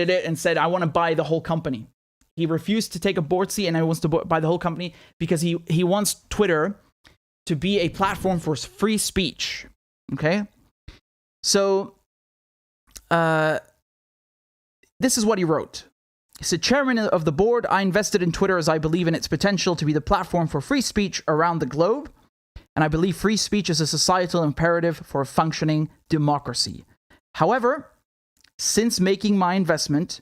it and said, I want to buy the whole company. He refused to take a board seat and he wants to buy the whole company because he wants Twitter to be a platform for free speech. Okay? So, this is what he wrote. He said, Chairman of the board, I invested in Twitter as I believe in its potential to be the platform for free speech around the globe. And I believe free speech is a societal imperative for a functioning democracy. However, since making my investment,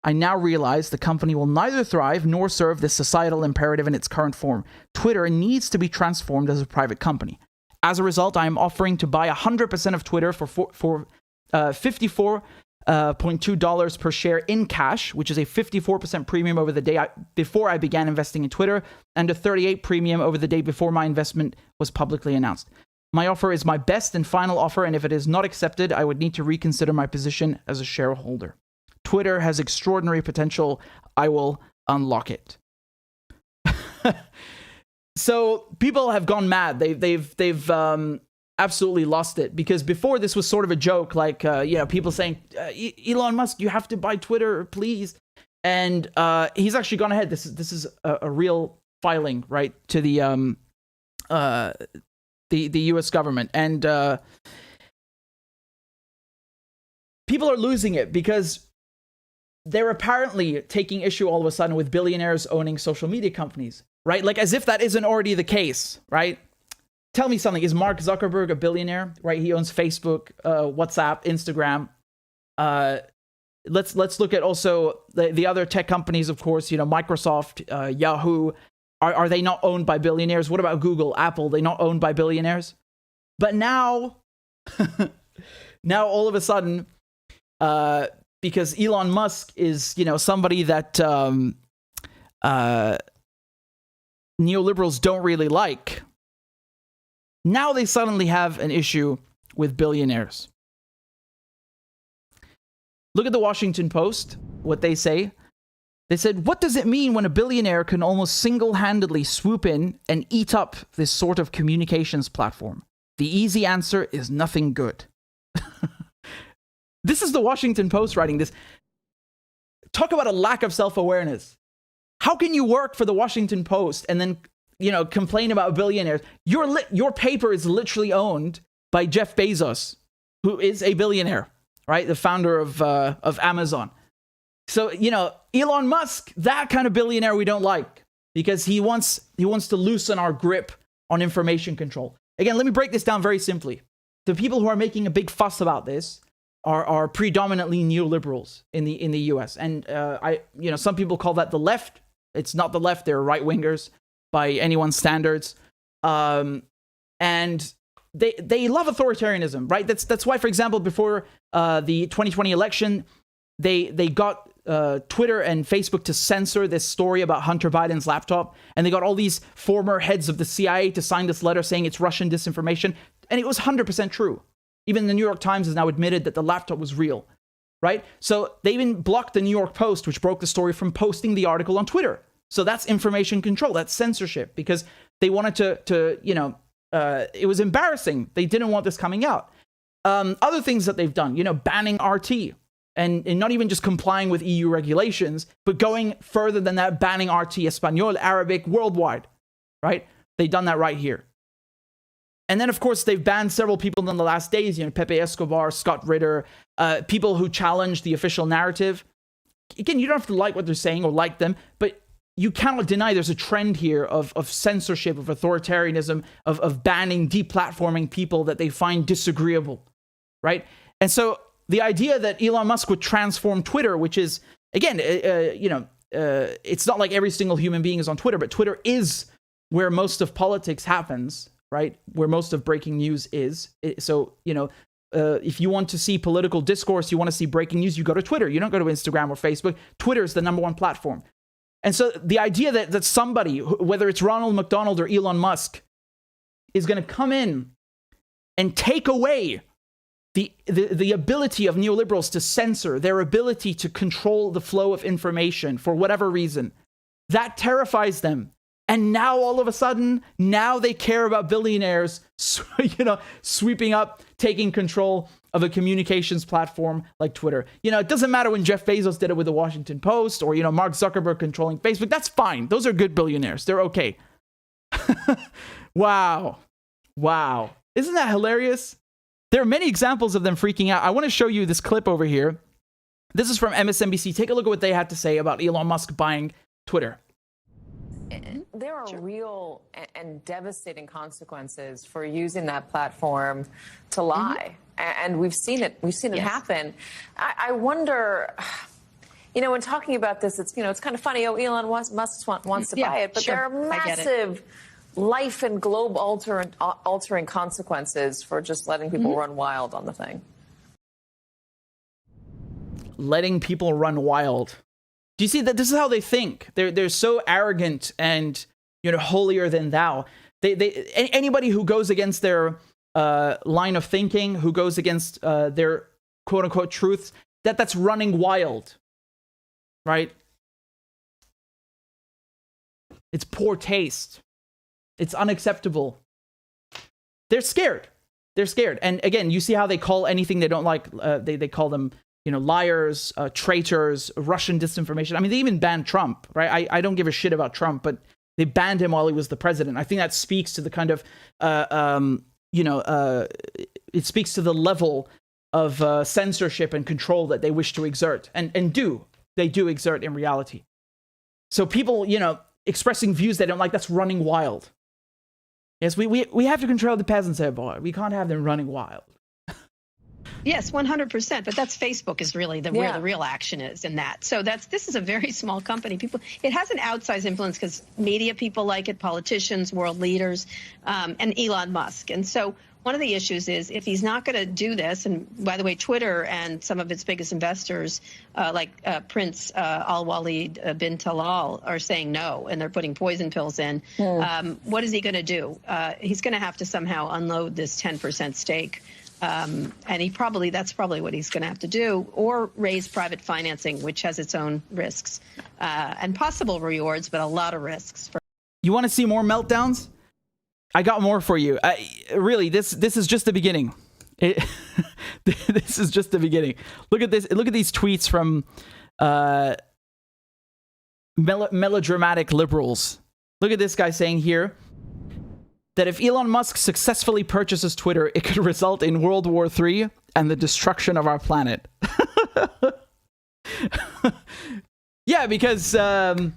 I now realize the company will neither thrive nor serve this societal imperative in its current form. Twitter needs to be transformed as a private company. As a result, I am offering to buy 100% of Twitter for $54.2 per share in cash, which is a 54% premium over the day before I began investing in Twitter, and a 38% premium over the day before my investment was publicly announced. My offer is my best and final offer, and if it is not accepted, I would need to reconsider my position as a shareholder. Twitter has extraordinary potential. I will unlock it. So people have gone mad. They've absolutely lost it, because before this was sort of a joke, like you know, people saying Elon Musk, you have to buy Twitter, please. And he's actually gone ahead. This is a real filing, right, to the U.S. government, and people are losing it because they're apparently taking issue all of a sudden with billionaires owning social media companies, right? Like as if that isn't already the case, right? Tell me something. Is Mark Zuckerberg a billionaire, right? He owns Facebook, WhatsApp, Instagram. Let's look at also the other tech companies, of course, you know, Microsoft, Yahoo. Are they not owned by billionaires? What about Google, Apple? They not owned by billionaires? But now, now all of a sudden, because Elon Musk is, you know, somebody that neoliberals don't really like, now they suddenly have an issue with billionaires. Look at the Washington Post, what they say. They said, what does it mean when a billionaire can almost single-handedly swoop in and eat up this sort of communications platform? The easy answer is nothing good. This is the Washington Post writing this. Talk about a lack of self-awareness. How can you work for the Washington Post and then, you know, complain about billionaires? Your paper is literally owned by Jeff Bezos, who is a billionaire, right? The founder of Amazon. So, you know, Elon Musk, that kind of billionaire we don't like because he wants to loosen our grip on information control. Again, let me break this down very simply. The people who are making a big fuss about this are predominantly neoliberals in the US. And some people call that the left. It's not the left, they're right-wingers by anyone's standards. And they love authoritarianism, right? That's why, for example, before the 2020 election, they got Twitter and Facebook to censor this story about Hunter Biden's laptop, and they got all these former heads of the CIA to sign this letter saying it's Russian disinformation, and it was 100% true. Even the New York Times has now admitted that the laptop was real, right? So they even blocked the New York Post, which broke the story, from posting the article on Twitter. So that's information control, that's censorship, because they wanted to it was embarrassing. They didn't want this coming out. Other things that they've done, banning RT. And not even just complying with EU regulations, but going further than that, banning RT, Espanol, Arabic, worldwide, right? They've done that right here. And then, of course, they've banned several people in the last days, Pepe Escobar, Scott Ritter, people who challenge the official narrative. Again, you don't have to like what they're saying or like them, but you cannot deny there's a trend here of censorship, of authoritarianism, of banning, deplatforming people that they find disagreeable, right? And so the idea that Elon Musk would transform Twitter, which is, again, it's not like every single human being is on Twitter, but Twitter is where most of politics happens, right? Where most of breaking news is. So, if you want to see political discourse, you want to see breaking news, you go to Twitter. You don't go to Instagram or Facebook. Twitter is the number one platform. And so the idea that somebody, whether it's Ronald McDonald or Elon Musk, is going to come in and take away the ability of neoliberals to censor, their ability to control the flow of information for whatever reason, that terrifies them. And now all of a sudden, now they care about billionaires, sweeping up, taking control of a communications platform like Twitter. It doesn't matter when Jeff Bezos did it with the Washington Post or, Mark Zuckerberg controlling Facebook. That's fine. Those are good billionaires. They're okay. Wow. Isn't that hilarious? There are many examples of them freaking out. I want to show you this clip over here. This is from MSNBC. Take a look at what they had to say about Elon Musk buying Twitter. There are real and devastating consequences for using that platform to lie. And we've seen it. We've seen it happen. I wonder, when talking about this, it's kind of funny. Oh, Elon Musk wants to buy it. But there are massive life and globe altering consequences for just letting people run wild on the thing. Letting people run wild. Do you see that? This is how they think. They're so arrogant and holier than thou. Anybody who goes against their line of thinking, who goes against their quote unquote truths, that's running wild, right? It's poor taste. It's unacceptable. They're scared. And again, you see how they call anything they don't like. They call them, liars, traitors, Russian disinformation. I mean, they even banned Trump, right? I don't give a shit about Trump, but They banned him while he was the president. I think that speaks to the kind of, it speaks to the level of censorship and control that they wish to exert, and they do exert in reality. So people, expressing views they don't like, that's running wild. Yes, we have to control the peasants here, boy. We can't have them running wild. Yes, 100%. But that's Facebook is really where the real action is in that. So this is a very small company. It has an outsized influence because media people like it, politicians, world leaders, and Elon Musk. And so one of the issues is if he's not going to do this, and by the way, Twitter and some of its biggest investors, like Prince Al-Walid bin Talal, are saying no, and they're putting poison pills in. What is he going to do? He's going to have to somehow unload this 10% stake. And that's probably what he's going to have to do, or raise private financing, which has its own risks and possible rewards, but a lot of risks. You want to see more meltdowns? I got more for you. Really, this is just the beginning. This is just the beginning. Look at this. Look at these tweets from melodramatic liberals. Look at this guy saying here that if Elon Musk successfully purchases Twitter, it could result in World War III and the destruction of our planet. Yeah, because, trying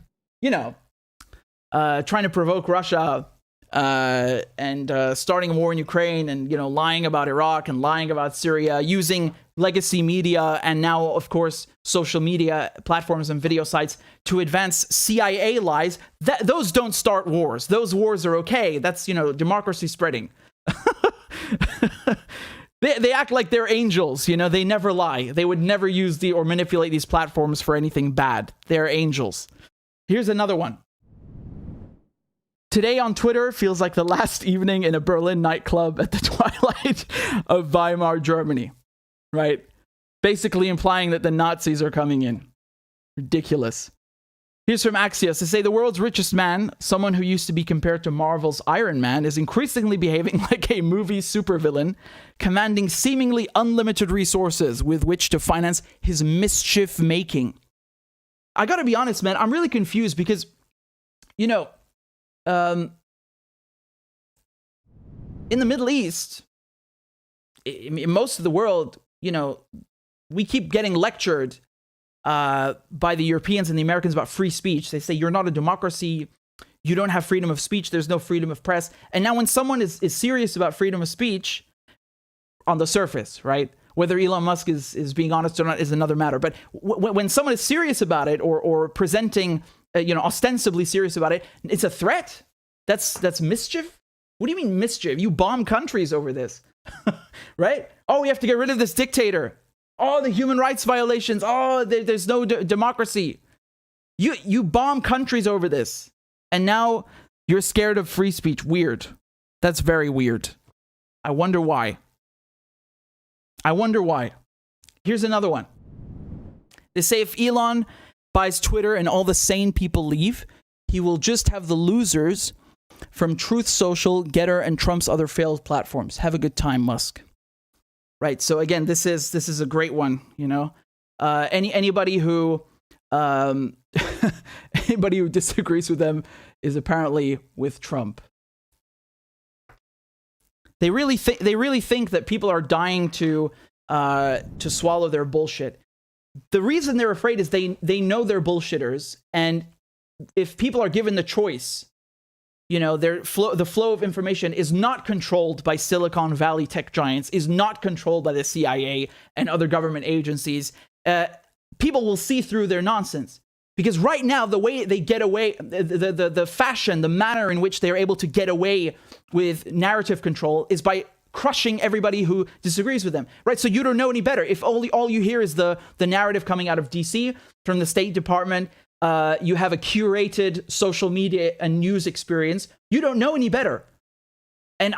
to provoke Russia and starting a war in Ukraine and, lying about Iraq and lying about Syria, using legacy media and now, of course, social media platforms and video sites to advance CIA lies, those don't start wars. Those wars are okay. That's, democracy spreading. They act like they're angels, they never lie. They would never use or manipulate these platforms for anything bad. They're angels. Here's another one. Today on Twitter feels like the last evening in a Berlin nightclub at the twilight of Weimar Germany. Right? Basically implying that the Nazis are coming in. Ridiculous. Here's from Axios. They say the world's richest man, someone who used to be compared to Marvel's Iron Man, is increasingly behaving like a movie supervillain, commanding seemingly unlimited resources with which to finance his mischief making. I gotta be honest, man, I'm really confused because, in the Middle East, in most of the world, we keep getting lectured by the Europeans and the Americans about free speech. They say, you're not a democracy. You don't have freedom of speech. There's no freedom of press. And now when someone is serious about freedom of speech on the surface, right? Whether Elon Musk is being honest or not is another matter. But when someone is serious about it or presenting, ostensibly serious about it, it's a threat. That's mischief. What do you mean mischief? You bomb countries over this, right? Oh, we have to get rid of this dictator. Oh, the human rights violations. Oh, there's no democracy. You bomb countries over this. And now you're scared of free speech. Weird. That's very weird. I wonder why. Here's another one. They say if Elon buys Twitter and all the sane people leave, he will just have the losers from Truth Social, Getter, and Trump's other failed platforms. Have a good time, Musk. Right. So again, this is a great one. Anybody who disagrees with them is apparently with Trump. They really think that people are dying to swallow their bullshit. The reason they're afraid is they know they're bullshitters, and if people are given the choice, the flow of information is not controlled by Silicon Valley tech giants, is not controlled by the CIA and other government agencies. People will see through their nonsense. Because right now, the way they get away, the fashion, the manner in which they're able to get away with narrative control is by crushing everybody who disagrees with them, right? So you don't know any better. If all you hear is the narrative coming out of DC from the State Department, you have a curated social media and news experience, you don't know any better. And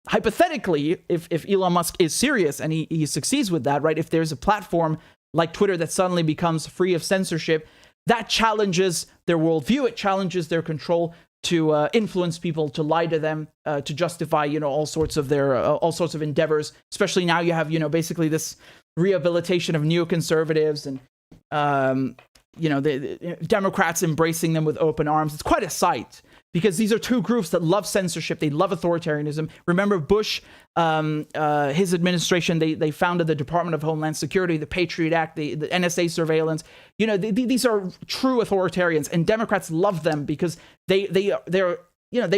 hypothetically, if Elon Musk is serious and he succeeds with that, right? If there's a platform like Twitter that suddenly becomes free of censorship, that challenges their worldview. It challenges their control to influence people, to lie to them, to justify, all sorts of endeavors. Especially now you have, basically this rehabilitation of neoconservatives and, the Democrats embracing them with open arms. It's quite a sight, because these are two groups that love censorship. They love authoritarianism. Remember Bush, his administration, they founded the Department of Homeland Security, the Patriot Act, the NSA surveillance. These are true authoritarians, and Democrats love them because they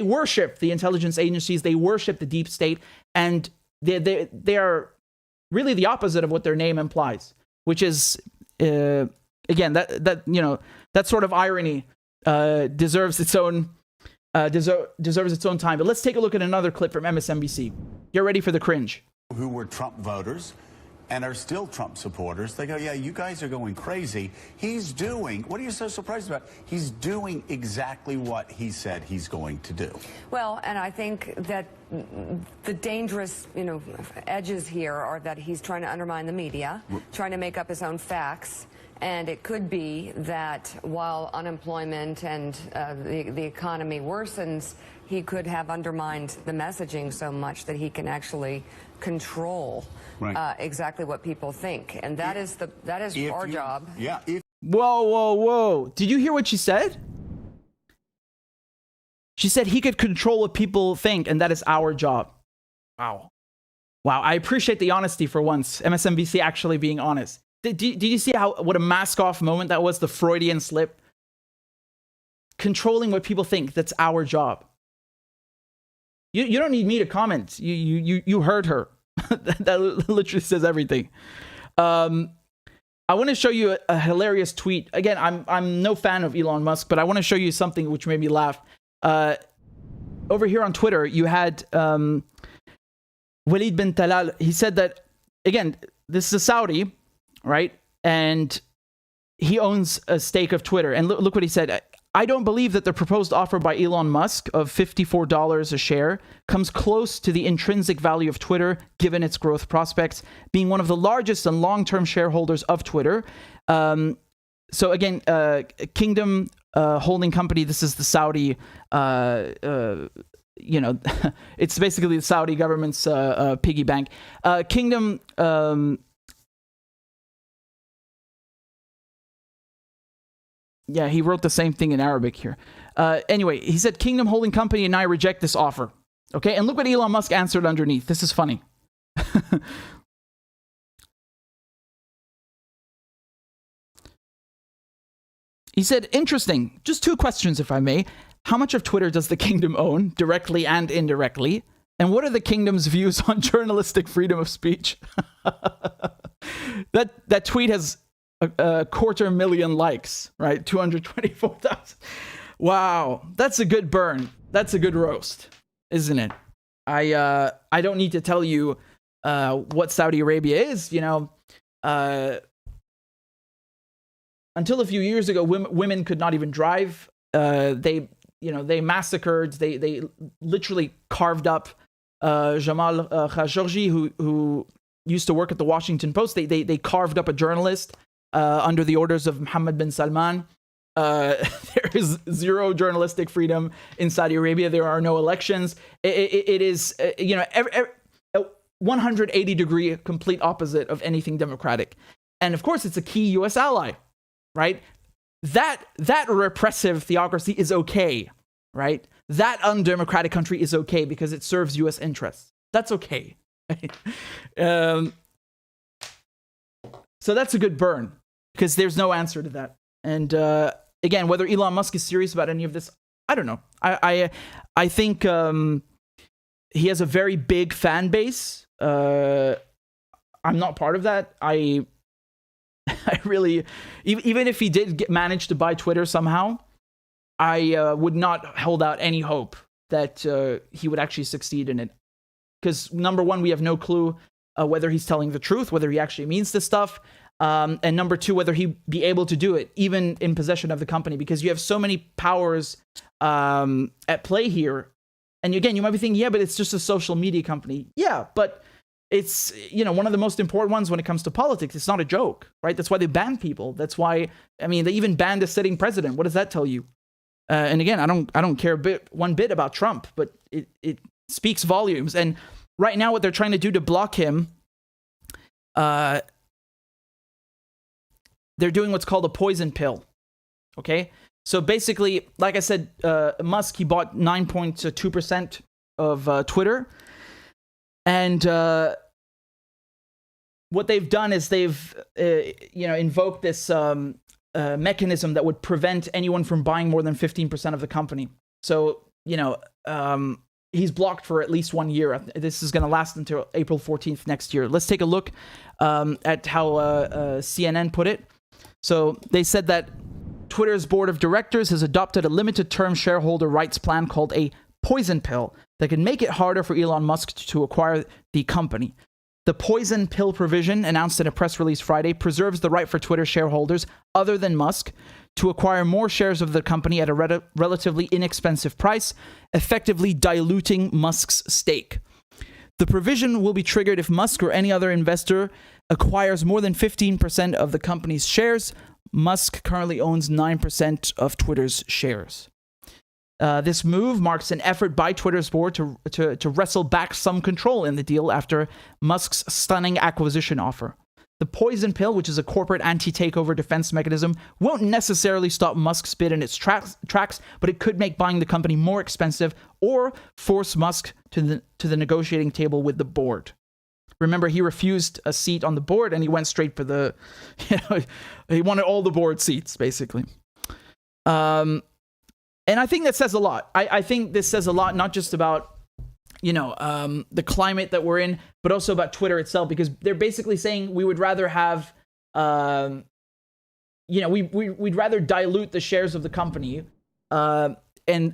worship the intelligence agencies. They worship the deep state, and they are really the opposite of what their name implies, which is, again, that sort of irony deserves its own time. But let's take a look at another clip from MSNBC. Get ready for the cringe. Who were Trump voters and are still Trump supporters. They go, yeah, you guys are going crazy. He's doing, what are you so surprised about? He's doing exactly what he said he's going to do. Well, and I think that the dangerous, edges here are that he's trying to undermine the media, trying to make up his own facts. And it could be that while unemployment and the economy worsens, he could have undermined the messaging so much that he can actually control exactly what people think. And that is our job. Yeah. Whoa. Did you hear what she said? She said he could control what people think, and that is our job. Wow. I appreciate the honesty for once. MSNBC actually being honest. Did you see what a mask-off moment that was? The Freudian slip. Controlling what people think, that's our job. You don't need me to comment. You heard her. That literally says everything. I want to show you a hilarious tweet. Again, I'm no fan of Elon Musk, but I want to show you something which made me laugh. Over here on Twitter, you had Walid bin Talal. He said that, again, this is a Saudi, right? And he owns a stake of Twitter. And look what he said. I don't believe that the proposed offer by Elon Musk of $54 a share comes close to the intrinsic value of Twitter, given its growth prospects, being one of the largest and long-term shareholders of Twitter. So again, Kingdom holding company, this is the Saudi, it's basically the Saudi government's piggy bank. Kingdom... Yeah, he wrote the same thing in Arabic here. Anyway, he said, Kingdom Holding Company and I reject this offer. Okay, and look what Elon Musk answered underneath. This is funny. He said, interesting. Just two questions, if I may. How much of Twitter does the Kingdom own, directly and indirectly? And what are the Kingdom's views on journalistic freedom of speech? That tweet has... a 250,000 likes, right? 224,000. Wow, that's a good burn. That's a good roast, isn't it? I don't need to tell you what Saudi Arabia is. Until a few years ago, women could not even drive. They massacred. They literally carved up Jamal Khashoggi, who used to work at the Washington Post. They carved up a journalist. Under the orders of Mohammed bin Salman. There is zero journalistic freedom in Saudi Arabia. There are no elections. It is, 180-degree complete opposite of anything democratic. And of course, it's a key U.S. ally, right? That repressive theocracy is okay, right? That undemocratic country is okay because it serves U.S. interests. That's okay. So that's a good burn, because there's no answer to that. And again, whether Elon Musk is serious about any of this, I don't know. I think he has a very big fan base. I'm not part of that. I really, even if he did manage to buy Twitter somehow, I would not hold out any hope that he would actually succeed in it. Because number one, we have no clue whether he's telling the truth, whether he actually means this stuff. And number two, whether he'd be able to do it, even in possession of the company, because you have so many powers at play here. And again, you might be thinking, yeah, but it's just a social media company. Yeah, but it's, one of the most important ones when it comes to politics. It's not a joke, right? That's why they ban people. That's why, they even banned a sitting president. What does that tell you? And again, I don't care one bit about Trump, but it speaks volumes. And right now, what they're trying to do to block him, they're doing what's called a poison pill. Okay? So basically, like I said, Musk, he bought 9.2% of Twitter. And what they've done is they've, invoked this mechanism that would prevent anyone from buying more than 15% of the company. So, he's blocked for at least 1 year. This is going to last until April 14th next year. Let's take a look at how CNN put it. So they said that Twitter's board of directors has adopted a limited-term shareholder rights plan called a poison pill that can make it harder for Elon Musk to acquire the company. The poison pill provision, announced in a press release Friday, preserves the right for Twitter shareholders, other than Musk, to acquire more shares of the company at a relatively inexpensive price, effectively diluting Musk's stake. The provision will be triggered if Musk or any other investor acquires more than 15% of the company's shares. Musk currently owns 9% of Twitter's shares. This move marks an effort by Twitter's board to wrestle back some control in the deal after Musk's stunning acquisition offer. The poison pill, which is a corporate anti-takeover defense mechanism, won't necessarily stop Musk's bid in its tracks, but it could make buying the company more expensive or force Musk to the negotiating table with the board. Remember, he refused a seat on the board and he went straight for he wanted all the board seats, basically. And I think that says a lot. I think this says a lot, not just about, the climate that we're in, but also about Twitter itself, because they're basically saying we would rather have, we'd rather dilute the shares of the company and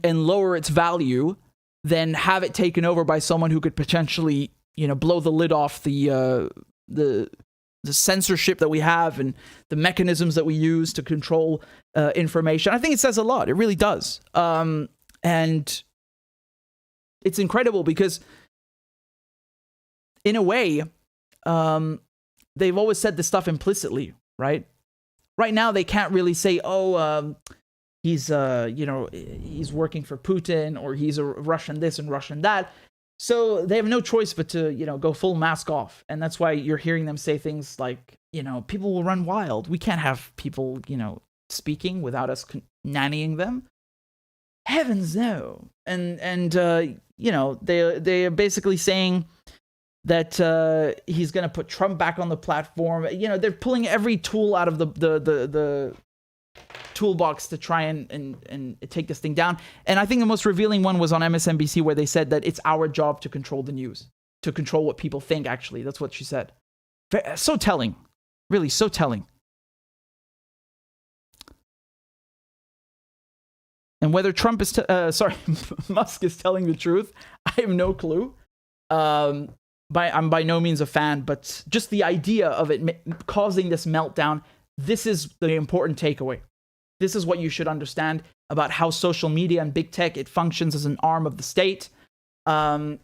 lower its value than have it taken over by someone who could potentially, blow the lid off the censorship that we have and the mechanisms that we use to control information. I think it says a lot. It really does. And it's incredible because, in a way, they've always said this stuff implicitly, right? Right now, they can't really say, he's working for Putin, or he's a Russian this and Russian that. So they have no choice but to, go full mask off. And that's why you're hearing them say things like, people will run wild. We can't have people, speaking without us nannying them. Heavens no. And they're basically saying that he's going to put Trump back on the platform. They're pulling every tool out of the toolbox to try and take this thing down. And I think the most revealing one was on MSNBC, where they said that it's our job to control the news, to control what people think, actually. That's what she said. So telling. Really, so telling. And whether Musk is telling the truth, I have no clue. I'm by no means a fan, but just the idea of it causing this meltdown, this is the important takeaway. This is what you should understand about how social media and big tech, it functions as an arm of the state. NSA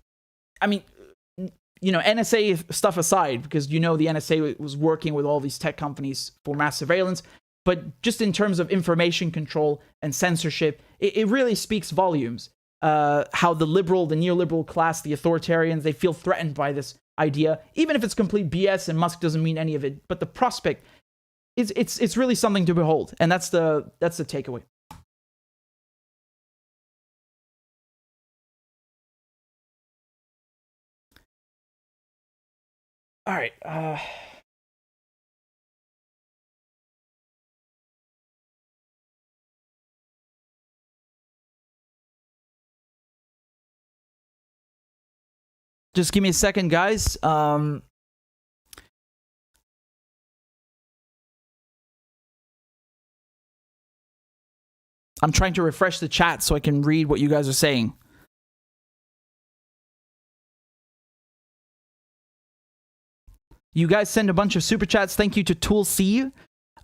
stuff aside, because the NSA was working with all these tech companies for mass surveillance, but just in terms of information control and censorship, it really speaks volumes. How the neoliberal class, the authoritarians, they feel threatened by this idea, even if it's complete BS and Musk doesn't mean any of it. But the prospect, it's really something to behold, and that's the takeaway. All right. Just give me a second, guys. I'm trying to refresh the chat so I can read what you guys are saying. You guys send a bunch of super chats. Thank you to Tool C.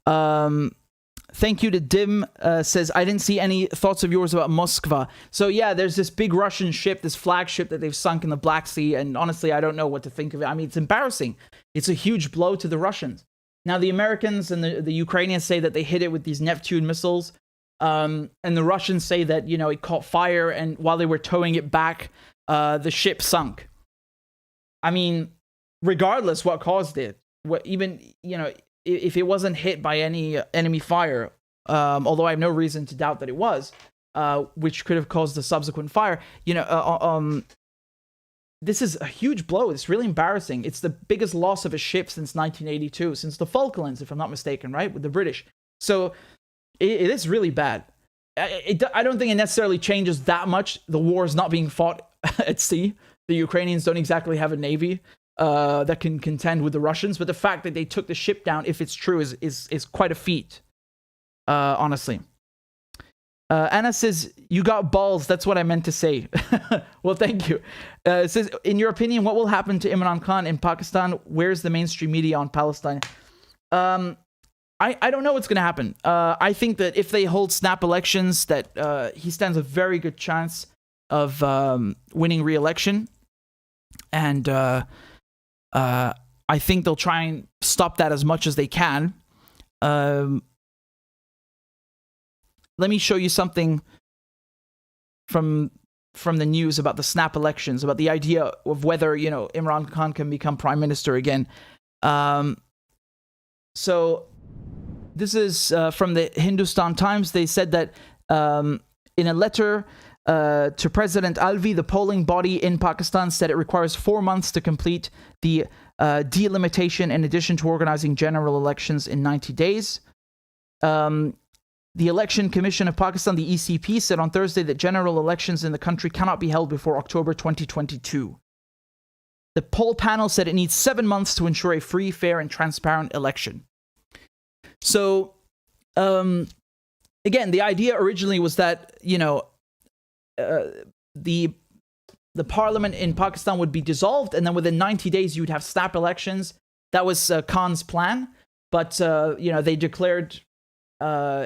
Thank you to Dim. Says, I didn't see any thoughts of yours about Moskva. So yeah, there's this big Russian ship, this flagship that they've sunk in the Black Sea. And honestly, I don't know what to think of it. I mean, it's embarrassing. It's a huge blow to the Russians. Now, the Americans and the Ukrainians say that they hit it with these Neptune missiles. And the Russians say that, it caught fire. And while they were towing it back, the ship sunk. I mean, regardless what caused it, if it wasn't hit by any enemy fire, although I have no reason to doubt that it was, which could have caused the subsequent fire, this is a huge blow. It's really embarrassing. It's the biggest loss of a ship since 1982, since the Falklands, if I'm not mistaken, right, with the British. So it is really bad. I don't think it necessarily changes that much. The war is not being fought at sea. The Ukrainians don't exactly have a navy that can contend with the Russians, but the fact that they took the ship down, if it's true, is quite a feat, honestly. Anna says, you got balls. That's what I meant to say. Well, thank you. It says, in your opinion, what will happen to Imran Khan in Pakistan? Where's the mainstream media on Palestine? I don't know what's going to happen. I think that if they hold snap elections, that he stands a very good chance of winning re-election. And I think they'll try and stop that as much as they can. Let me show you something from the news about the snap elections, about the idea of whether, Imran Khan can become prime minister again. So this is from the Hindustan Times. They said that in a letter to President Alvi, the polling body in Pakistan said it requires 4 months to complete the delimitation in addition to organizing general elections in 90 days. The Election Commission of Pakistan, the ECP, said on Thursday that general elections in the country cannot be held before October 2022. The poll panel said it needs 7 months to ensure a free, fair, and transparent election. So, again, the idea originally was that, the parliament in Pakistan would be dissolved, and then within 90 days you would have snap elections. That was Khan's plan, but, they declared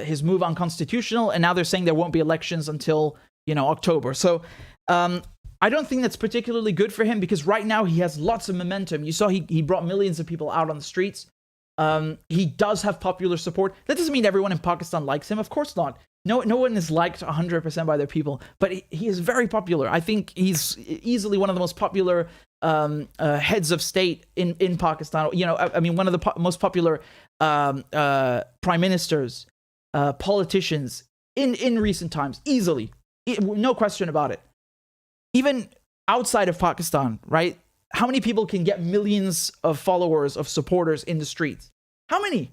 his move unconstitutional, and now they're saying there won't be elections until October. So I don't think that's particularly good for him, because right now he has lots of momentum. You saw he brought millions of people out on the streets. He does have popular support. That doesn't mean everyone in Pakistan likes him. Of course not. No one is liked 100% by their people, but he is very popular. I think he's easily one of the most popular heads of state in Pakistan. One of the most popular prime ministers, politicians in recent times, easily. No question about it. Even outside of Pakistan, right? How many people can get millions of followers, of supporters in the streets? How many?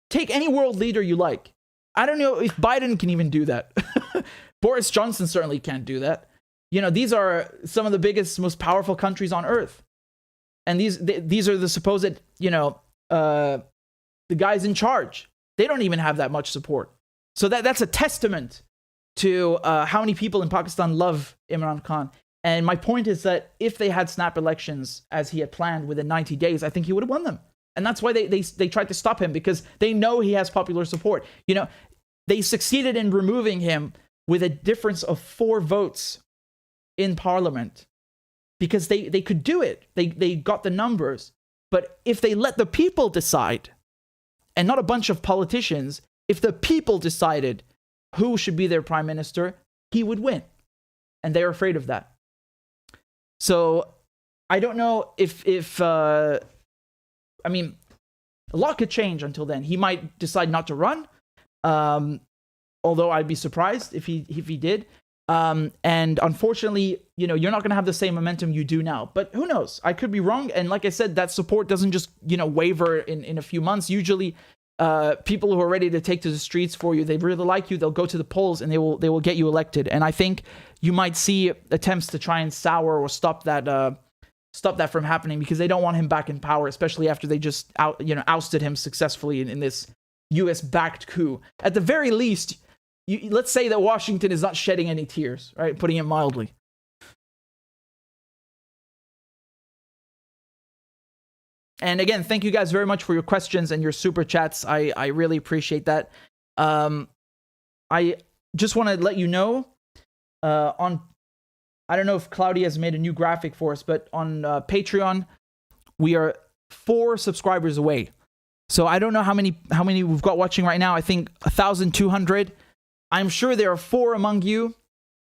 Take any world leader you like. I don't know if Biden can even do that. Boris Johnson certainly can't do that. These are some of the biggest, most powerful countries on earth. And these are the supposed, the guys in charge. They don't even have that much support. So that's a testament to how many people in Pakistan love Imran Khan. And my point is that if they had snap elections as he had planned within 90 days, I think he would have won them. And that's why they tried to stop him, because they know he has popular support. They succeeded in removing him with a difference of 4 votes in parliament, because they could do it. They got the numbers. But if they let the people decide, and not a bunch of politicians, if the people decided who should be their prime minister, he would win. And they're afraid of that. So I don't know if a lot could change until then. He might decide not to run, although I'd be surprised if he did. And unfortunately, you're not going to have the same momentum you do now. But who knows? I could be wrong. And like I said, that support doesn't just, waver in a few months. Usually, people who are ready to take to the streets for you, they really like you, they'll go to the polls and they will get you elected. And I think you might see attempts to try and sour or stop that from happening, because they don't want him back in power, especially after they just ousted him successfully in this US-backed coup. At the very least, let's say that Washington is not shedding any tears, right? Putting it mildly. And again, thank you guys very much for your questions and your super chats. I really appreciate that. I just want to let you know, I don't know if Claudia has made a new graphic for us, but on Patreon, we are 4 subscribers away. So I don't know how many we've got watching right now. I think 1,200. I'm sure there are 4 among you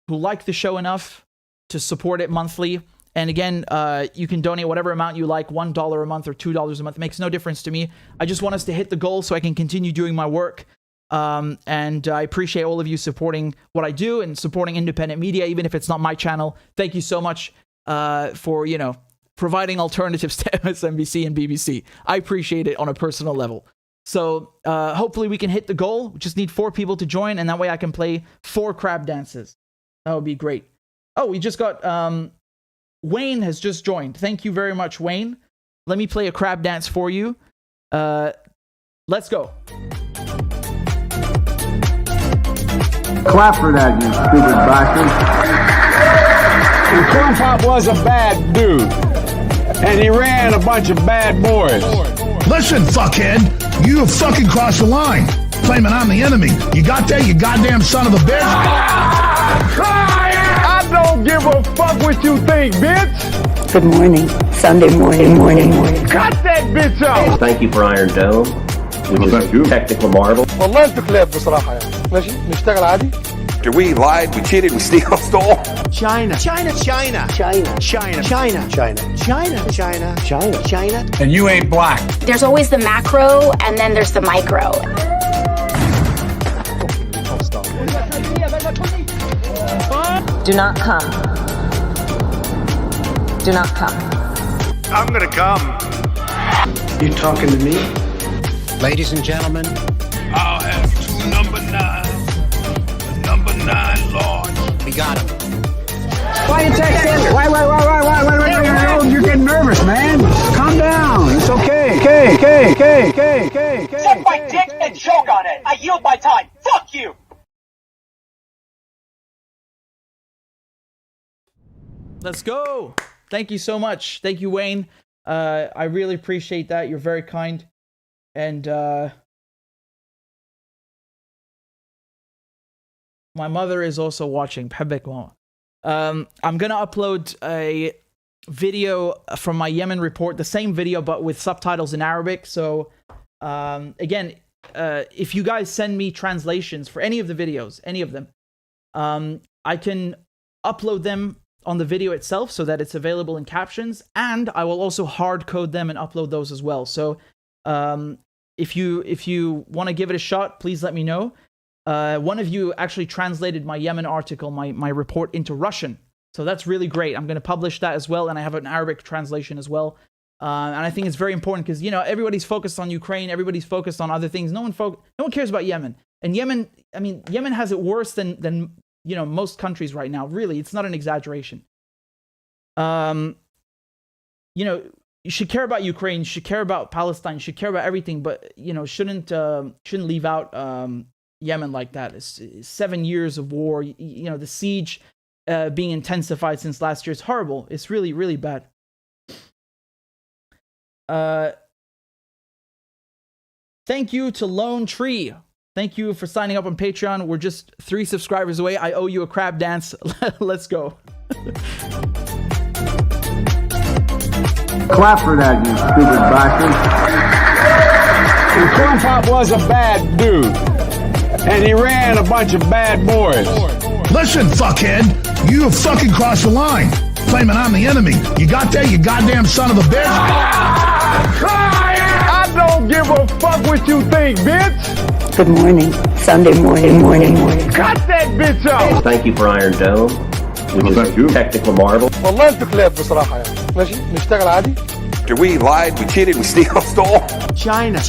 who like the show enough to support it monthly And again, you can donate whatever amount you like, $1 a month or $2 a month. It makes no difference to me. I just want us to hit the goal so I can continue doing my work. And I appreciate all of you supporting what I do and supporting independent media, even if it's not my channel. Thank you so much for, you know, providing alternatives to MSNBC and BBC. I appreciate it on a personal level. So hopefully we can hit the goal. We just need 4 people to join, and that way I can play 4 crab dances. That would be great. Oh, we just got... Wayne has just joined. Thank you very much, Wayne. Let me play a crab dance for you. Let's go. Clap for that, you stupid bastard. And Corn Pop was a bad dude. And he ran a bunch of bad boys. Listen, fuckhead, you have fucking crossed the line. Claiming I'm the enemy. You got that, you goddamn son of a bitch? I don't give a fuck what you think, bitch. Good morning. Sunday morning. Cut that bitch out. Thank you for Iron Dome, which is a technical marvel. والله انتوا كلاب بصراحة يعني. ماشي نشتغل عادي. We lied, we cheated, we stole. China. And you ain't black. There's always the macro, and then there's the micro. Do not come. Do not come. I'm gonna come. You talking to me? Ladies and gentlemen, I'll have 2 number 9s. Number 9 large. we got him. Why you text in? Why? You're getting nervous, man. Calm down. It's okay. Suck my dick and choke on it. I yield my time. Fuck you. Let's go. Thank you so much. Thank you, Wayne. I really appreciate that. You're very kind. And my mother is also watching. I'm gonna upload a video from my Yemen report, the same video but with subtitles in Arabic. So again, if you guys send me translations for any of the videos, any of them, I can upload them on the video itself so that it's available in captions, and I will also hard code them and upload those as well. So if you want to give it a shot, please let me know. One of you actually translated my Yemen article, my report, into Russian, so that's really great. I'm going to publish that as well, and I have an Arabic translation as well. And I think it's very important because, you know, everybody's focused on Ukraine, everybody's focused on other things. No one cares about Yemen. And Yemen, I mean, Yemen has it worse than you know, most countries right now. Really, it's not an exaggeration. You know, you should care about Ukraine, you should care about Palestine, you should care about everything, but, you know, shouldn't leave out Yemen like that. It's 7 years of war. You know, the siege being intensified since last year is horrible. It's really, really bad. Thank you to Lone Tree. Thank you for signing up on Patreon. We're just 3 subscribers away. I owe you a crab dance. Let's go. Clap for that, you stupid bastard. And Corn Pop was a bad dude. And he ran a bunch of bad boys. Listen, fuckhead, you have fucking crossed the line. Claiming I'm the enemy. You got that, you goddamn son of a bitch? I don't give a fuck what you think, bitch. Good morning. Sunday morning. Cut that bitch out. Thank you for Iron Dome, which is a technical marvel. والله انتوا كلاب بصراحة يعني. ماشي نشتغل عادي. We lied, we cheated, we stole. China.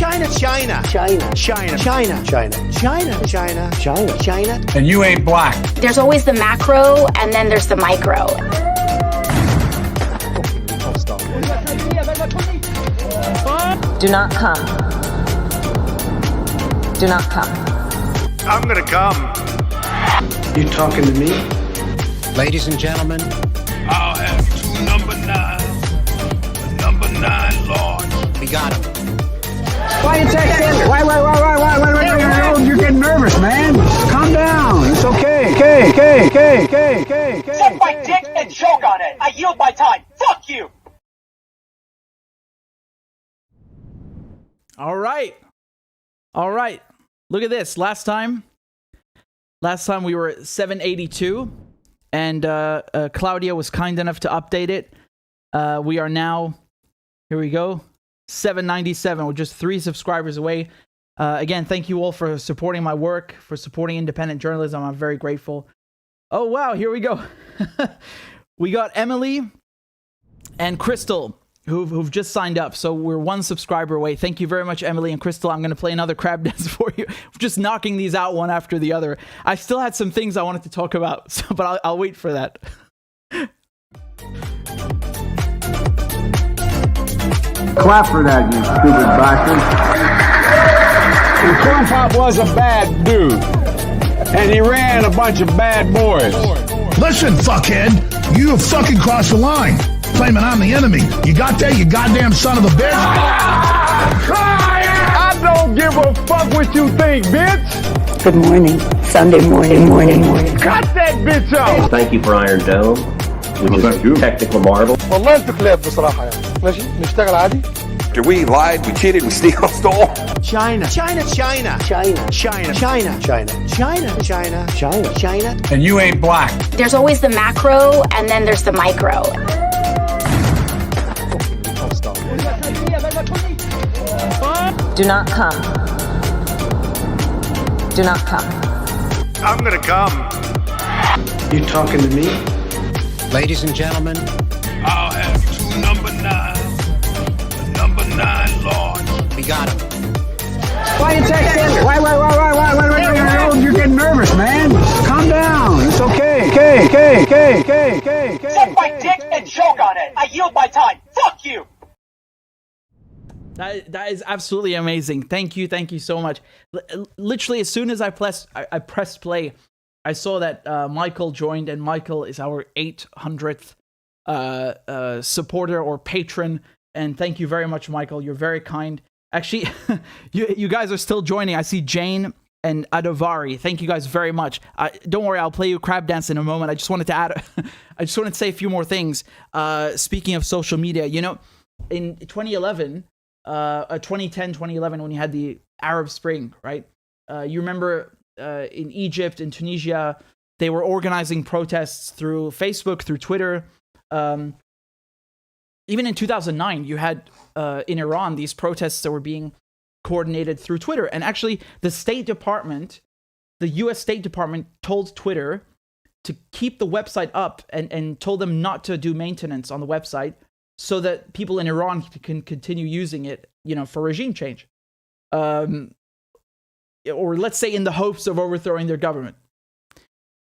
And you ain't black. There's always the macro, and then there's the micro. Do not come. Do not come. I'm gonna come. You talking to me? Ladies and gentlemen, I'll have 2 number 9s. Number 9 large. we got him. Why you text in? Why? You're getting nervous, man. Calm down. It's okay. Suck my dick and choke on it. I yield my time. Fuck you. All right. Look at this. Last time we were at 782. and Claudia was kind enough to update it. We are now, here we go, 797. We're just 3 subscribers away. Again, thank you all for supporting my work, for supporting independent journalism. I'm very grateful. Oh, wow, here we go. We got Emily and Crystal who've just signed up. So we're 1 subscriber away. Thank you very much, Emily and Crystal. I'm going to play another crab dance for you. Just knocking these out one after the other. I still had some things I wanted to talk about, but I'll wait for that. Clap for that, you stupid bastard. And Corn Pop was a bad dude. And he ran a bunch of bad boys. Listen, fuckhead, you have fucking crossed the line. Claiming I'm the enemy. You got that, you goddamn son of a bitch? I don't give a fuck what you think, bitch. Good morning. Sunday morning. Cut that bitch off. Thank you for Iron Dome, which is a technical marvel. والله انت كلاب بصراحة يعني ماشي نشتغل عادي. After we lied, we cheated, we stole. China. And you ain't black. There's always the macro, and then there's the micro. Do not come. Do not come. I'm gonna come. You talking to me? Ladies and gentlemen, I'll have 2 number 9s. The number 9 large. we got him. Why you text in? Why? You're getting nervous, man. Calm down. It's okay. Suck my dick and choke on it. I yield my time. Fuck you. That is absolutely amazing. Thank you so much. Literally, as soon as I pressed play, I saw that Michael joined, and Michael is our 800th supporter or patron. And thank you very much, Michael. You're very kind. Actually, you guys are still joining. I see Jane and Adovari. Thank you guys very much. Don't worry, I'll play you crab dance in a moment. I just wanted to add, I just wanted to say a few more things. Speaking of social media, you know, in 2011, 2010, 2011, when you had the Arab Spring, right? You remember in Egypt, in Tunisia, they were organizing protests through Facebook, through Twitter. Even in 2009, you had in Iran these protests that were being coordinated through Twitter. And actually, the State Department, the US State Department, told Twitter to keep the website up and told them not to do maintenance on the website so that people in Iran can continue using it, you know, for regime change. Or let's say in the hopes of overthrowing their government.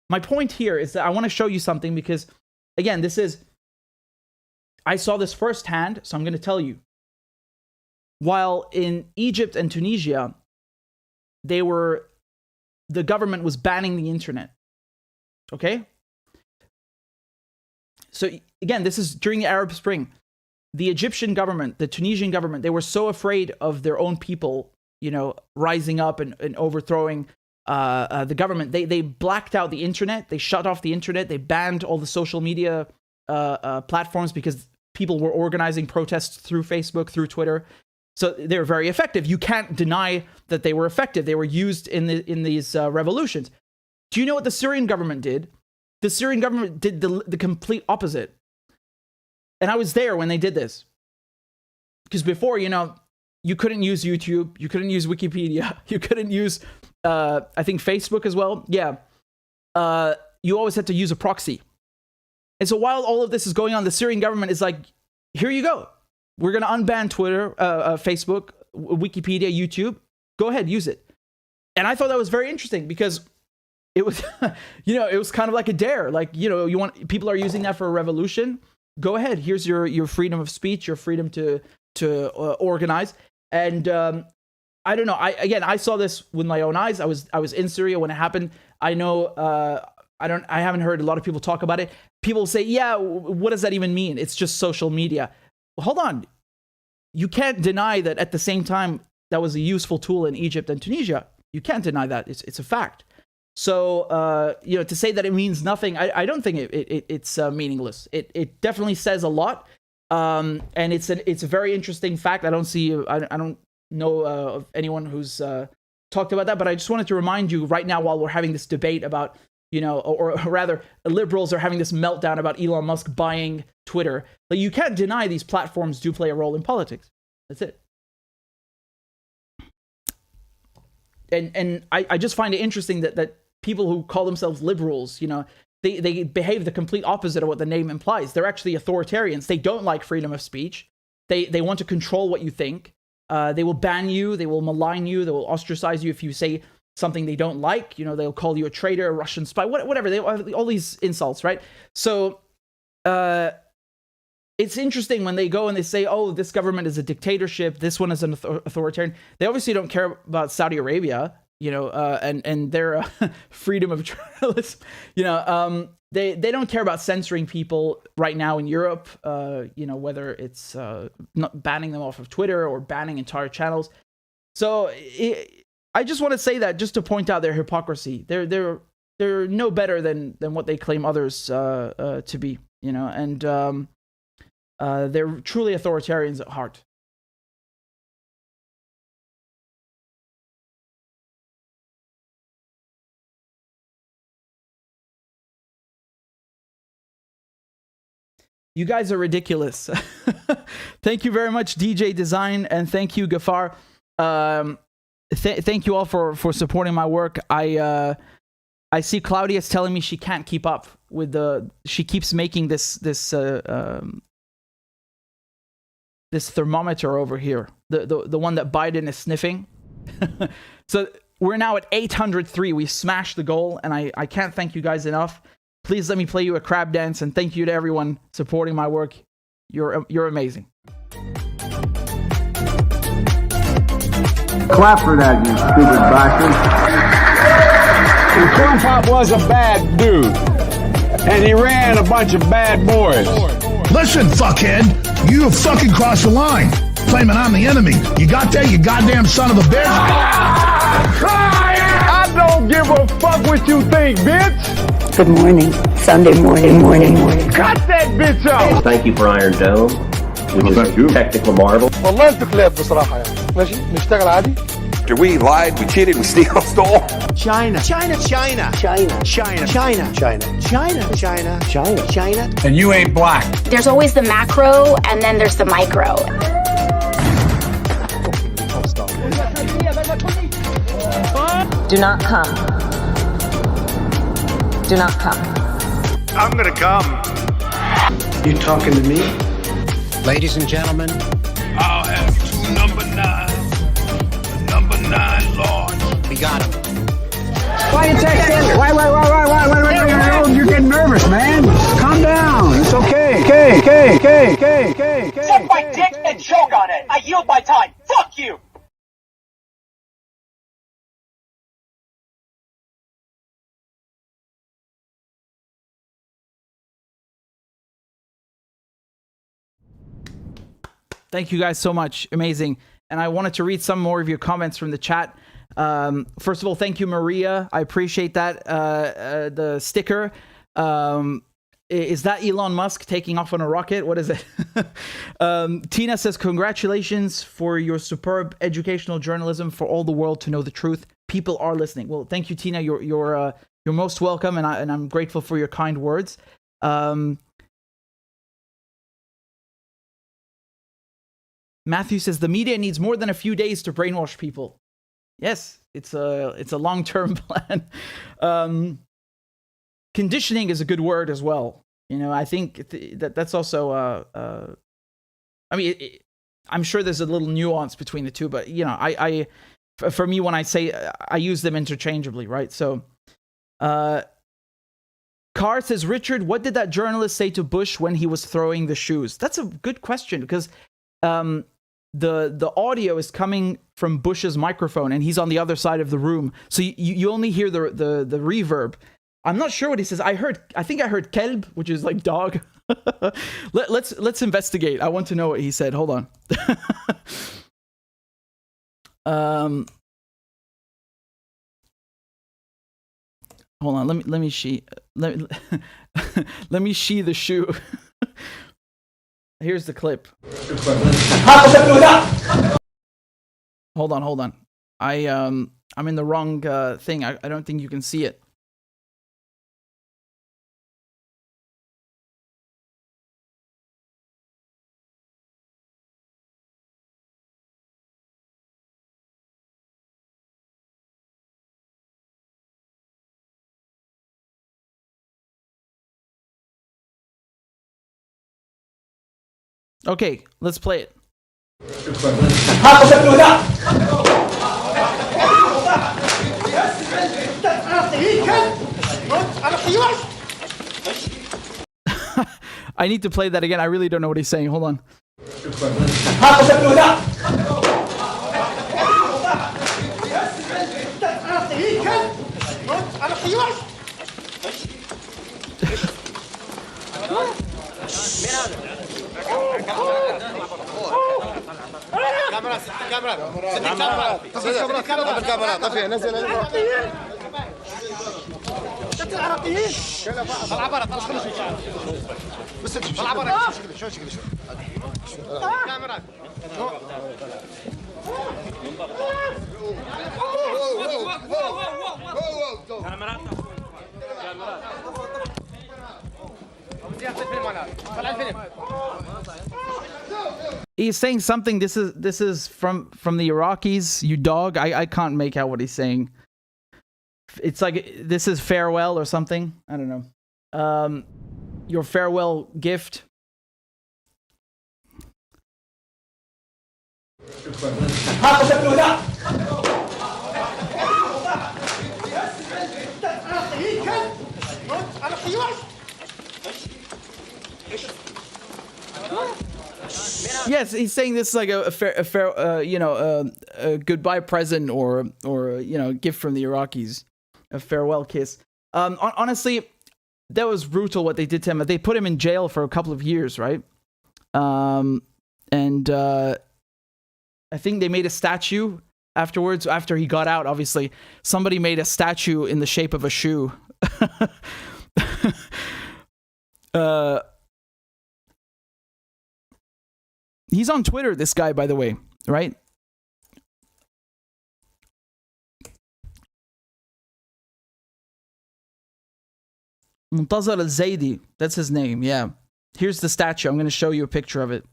My point here is that I want to show you something because, again, I saw this firsthand, so I'm going to tell you. While in Egypt and Tunisia, the government was banning the internet. Okay? So again, this is during the Arab Spring. The Egyptian government, the Tunisian government, they were so afraid of their own people, you know, rising up and overthrowing the government. They blacked out the internet. They shut off the internet. They banned all the social media platforms because people were organizing protests through Facebook, through Twitter. So they were very effective. You can't deny that they were effective. They were used in these revolutions. Do you know what the Syrian government did? The Syrian government did the complete opposite. And I was there when they did this. Because before, you know, you couldn't use YouTube. You couldn't use Wikipedia. You couldn't use, I think, Facebook as well. Yeah. You always had to use a proxy. And so while all of this is going on, the Syrian government is like, here you go. We're going to unban Twitter, Facebook, Wikipedia, YouTube. Go ahead, use it. And I thought that was very interesting because it was, you know, it was kind of like a dare. Like, you know, people are using that for a revolution. Go ahead. Here's your freedom of speech, your freedom to organize. And I don't know. I saw this with my own eyes. I was in Syria when it happened. I know. I haven't heard a lot of people talk about it. People say, yeah, what does that even mean? It's just social media. Well, hold on. You can't deny that at the same time, that was a useful tool in Egypt and Tunisia. You can't deny that. It's a fact. So, you know, to say that it means nothing, I don't think it's meaningless. It definitely says a lot. And it's a very interesting fact. I don't know of anyone who's talked about that, but I just wanted to remind you right now while we're having this debate about or rather, liberals are having this meltdown about Elon Musk buying Twitter. Like, you can't deny these platforms do play a role in politics. That's it. And I just find it interesting that people who call themselves liberals, they behave the complete opposite of what the name implies. They're actually authoritarians. They don't like freedom of speech. They want to control what you think. They will ban you. They will malign you. They will ostracize you if you say something they don't like. They'll call you a traitor, a Russian spy, whatever. They all these insults, right? So it's interesting when they go and they say, oh, this government is a dictatorship. This one is an authoritarian. They obviously don't care about Saudi Arabia, and their freedom of journalism. They don't care about censoring people right now in Europe, whether it's not banning them off of Twitter or banning entire channels. So I just want to say that just to point out their hypocrisy. They're no better than what they claim others to be, and they're truly authoritarians at heart. You guys are ridiculous. Thank you very much, DJ Design, and thank you, Gafar. Thank you all for supporting my work. I see Claudia's telling me she can't keep up with she keeps making this thermometer over here, the one that Biden is sniffing. So we're now at 803. We smashed the goal, and I can't thank you guys enough. Please let me play you a crab dance, and thank you to everyone supporting my work. You're amazing. Clap for that, you stupid bastard. And Corn Pop was a bad dude. And he ran a bunch of bad boys. Listen, fuckhead, you have fucking crossed the line. Claiming I'm the enemy. You got that, you goddamn son of a bitch? I don't give a fuck what you think, bitch. Good morning. Sunday morning. Cut that bitch out. Thank you for Iron Dome, which is technical marvel. والله انتوا كلاب بصراحة يعني. ماشي نشتغل عادي. We lied, we cheated, we stole. China. And you ain't black. There's always the macro, and then there's the micro. Do not come. Do not come. I'm gonna come. You talking to me? Ladies and gentlemen, I'll have 2 number 9s. Number 9 large. we got him. Why you texting? Why? You're getting nervous, man. Calm down. It's okay. Suck my dick and choke on it. I yield my time. Fuck you. Thank you guys so much. Amazing. And I wanted to read some more of your comments from the chat. First of all, thank you, Maria. I appreciate that. The sticker. Is that Elon Musk taking off on a rocket? What is it? Tina says, congratulations for your superb educational journalism for all the world to know the truth. People are listening. Well, thank you, Tina. You're most welcome, and I'm grateful for your kind words. Matthew says the media needs more than a few days to brainwash people. Yes, it's a long-term plan. Conditioning is a good word as well. I think that's also. I mean, I'm sure there's a little nuance between the two, but for me, when I say I use them interchangeably, right? So, Carr says, Richard, what did that journalist say to Bush when he was throwing the shoes? That's a good question because. The audio is coming from Bush's microphone, and he's on the other side of the room, so you only hear the reverb. I'm not sure what he says. I think I heard kelb, which is like dog. Let's investigate. I want to know what he said. Hold on. Hold on. Let me see. Let me see the shoe. Here's the clip. Hold on. I'm in the wrong thing. I don't think you can see it. Okay, let's play it. I need to play that again. I really don't know what he's saying. Hold on. He's saying something. This is from the Iraqis. You dog. I can't make out what he's saying. It's like this is farewell or something. I don't know. Your farewell gift. Yes, he's saying this is like a goodbye present or gift from the Iraqis, a farewell kiss. Honestly, that was brutal what they did to him. They put him in jail for a couple of years, right? And I think they made a statue afterwards. After he got out, obviously, somebody made a statue in the shape of a shoe. He's on Twitter, this guy, by the way, right? Muntazar al-Zaidi, that's his name, yeah. Here's the statue. I'm going to show you a picture of it.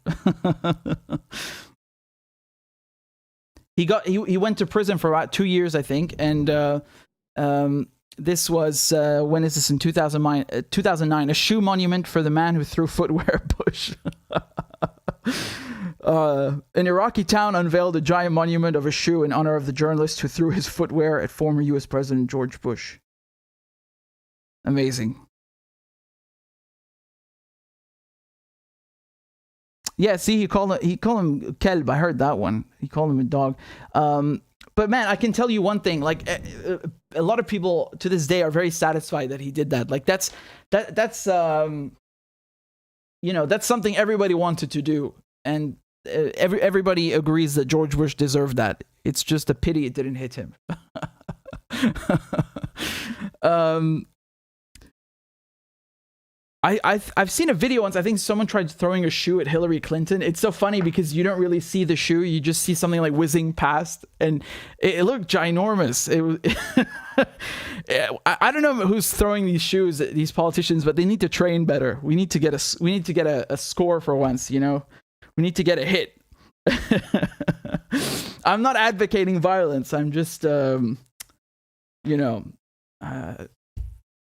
He went to prison for about 2 years, I think, and this was, when is this, in 2009, a shoe monument for the man who threw footwear at Bush. An Iraqi town unveiled a giant monument of a shoe in honor of the journalist who threw his footwear at former US President George Bush. Amazing. Yeah, see, he called him Kelb. I heard that one. He called him a dog. But man, I can tell you one thing. Like, a lot of people to this day are very satisfied that he did that. Like, that's something everybody wanted to do, and everybody agrees that George Bush deserved that. It's just a pity it didn't hit him. I've seen a video once. I think someone tried throwing a shoe at Hillary Clinton. It's so funny because you don't really see the shoe. You just see something like whizzing past, and it looked ginormous. I don't know who's throwing these shoes at these politicians, but they need to train better. We need to get a score for once. We need to get a hit. I'm not advocating violence. I'm just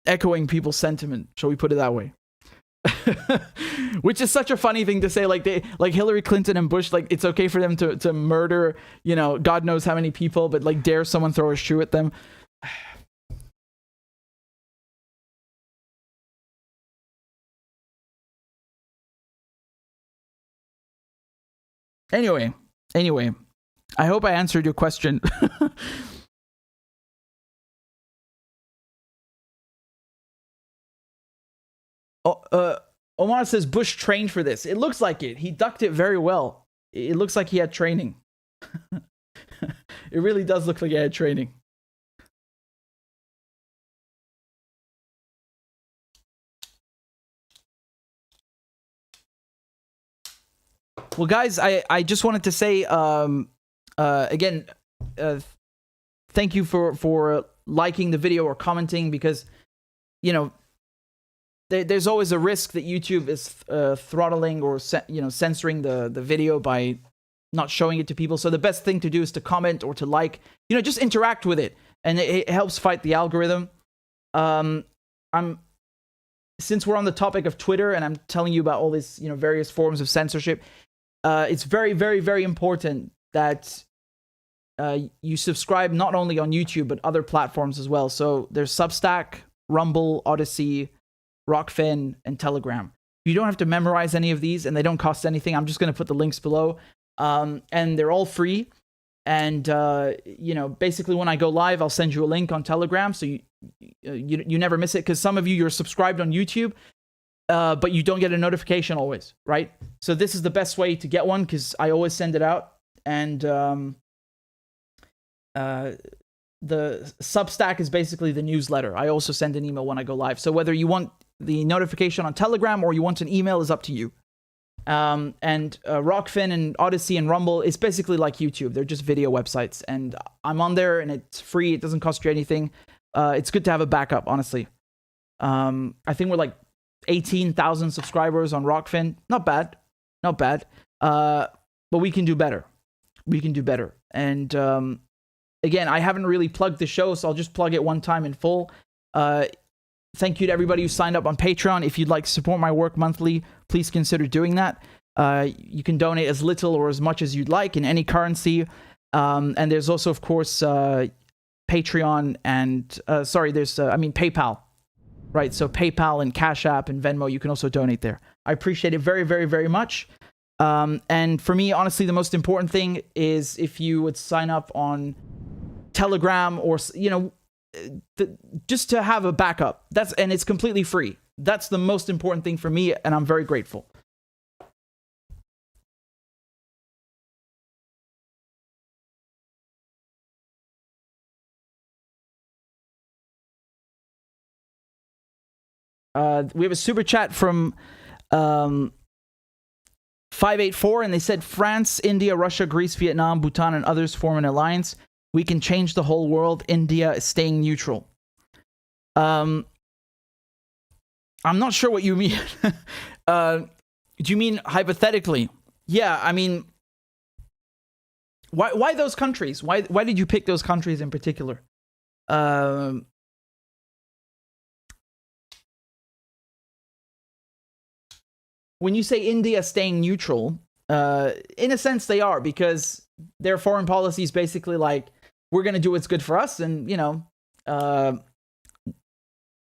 echoing people's sentiment, shall we put it that way? Which is such a funny thing to say. Like Hillary Clinton and Bush, like it's okay for them to murder, God knows how many people, but like dare someone throw a shoe at them. Anyway, I hope I answered your question. Omar says Bush trained for this. It looks like it. He ducked it very well. It looks like he had training. It really does look like he had training. Well, guys, I just wanted to say again, thank you for liking the video or commenting, because there's always a risk that YouTube is throttling or censoring the video by not showing it to people. So the best thing to do is to comment or to like, just interact with it, and it helps fight the algorithm. I'm since we're on the topic of Twitter and I'm telling you about all these, various forms of censorship, it's very, very, very important that you subscribe not only on YouTube, but other platforms as well. So there's Substack, Rumble, Odyssey, Rockfin, and Telegram. You don't have to memorize any of these, and they don't cost anything. I'm just going to put the links below. And they're all free. And, basically when I go live, I'll send you a link on Telegram, so you never miss it. Because some of you're subscribed on YouTube, but you don't get a notification always, right? So this is the best way to get one, because I always send it out. And the Substack is basically the newsletter. I also send an email when I go live. So whether you want the notification on Telegram or you want an email is up to you. And Rockfin and Odyssey and Rumble is basically like YouTube. They're just video websites, and I'm on there, and it's free. It doesn't cost you anything. It's good to have a backup, honestly. I think we're like 18,000 subscribers on Rockfin. Not bad. But we can do better. And again, I haven't really plugged the show, so I'll just plug it one time in full. Thank you to everybody who signed up on Patreon. If you'd like to support my work monthly, please consider doing that. You can donate as little or as much as you'd like in any currency. And there's also, of course, Patreon and, PayPal. Right, so PayPal and CashApp and Venmo, you can also donate there. I appreciate it very, very, very much. And for me, honestly, the most important thing is if you would sign up on Telegram or, just to have a backup. And it's completely free. That's the most important thing for me, and I'm very grateful. We have a super chat from 584, and they said, France, India, Russia, Greece, Vietnam, Bhutan, and others form an alliance. We can change the whole world. India is staying neutral. I'm not sure what you mean. Do you mean hypothetically? Yeah, I mean, why those countries? Why did you pick those countries in particular? When you say India staying neutral, in a sense they are, because their foreign policy is basically like, we're going to do what's good for us, and,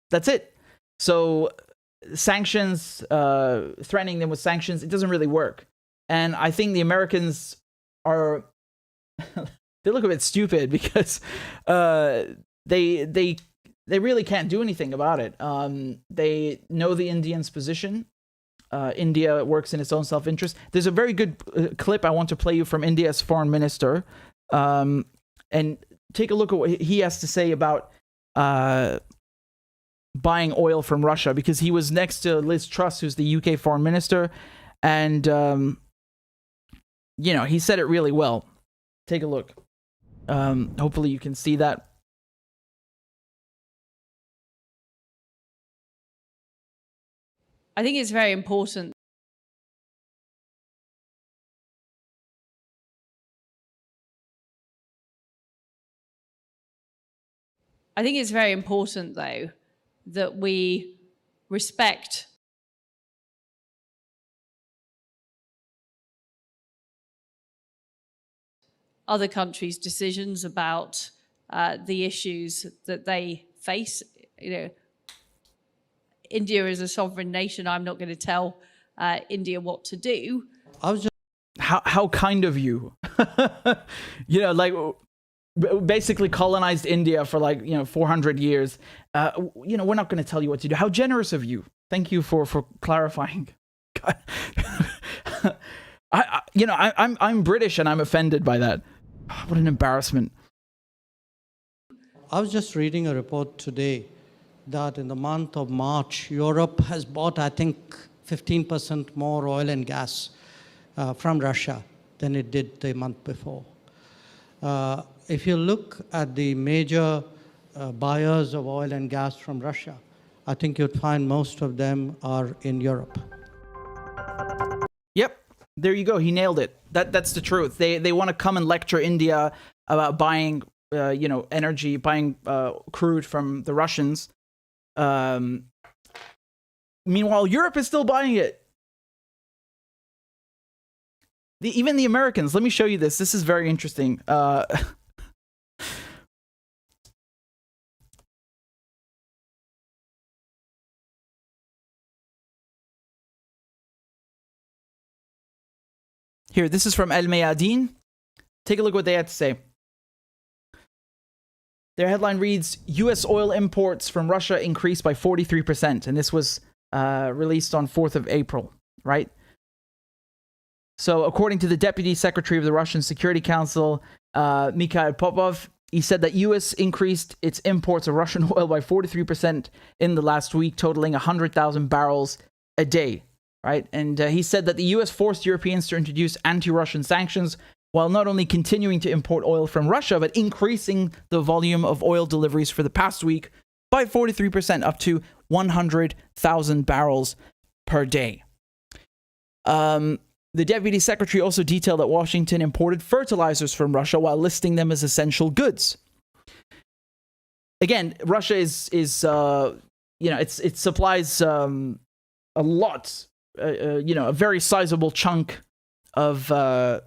that's it. So sanctions, threatening them with sanctions, it doesn't really work. And I think the Americans are, they look a bit stupid because they really can't do anything about it. They know the Indians' position. India works in its own self-interest. There's a very good clip I want to play you from India's foreign minister. And take a look at what he has to say about buying oil from Russia, because he was next to Liz Truss, who's the UK foreign minister. And, he said it really well. Take a look. Hopefully you can see that. I think it's very important. I think it's very important, though, that we respect other countries' decisions about the issues that they face. India is a sovereign nation. I'm not going to tell India what to do. I was just how kind of you. Basically colonized India for 400 years. We're not going to tell you what to do. How generous of you. Thank you for clarifying. I'm British and I'm offended by that. What an embarrassment. I was just reading a report today that in the month of March, Europe has bought, I think, 15% more oil and gas from Russia than it did the month before. If you look at the major buyers of oil and gas from Russia, I think you'd find most of them are in Europe. Yep, there you go. He nailed it. That's the truth. They want to come and lecture India about buying, energy, buying crude from the Russians. Meanwhile, Europe is still buying it. Even the Americans. Let me show you this. This is very interesting. Here, this is from El Mayadeen. Take a look what they had to say. Their headline reads, U.S. oil imports from Russia increased by 43%. And this was released on 4th of April, right? So according to the Deputy Secretary of the Russian Security Council, Mikhail Popov, he said that U.S. increased its imports of Russian oil by 43% in the last week, totaling 100,000 barrels a day, right? And he said that the U.S. forced Europeans to introduce anti-Russian sanctions while not only continuing to import oil from Russia, but increasing the volume of oil deliveries for the past week by 43%, up to 100,000 barrels per day. The Deputy Secretary also detailed that Washington imported fertilizers from Russia while listing them as essential goods. Again, Russia it supplies a lot, a very sizable chunk of the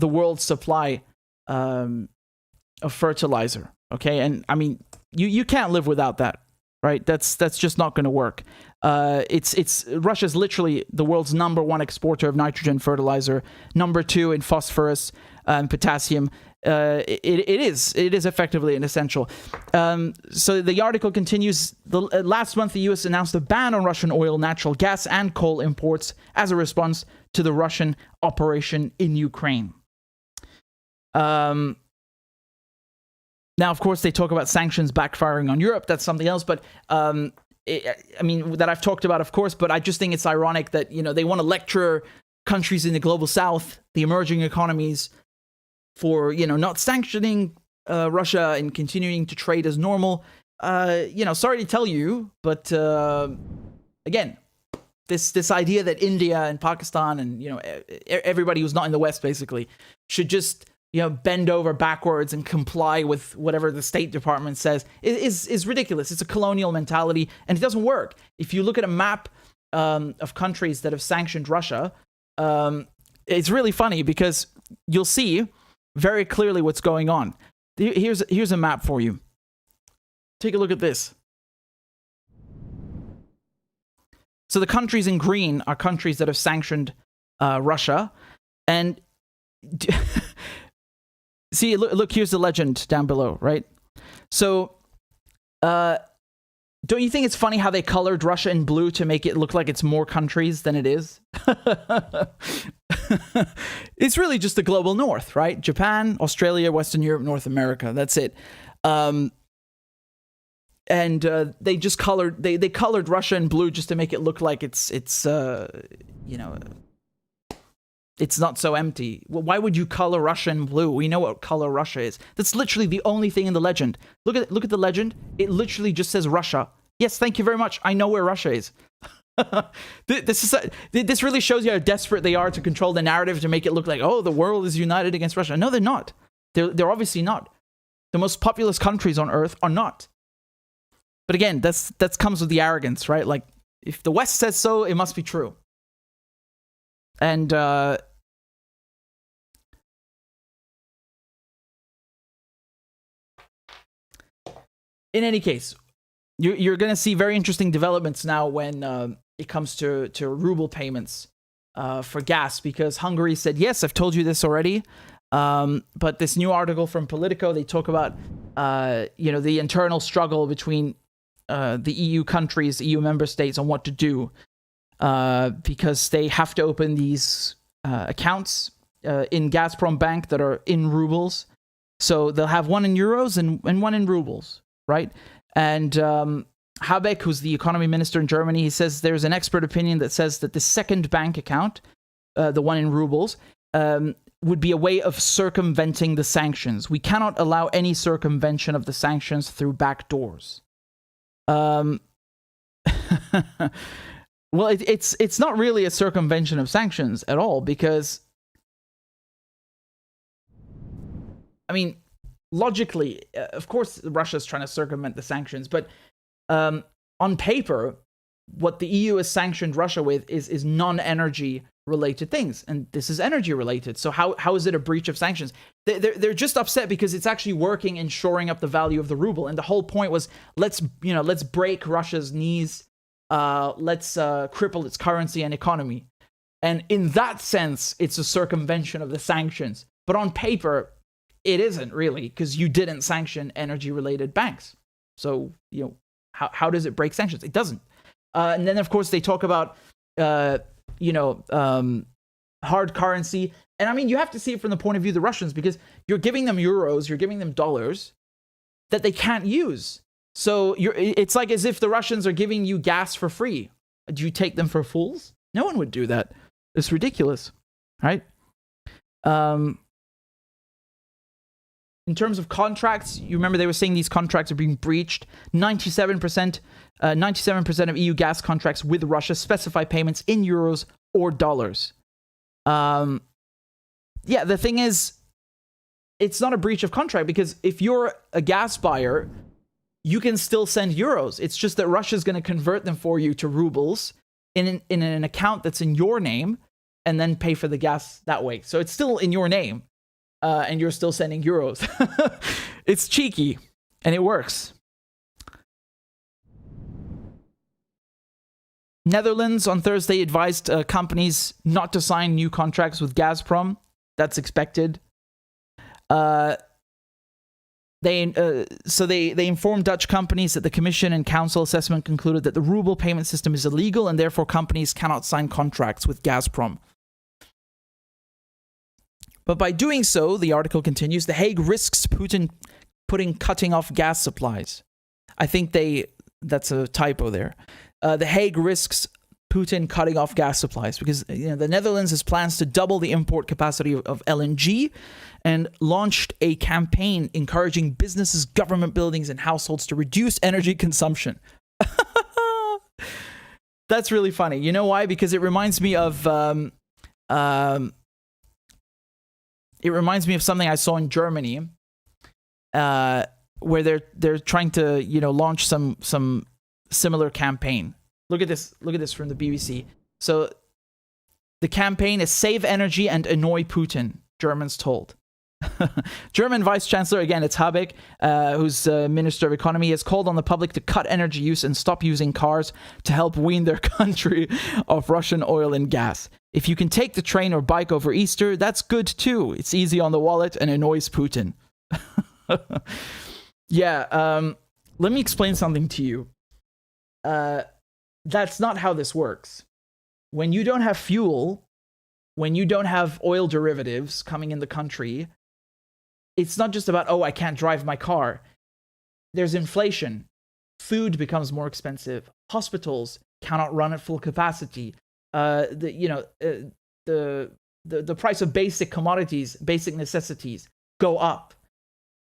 world's supply of fertilizer. Okay, and I mean, you can't live without that, right? That's just not going to work. Russia's literally the world's #1 exporter of nitrogen fertilizer, #2 in phosphorus and potassium. It is effectively an essential. So the article continues. Last month, the U.S. announced a ban on Russian oil, natural gas, and coal imports as a response to the Russian operation in Ukraine. Now, of course, they talk about sanctions backfiring on Europe. That's something else, but that I've talked about, of course, but I just think it's ironic that, they want to lecture countries in the global south, the emerging economies, for, not sanctioning Russia and continuing to trade as normal. Sorry to tell you, but again, this idea that India and Pakistan and, everybody who's not in the West basically should just, bend over backwards and comply with whatever the State Department says is ridiculous. It's a colonial mentality, and it doesn't work. If you look at a map of countries that have sanctioned Russia, it's really funny because you'll see very clearly what's going on. Here's a map for you. Take a look at this. So the countries in green are countries that have sanctioned Russia, and see, look, here's the legend down below, right? So, don't you think it's funny how they colored Russia in blue to make it look like it's more countries than it is? It's really just the global north, right? Japan, Australia, Western Europe, North America. That's it. And they just colored they colored Russia in blue just to make it look like it's not so empty. Well, why would you color Russia in blue? We know what color Russia is. That's literally the only thing in the legend. Look at the legend. It literally just says Russia. Yes, thank you very much. I know where Russia is. This really shows you how desperate they are to control the narrative to make it look like, oh, the world is united against Russia. No, they're not. They're obviously not. The most populous countries on earth are not. But again, that comes with the arrogance, right? Like, if the West says so, it must be true. And in any case, you're going to see very interesting developments now when it comes to ruble payments for gas, because Hungary said, yes, I've told you this already. But this new article from Politico, they talk about, the internal struggle between the EU countries, EU member states on what to do, because they have to open these accounts in Gazprom Bank that are in rubles. So they'll have one in euros and one in rubles, right? And Habeck, who's the economy minister in Germany, he says there's an expert opinion that says that the second bank account, the one in rubles, would be a way of circumventing the sanctions. We cannot allow any circumvention of the sanctions through back doors. Well, it's not really a circumvention of sanctions at all, because, I mean, logically, of course, Russia's trying to circumvent the sanctions, but on paper, what the EU has sanctioned Russia with is non-energy related things, and this is energy related. So how is it a breach of sanctions? They're just upset because it's actually working and shoring up the value of the ruble, and the whole point was let's break Russia's knees, let's cripple its currency and economy, and in that sense it's a circumvention of the sanctions. But on paper, it isn't really, because you didn't sanction energy related banks. So how does it break sanctions? It doesn't. And then of course they talk about hard currency. And I mean, you have to see it from the point of view of the Russians, because you're giving them euros, you're giving them dollars that they can't use. So it's like as if the Russians are giving you gas for free. Do you take them for fools? No one would do that. It's ridiculous, right? In terms of contracts, you remember they were saying these contracts are being breached. 97% of EU gas contracts with Russia specify payments in euros or dollars. Yeah, the thing is, it's not a breach of contract, because if you're a gas buyer, you can still send euros. It's just that Russia's going to convert them for you to rubles in an account that's in your name, and then pay for the gas that way. So it's still in your name, and you're still sending euros. It's cheeky, and it works. Netherlands on Thursday advised companies not to sign new contracts with Gazprom. That's expected. They informed Dutch companies that the Commission and Council assessment concluded that the ruble payment system is illegal, and therefore companies cannot sign contracts with Gazprom. But by doing so, the article continues, The Hague risks Putin cutting off gas supplies. I think that's a typo there. The Hague risks Putin cutting off gas supplies, because the Netherlands has plans to double the import capacity of LNG, and launched a campaign encouraging businesses, government buildings, and households to reduce energy consumption. That's really funny. You know why? Because it reminds me of something I saw in Germany, where they're trying to launch some similar campaign. Look at this from the BBC. So the campaign is Save Energy and Annoy Putin, Germans told. German Vice Chancellor, again, it's Habeck, who's Minister of Economy, has called on the public to cut energy use and stop using cars to help wean their country off Russian oil and gas. If you can take the train or bike over Easter, that's good too. It's easy on the wallet and annoys Putin. Yeah, let me explain something to you. That's not how this works. When you don't have fuel, when you don't have oil derivatives coming in the country, it's not just about, I can't drive my car. There's inflation. Food becomes more expensive. Hospitals cannot run at full capacity. The price of basic commodities, basic necessities go up.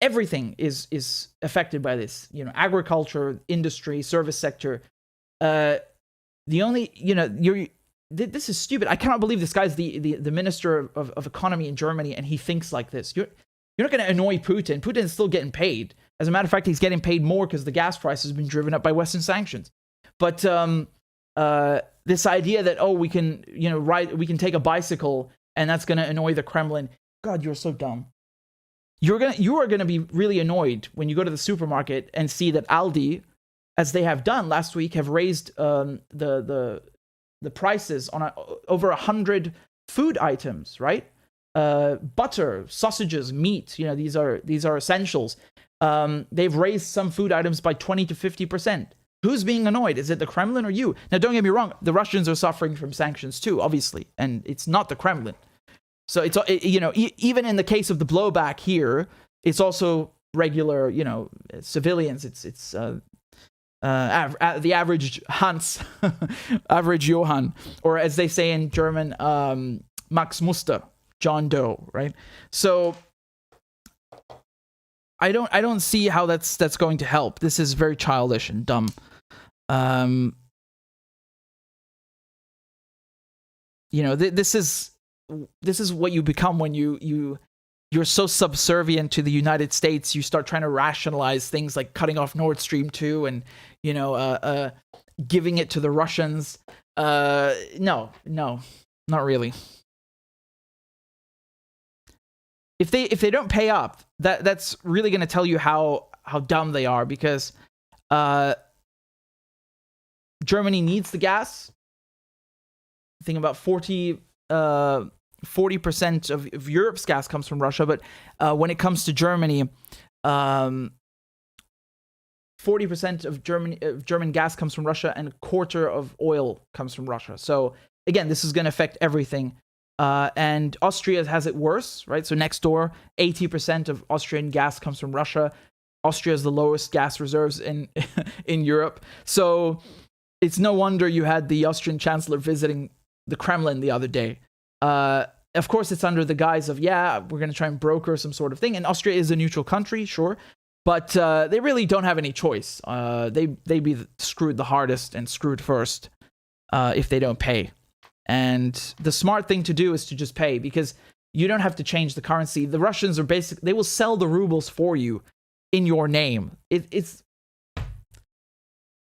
Everything is affected by this. Agriculture, industry, service sector. This is stupid. I cannot believe this guy's the Minister of Economy in Germany, and he thinks like this. You're not going to annoy Putin. Putin's still getting paid. As a matter of fact, he's getting paid more because the gas price has been driven up by Western sanctions. But this idea that we can we can take a bicycle and that's going to annoy the Kremlin. God, you're so dumb. You are going to be really annoyed when you go to the supermarket and see that Aldi, as they have done last week, have raised the prices on over 100 food items, right? Butter, sausages, meat, these are essentials. They've raised some food items by 20 to 50%. Who's being annoyed? Is it the Kremlin or you? Now, don't get me wrong. The Russians are suffering from sanctions too, obviously, and it's not the Kremlin. So it's even in the case of the blowback here, it's also regular, civilians. It's the average Hans, average Johann, or as they say in German, Max Muster, John Doe, right? So I don't see how that's going to help. This is very childish and dumb. This is what you become when you're so subservient to the United States. You start trying to rationalize things like cutting off Nord Stream 2 and giving it to the Russians. No, not really. If they don't pay up, that's really going to tell you how dumb they are, because Germany needs the gas. I think about 40% of Europe's gas comes from Russia, but when it comes to Germany, 40% of German gas comes from Russia, and a quarter of oil comes from Russia. So again, this is going to affect everything. And Austria has it worse, right? So next door, 80% of Austrian gas comes from Russia. Austria has the lowest gas reserves in Europe. So it's no wonder you had the Austrian chancellor visiting the Kremlin the other day. Of course, it's under the guise of, we're going to try and broker some sort of thing. And Austria is a neutral country, sure. But they really don't have any choice. They'd be screwed the hardest and screwed first if they don't pay. And the smart thing to do is to just pay, because you don't have to change the currency. The Russians are they will sell the rubles for you in your name.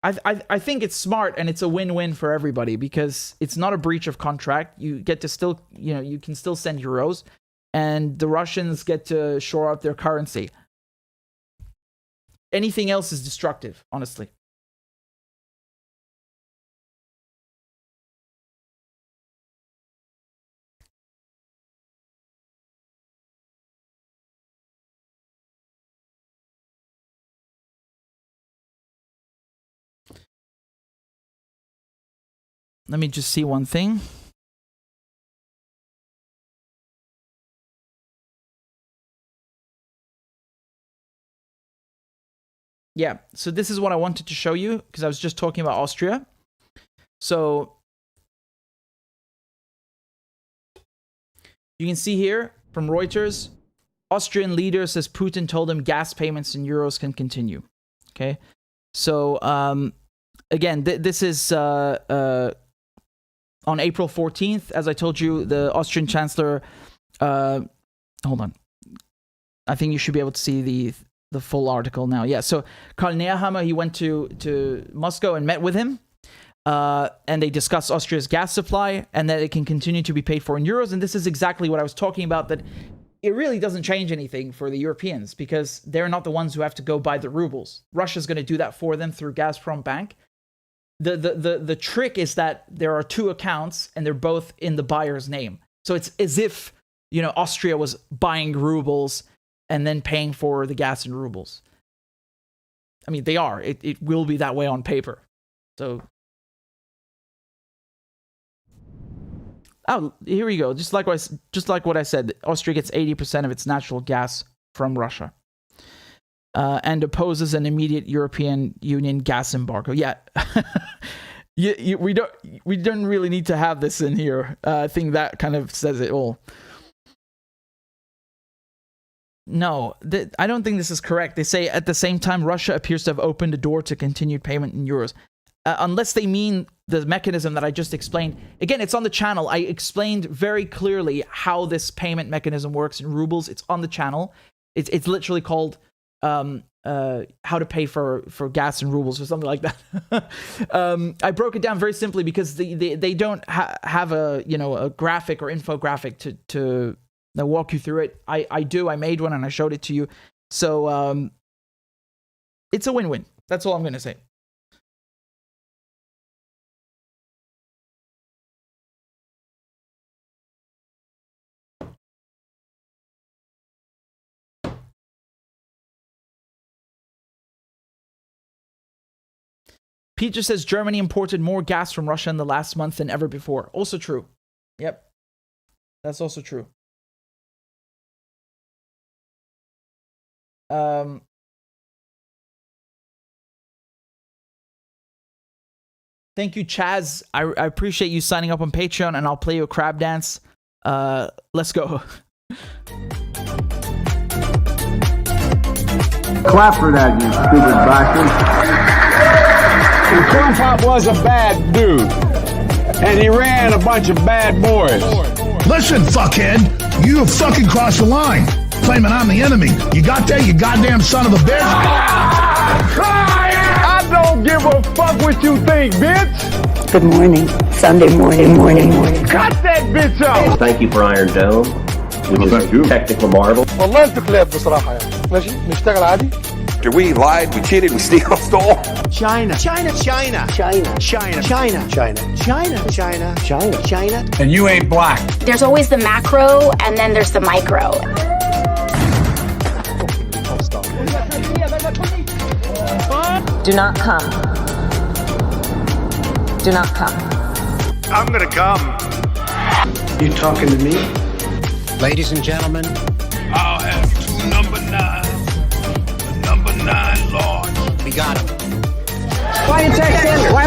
I think it's smart, and it's a win-win for everybody, because it's not a breach of contract. You get to still, you can still send euros, and the Russians get to shore up their currency. Anything else is destructive, honestly. Let me just see one thing. Yeah, so this is what I wanted to show you, because I was just talking about Austria. So you can see here from Reuters, Austrian leader says Putin told him gas payments in euros can continue. Okay, so again, this is on April 14th, as I told you, the Austrian Chancellor, hold on. I think you should be able to see the full article now. Yeah, so Karl Nehammer, he went to Moscow and met with him, and they discussed Austria's gas supply and that it can continue to be paid for in euros. And this is exactly what I was talking about, that it really doesn't change anything for the Europeans, because they're not the ones who have to go buy the rubles. Russia's going to do that for them through Gazprom Bank. The trick is that there are two accounts and they're both in the buyer's name. So it's as if, Austria was buying rubles and then paying for the gas in rubles. I mean, they are. It will be that way on paper. So, here we go. Just like what I said, Austria gets 80% of its natural gas from Russia. And opposes an immediate European Union gas embargo. Yeah, we don't really need to have this in here. I think that kind of says it all. No, I don't think this is correct. They say at the same time, Russia appears to have opened a door to continued payment in euros. Unless they mean the mechanism that I just explained. Again, it's on the channel. I explained very clearly how this payment mechanism works in rubles. It's on the channel. It's literally called how to pay for gas and rubles or something like that. I broke it down very simply because they don't have a graphic or infographic to walk you through it. I do. I made one and I showed it to you. So it's a win-win. That's all I'm going to say. Peter says Germany imported more gas from Russia in the last month than ever before. Also true. Yep. That's also true. Thank you, Chaz. I appreciate you signing up on Patreon, and I'll play you a crab dance. Let's go. Clap for that, you stupid bastard. And Corn Pop was a bad dude. And he ran a bunch of bad boys. Listen, fuckhead, you have fucking crossed the line. Claiming I'm the enemy. You got that, you goddamn son of a bitch? I I don't give a fuck what you think, bitch. Good morning. Sunday morning. Cut that bitch off. Thank you for Iron Dome, which is a technical marvel. والله انتوا كلاب بصراحة يعني. ماشي نشتغل عادي. We lied, we cheated, we stole. China. And you ain't black. There's always the macro and then there's the micro. Do not come. Do not come. I'm gonna come. You talking to me? Ladies and gentlemen. I'll have 2 number 9s. Number 9 large. We got him. Why you texting? Why?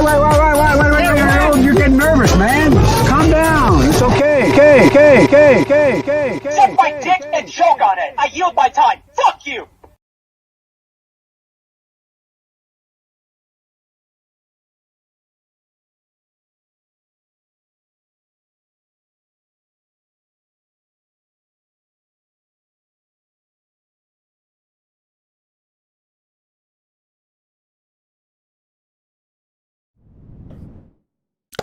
You're getting nervous, man. Calm down. It's okay. Suck my dick and choke on it. I yield my time. Fuck you.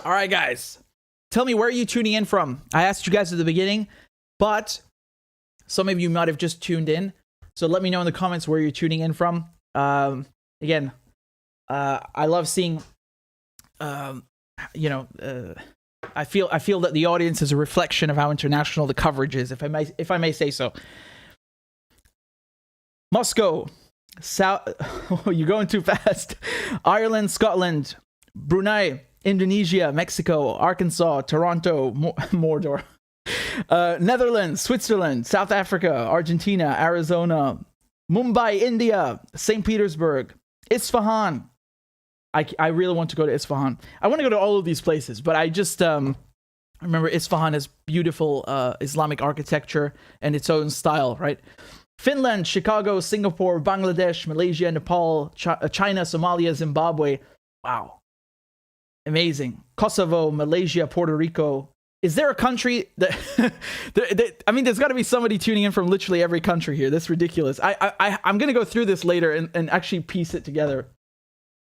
All right, guys. Tell me, where are you tuning in from? I asked you guys at the beginning, but some of you might have just tuned in. So let me know in the comments where you're tuning in from. Again, I love seeing, I feel that the audience is a reflection of how international the coverage is, if I may say so. Moscow, oh, you're going too fast. Ireland, Scotland, Brunei, Indonesia, Mexico, Arkansas, Toronto, Mordor, Netherlands, Switzerland, South Africa, Argentina, Arizona, Mumbai, India, St. Petersburg, Isfahan. I really want to go to Isfahan. I want to go to all of these places, but I just remember Isfahan has beautiful Islamic architecture and its own style, right? Finland, Chicago, Singapore, Bangladesh, Malaysia, Nepal, China, Somalia, Zimbabwe. Wow. Amazing. Kosovo, Malaysia, Puerto Rico. Is there a country that, I mean, there's got to be somebody tuning in from literally every country here. That's ridiculous. I'm going to go through this later and actually piece it together.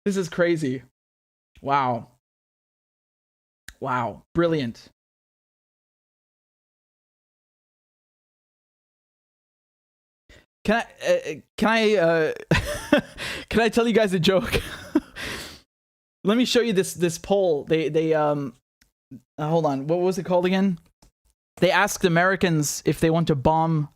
This is crazy. Wow. Wow. Brilliant. Can I tell you guys a joke? Let me show you this poll. They hold on. What was it called again? They asked Americans if they want to bomb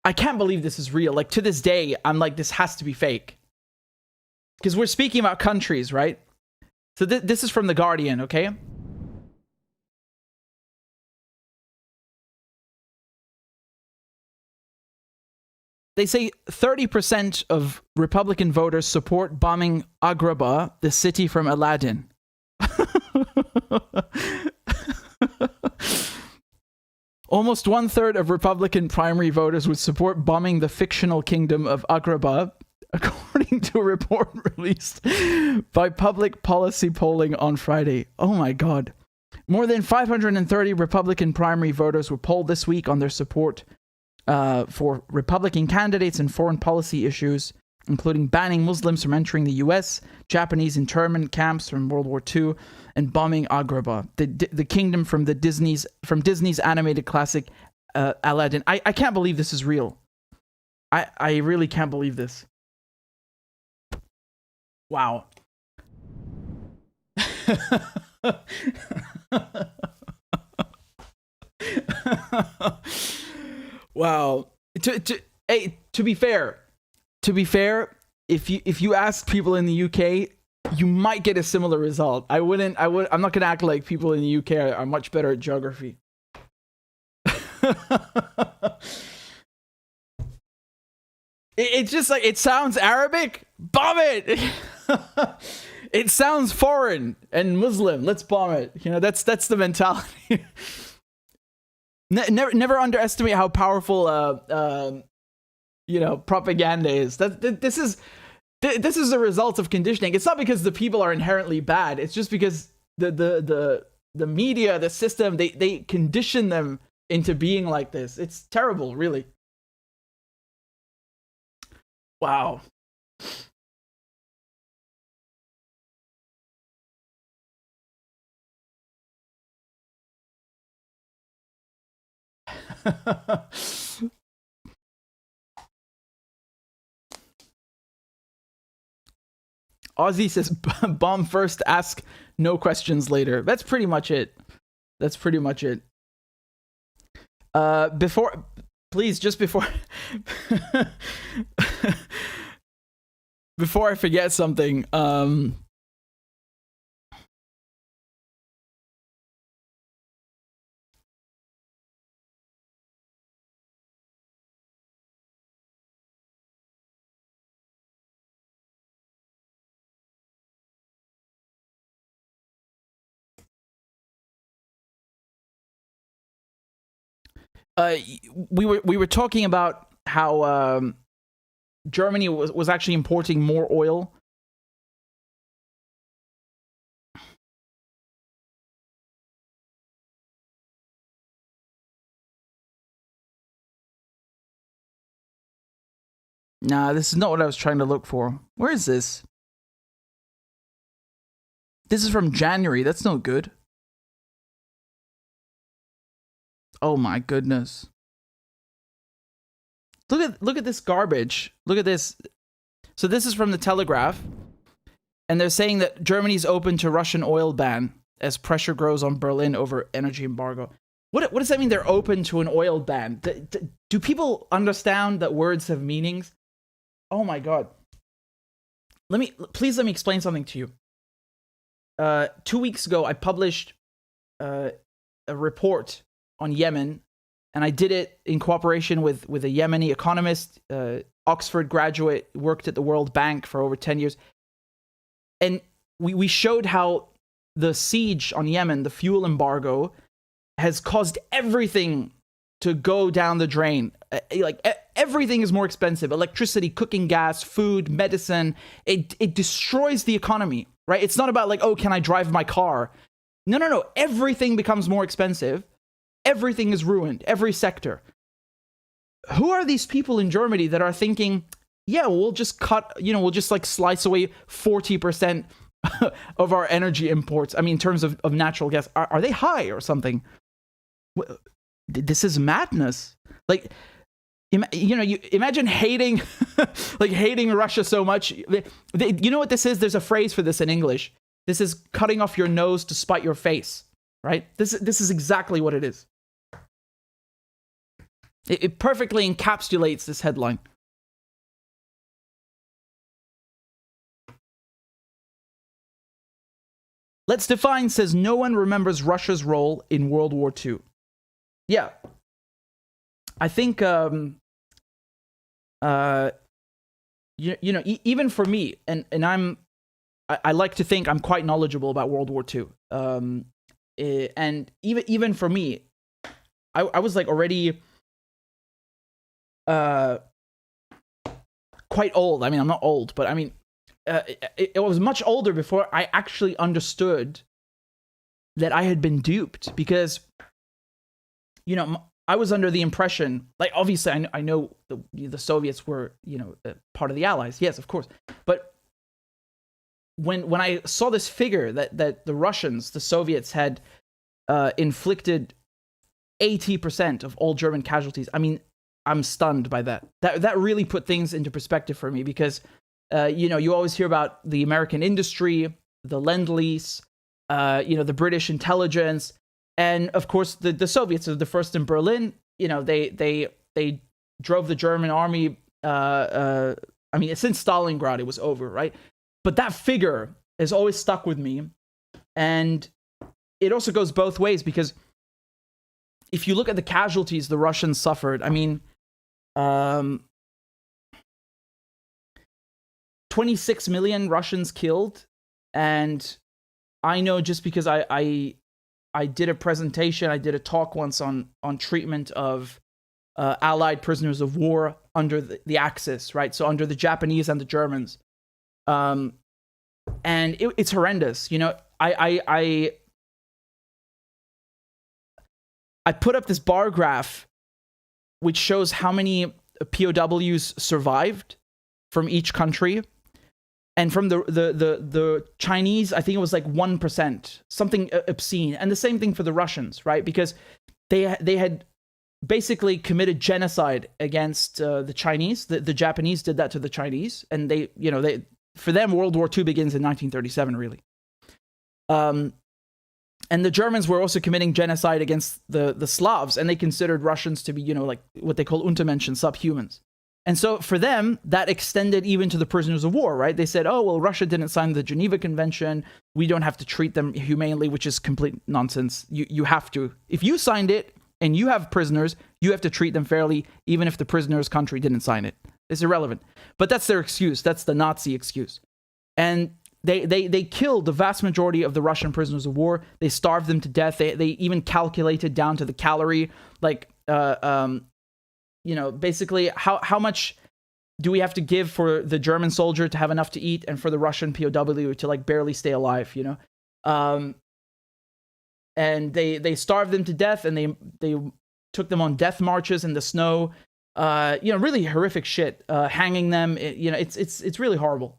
I can't believe this is real. Like, to this day, I'm like, this has to be fake. Because we're speaking about countries, right? So this is from The Guardian, okay? They say 30% of Republican voters support bombing Agrabah, the city from Aladdin. Almost 1/3 of Republican primary voters would support bombing the fictional kingdom of Agrabah, according to a report released by Public Policy Polling on Friday. Oh my God. More than 530 Republican primary voters were polled this week on their support for Republican candidates and foreign policy issues, including banning Muslims from entering the US, Japanese internment camps from World War II, and bombing Agrabah, the kingdom from Disney's animated classic Aladdin. I can't believe this is real. I really can't believe this. Wow. Wow. To be fair, if you ask people in the UK, you might get a similar result. I'm not gonna act like people in the UK are much better at geography. It's just like, it sounds Arabic, bomb it. It sounds foreign and Muslim, let's bomb it. You know, that's the mentality. Never underestimate how powerful propaganda is. This is a result of conditioning. It's not because the people are inherently bad. It's just because the media, the system, they condition them into being like this. It's terrible, really. Wow. Ozzy says, bomb first, ask no questions later. That's pretty much it. That's pretty much it. Before, please, just before, before I forget something, we were talking about how Germany was actually importing more oil. Nah, this is not what I was trying to look for. Where is this? This is from January. That's no good. Oh my goodness. Look at this garbage. Look at this. So this is from the Telegraph, and they're saying that Germany's open to Russian oil ban as pressure grows on Berlin over energy embargo. What does that mean? They're open to an oil ban? Do people understand that words have meanings? Oh my god. Please let me explain something to you. 2 weeks ago, I published a report on Yemen, and I did it in cooperation with a Yemeni economist, Oxford graduate, worked at the World Bank for over 10 years. And we showed how the siege on Yemen, the fuel embargo, has caused everything to go down the drain. Everything is more expensive. Electricity, cooking gas, food, medicine. It destroys the economy, right? It's not about like, oh, can I drive my car? No. Everything becomes more expensive. Everything is ruined. Every sector. Who are these people in Germany that are thinking, yeah, we'll just cut, we'll just like slice away 40% of our energy imports. I mean, in terms of natural gas, are they high or something? This is madness. Like, you imagine hating, hating Russia so much. You know what this is? There's a phrase for this in English. This is cutting off your nose to spite your face, right? This is exactly what it is. It perfectly encapsulates this headline. Let's Define says no one remembers Russia's role in World War II. Yeah. I think, even for me, and I like to think I'm quite knowledgeable about World War II. And even for me, I was like already quite old. I mean, I'm not old, but I mean, it was much older before I actually understood that I had been duped, because, I was under the impression, like, obviously I know the Soviets were, part of the Allies. Yes, of course. But when I saw this figure that the Russians, the Soviets, had inflicted 80% of all German casualties, I mean, I'm stunned by that. That really put things into perspective for me, because, you always hear about the American industry, the Lend-Lease, the British intelligence, and of course the Soviets are the first in Berlin. They drove the German army. I mean, since Stalingrad, it was over, right? But that figure has always stuck with me, and it also goes both ways, because if you look at the casualties the Russians suffered, I mean, 26 million Russians killed, and I know just because I did a presentation, I did a talk once on treatment of Allied prisoners of war under the Axis, right? So under the Japanese and the Germans, and it's horrendous. I put up this bar graph which shows how many POWs survived from each country. And from the Chinese, I think it was like 1%, something obscene. And the same thing for the Russians, right? Because they had basically committed genocide against the Chinese. The Japanese did that to the Chinese, and for them, World War II begins in 1937, really. And the Germans were also committing genocide against the Slavs, and they considered Russians to be, like what they call Untermenschen, subhumans. And so for them, that extended even to the prisoners of war, right? They said, oh, well, Russia didn't sign the Geneva Convention. We don't have to treat them humanely, which is complete nonsense. You have to. If you signed it and you have prisoners, you have to treat them fairly, even if the prisoner's country didn't sign it. It's irrelevant. But that's their excuse. That's the Nazi excuse. And they killed the vast majority of the Russian prisoners of war. They starved them to death. They even calculated down to the calorie, like, basically how much do we have to give for the German soldier to have enough to eat and for the Russian POW to like barely stay alive, and they starved them to death, and they took them on death marches in the snow, really horrific shit, hanging them, it's really horrible.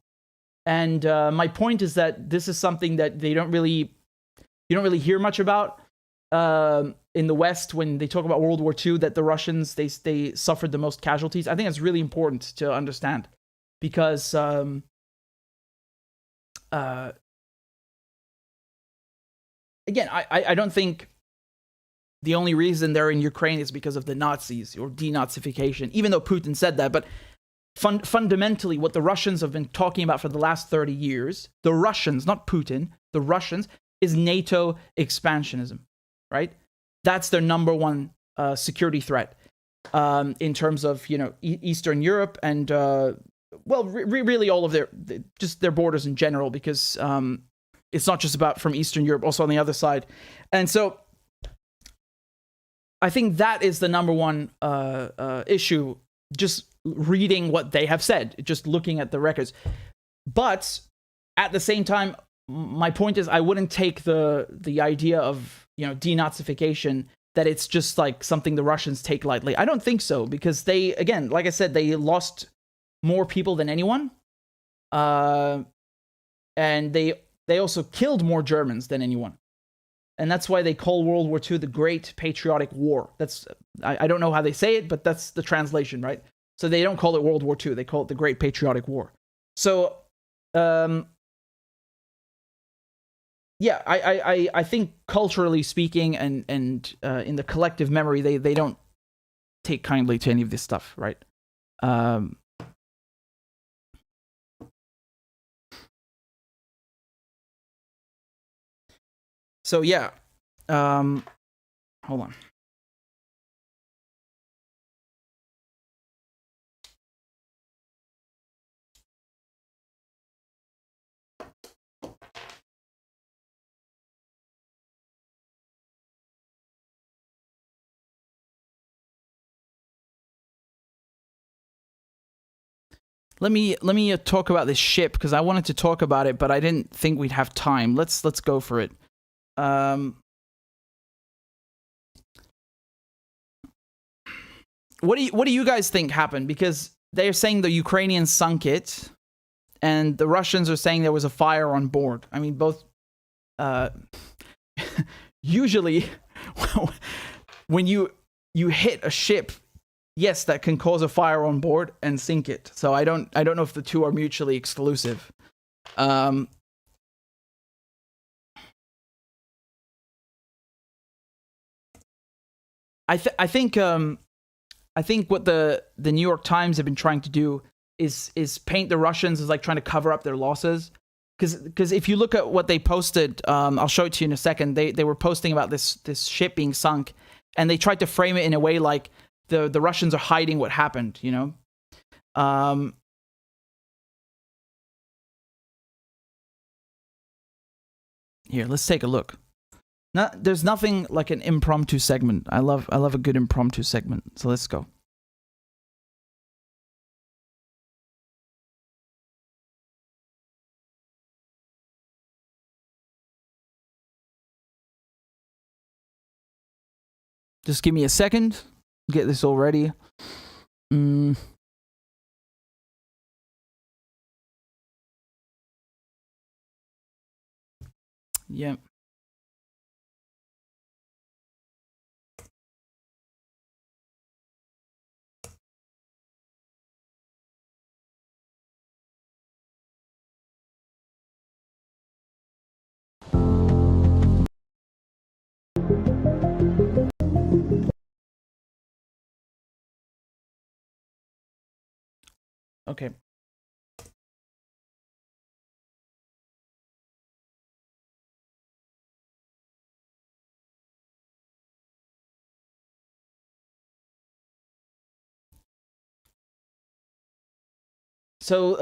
And my point is that this is something that you don't really hear much about in the West when they talk about World War II, that the Russians, they suffered the most casualties. I think it's really important to understand, because again, I don't think the only reason they're in Ukraine is because of the Nazis or denazification, even though Putin said that. But fundamentally, what the Russians have been talking about for the last 30 years, the Russians, not Putin, the Russians, is NATO expansionism, right? That's their number one security threat in terms of, Eastern Europe and, really all of their borders in general, because it's not just about from Eastern Europe, also on the other side. And so I think that is the number one issue, just reading what they have said, just looking at the records. But at the same time, my point is I wouldn't take the idea of, denazification, that it's just like something the Russians take lightly. I don't think so, because they, again, like I said, they lost more people than anyone. And they also killed more Germans than anyone. And that's why they call World War II the Great Patriotic War. That's, I don't know how they say it, but that's the translation, right? So they don't call it World War II, they call it the Great Patriotic War. So, yeah, I think culturally speaking and in the collective memory, they don't take kindly to any of this stuff, right? So yeah, hold on. Let me talk about this ship, because I wanted to talk about it, but I didn't think we'd have time. Let's go for it. What do you guys think happened? Because they're saying the Ukrainians sunk it, and the Russians are saying there was a fire on board. I mean, both. Usually, when you hit a ship, yes, that can cause a fire on board and sink it. So I don't know if the two are mutually exclusive. I think what the New York Times have been trying to do is paint the Russians as like trying to cover up their losses. Because if you look at what they posted, I'll show it to you in a second. They were posting about this ship being sunk, and they tried to frame it in a way like the Russians are hiding what happened, Here, let's take a look. There's nothing like an impromptu segment. I love a good impromptu segment. So let's go. Just give me a second. Get this all ready. Yeah. Okay. So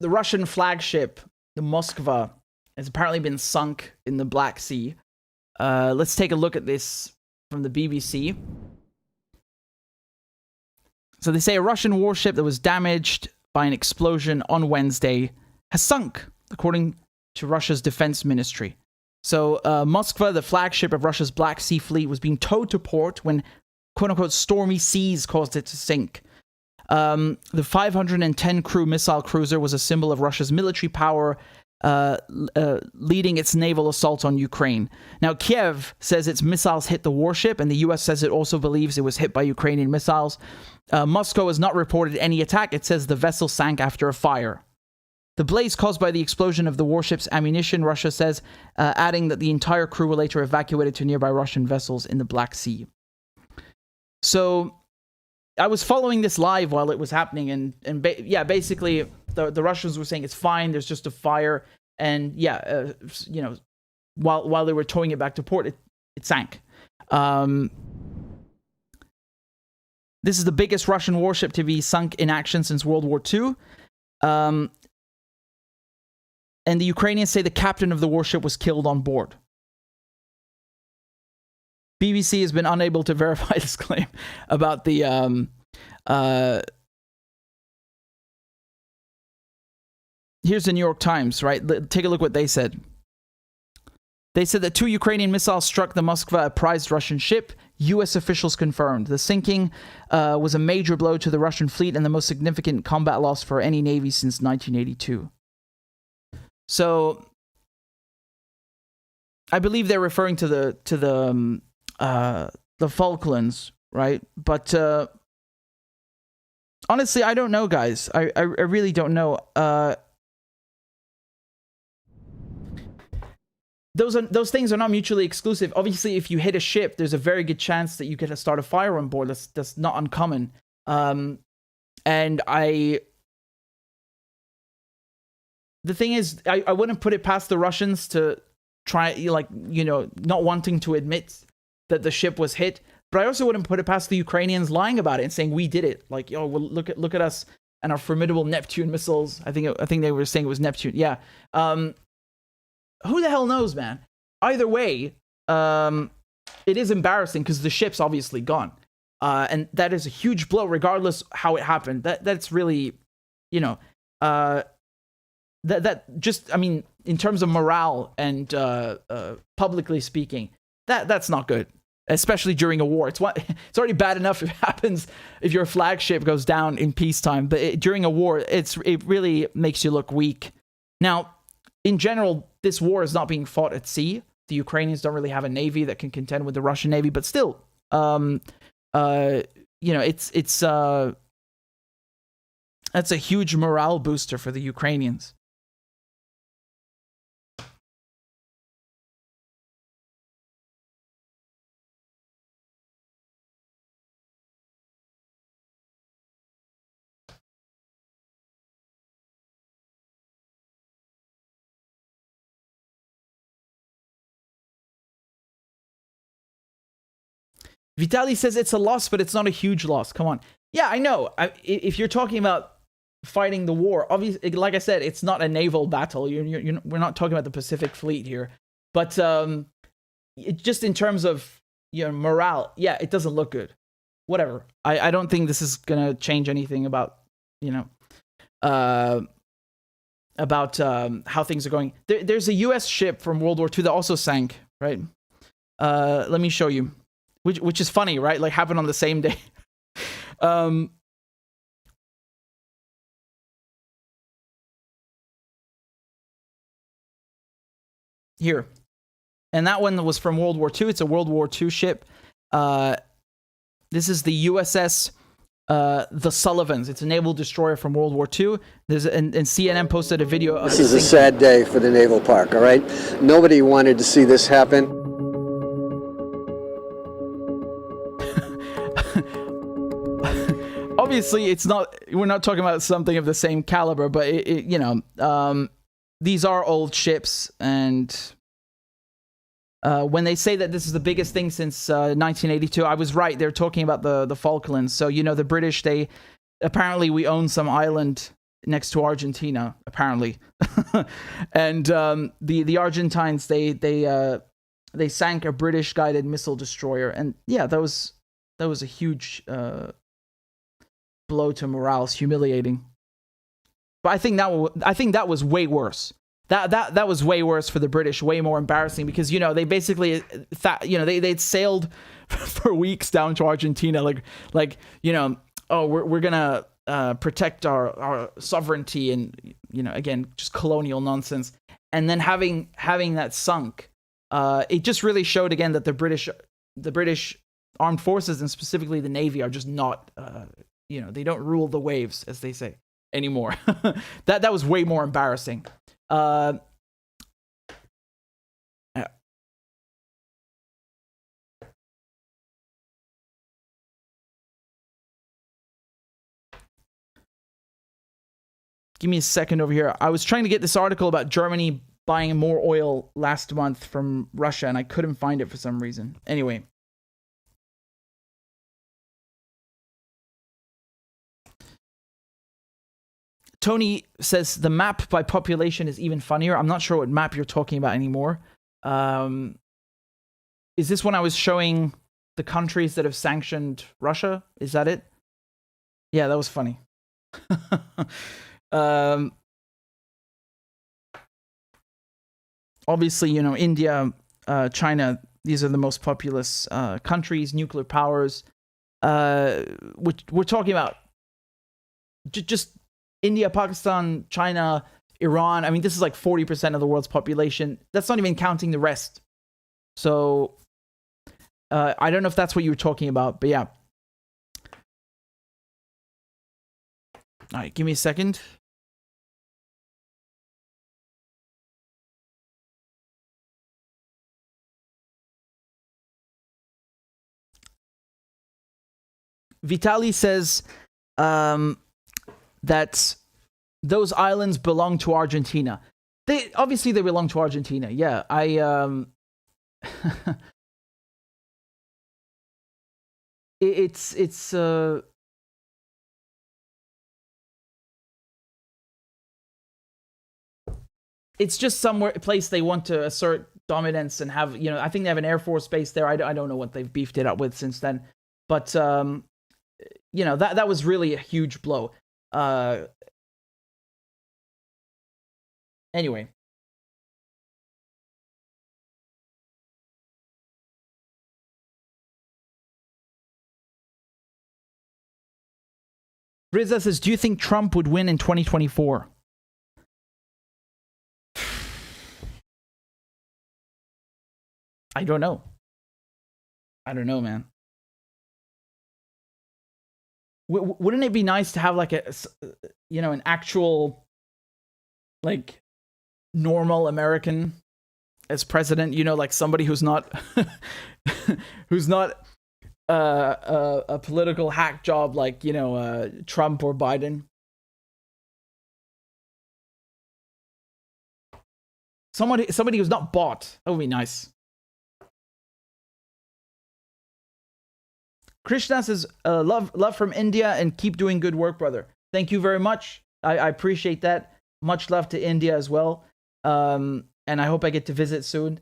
the Russian flagship, the Moskva, has apparently been sunk in the Black Sea. Let's take a look at this from the BBC. So they say a Russian warship that was damaged by an explosion on Wednesday has sunk, according to Russia's defense ministry. So Moskva, the flagship of Russia's Black Sea fleet, was being towed to port when, quote-unquote, stormy seas caused it to sink. The 510 crew missile cruiser was a symbol of Russia's military power, leading its naval assault on Ukraine. Now, Kiev says its missiles hit the warship, and the US says it also believes it was hit by Ukrainian missiles. Moscow has not reported any attack. It says the vessel sank after a fire. The blaze caused by the explosion of the warship's ammunition, Russia says, adding that the entire crew were later evacuated to nearby Russian vessels in the Black Sea. So I was following this live while it was happening, and basically the Russians were saying it's fine, there's just a fire, and while they were towing it back to port, it sank. This is the biggest Russian warship to be sunk in action since World War II. And the Ukrainians say the captain of the warship was killed on board. BBC has been unable to verify this claim about the here's the New York Times, right? Take a look what they said. They said that 2 Ukrainian missiles struck the Moskva, a prized Russian ship. U.S. officials confirmed. The sinking was a major blow to the Russian fleet and the most significant combat loss for any navy since 1982. So, I believe they're referring to the Falklands, right? But honestly, I don't know, guys. I really don't know. Those things are not mutually exclusive. Obviously, if you hit a ship, there's a very good chance that you could start a fire on board. That's not uncommon. The thing is, I wouldn't put it past the Russians to try, not wanting to admit that the ship was hit. But I also wouldn't put it past the Ukrainians lying about it and saying we did it. Like, well, look at us and our formidable Neptune missiles. I think they were saying it was Neptune. Yeah. Who the hell knows, man? Either way, it is embarrassing because the ship's obviously gone. And that is a huge blow, regardless how it happened. That's really, that just, I mean, in terms of morale and publicly speaking, that's not good, especially during a war. It's already bad enough if it happens if your flagship goes down in peacetime, but during a war, it really makes you look weak. Now, in general, this war is not being fought at sea. The Ukrainians don't really have a navy that can contend with the Russian navy, but still, it's that's a huge morale booster for the Ukrainians. Vitaly says it's a loss, but it's not a huge loss. Come on. Yeah, I know. If you're talking about fighting the war, obviously, like I said, it's not a naval battle. We're not talking about the Pacific Fleet here. But just in terms of morale, yeah, it doesn't look good. Whatever. I don't think this is going to change anything about, how things are going. There's a U.S. ship from World War II that also sank, right? Let me show you. Which is funny, right? Like, happened on the same day. Here. And that one was from World War II. It's a World War II ship. This is the USS the Sullivans. It's a naval destroyer from World War II. And CNN posted a video of this is a sad day for the naval park, all right? Nobody wanted to see this happen. Obviously, it's not. We're not talking about something of the same caliber, but these are old ships, and when they say that this is the biggest thing since 1982, I was right. They're talking about the Falklands. So the British, they apparently we own some island next to Argentina, apparently, and the Argentines they sank a British guided missile destroyer, and yeah, that was a huge blow to morale. It's humiliating. But I think that was way worse. That was way worse for the British, way more embarrassing, because they basically they'd sailed for weeks down to Argentina, we're gonna protect our sovereignty, and again, just colonial nonsense, and then having that sunk, it just really showed again that the British armed forces, and specifically the Navy, are just not they don't rule the waves, as they say, anymore. that was way more embarrassing. Give me a second over here. I was trying to get this article about Germany buying more oil last month from Russia, and I couldn't find it for some reason. Anyway. Tony says the map by population is even funnier. I'm not sure what map you're talking about anymore. Is this when I was showing the countries that have sanctioned Russia? Is that it? Yeah, that was funny. Obviously, India, China, these are the most populous countries, nuclear powers. We're talking about just India, Pakistan, China, Iran. I mean, this is like 40% of the world's population. That's not even counting the rest. So I don't know if that's what you were talking about, but yeah. All right, give me a second. Vitali says that those islands belong to Argentina. They belong to Argentina. Yeah, it's just a place they want to assert dominance and have, I think they have an Air Force base there. I don't know what they've beefed it up with since then, but that was really a huge blow. Anyway. Rizza says, do you think Trump would win in 2024? I don't know. Man. Wouldn't it be nice to have like an actual, like, normal American as president? Like somebody who's not a political hack job like Trump or Biden. Somebody who's not bought. That would be nice. Krishna says, love from India, and keep doing good work, brother. Thank you very much. I appreciate that. Much love to India as well. And I hope I get to visit soon.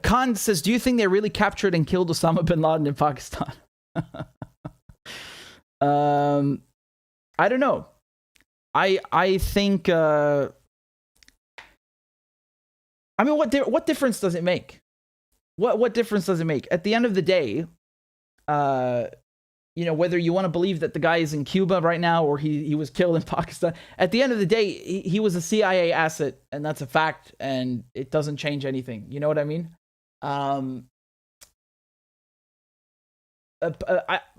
Khan says, do you think they really captured and killed Osama bin Laden in Pakistan? I don't know. I think I mean, what difference does it make? What difference does it make? At the end of the day, you know, whether you want to believe that the guy is in Cuba right now or he was killed in Pakistan, at the end of the day, he was a CIA asset, and that's a fact, and it doesn't change anything. You know what I mean?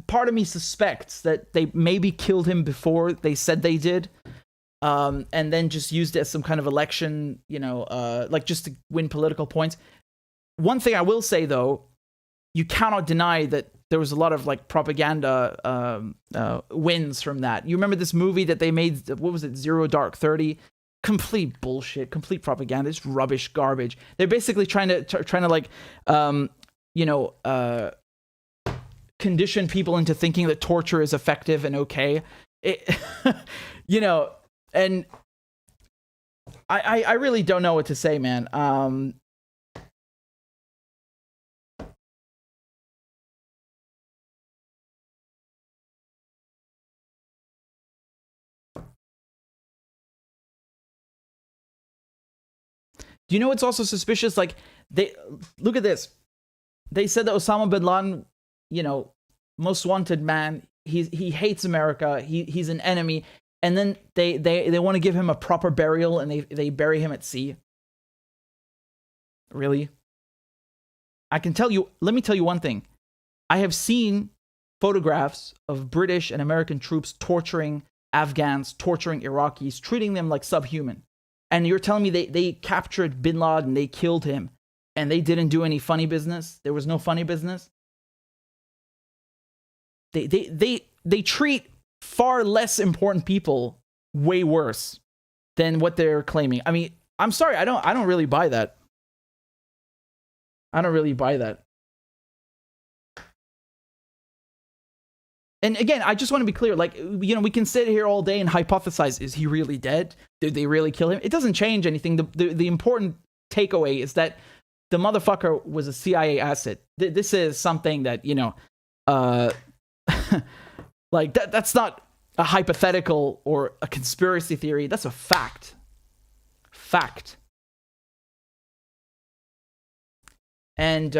Part of me suspects that they maybe killed him before they said they did, and then just used it as some kind of election, you know, like just to win political points. One thing I will say, though, you cannot deny that there was a lot of like propaganda wins from that. You remember this movie that they made? What was it? Zero Dark 30. Complete bullshit. Complete propaganda. It's rubbish, garbage. They're basically trying to like, you know, condition people into thinking that torture is effective and okay. You know, and I really don't know what to say, man. Do you know what's also suspicious? Like, they look at this. They said that Osama bin Laden, you know, most wanted man. He hates America. He's an enemy. And then they want to give him a proper burial, and they bury him at sea. Really? I can tell you. Let me tell you one thing. I have seen photographs of British and American troops torturing Afghans, torturing Iraqis, treating them like subhuman. And you're telling me they captured bin Laden, they killed him, and they didn't do any funny business? There was no funny business? They treat far less important people way worse than what they're claiming. I mean, I'm sorry, I don't really buy that. I don't really buy that. And again, I just want to be clear, like, you know, we can sit here all day and hypothesize, is he really dead? Did they really kill him? It doesn't change anything. The important takeaway is that the motherfucker was a CIA asset. This is something that, you know, like, that's not a hypothetical or a conspiracy theory. That's a fact. Fact. And,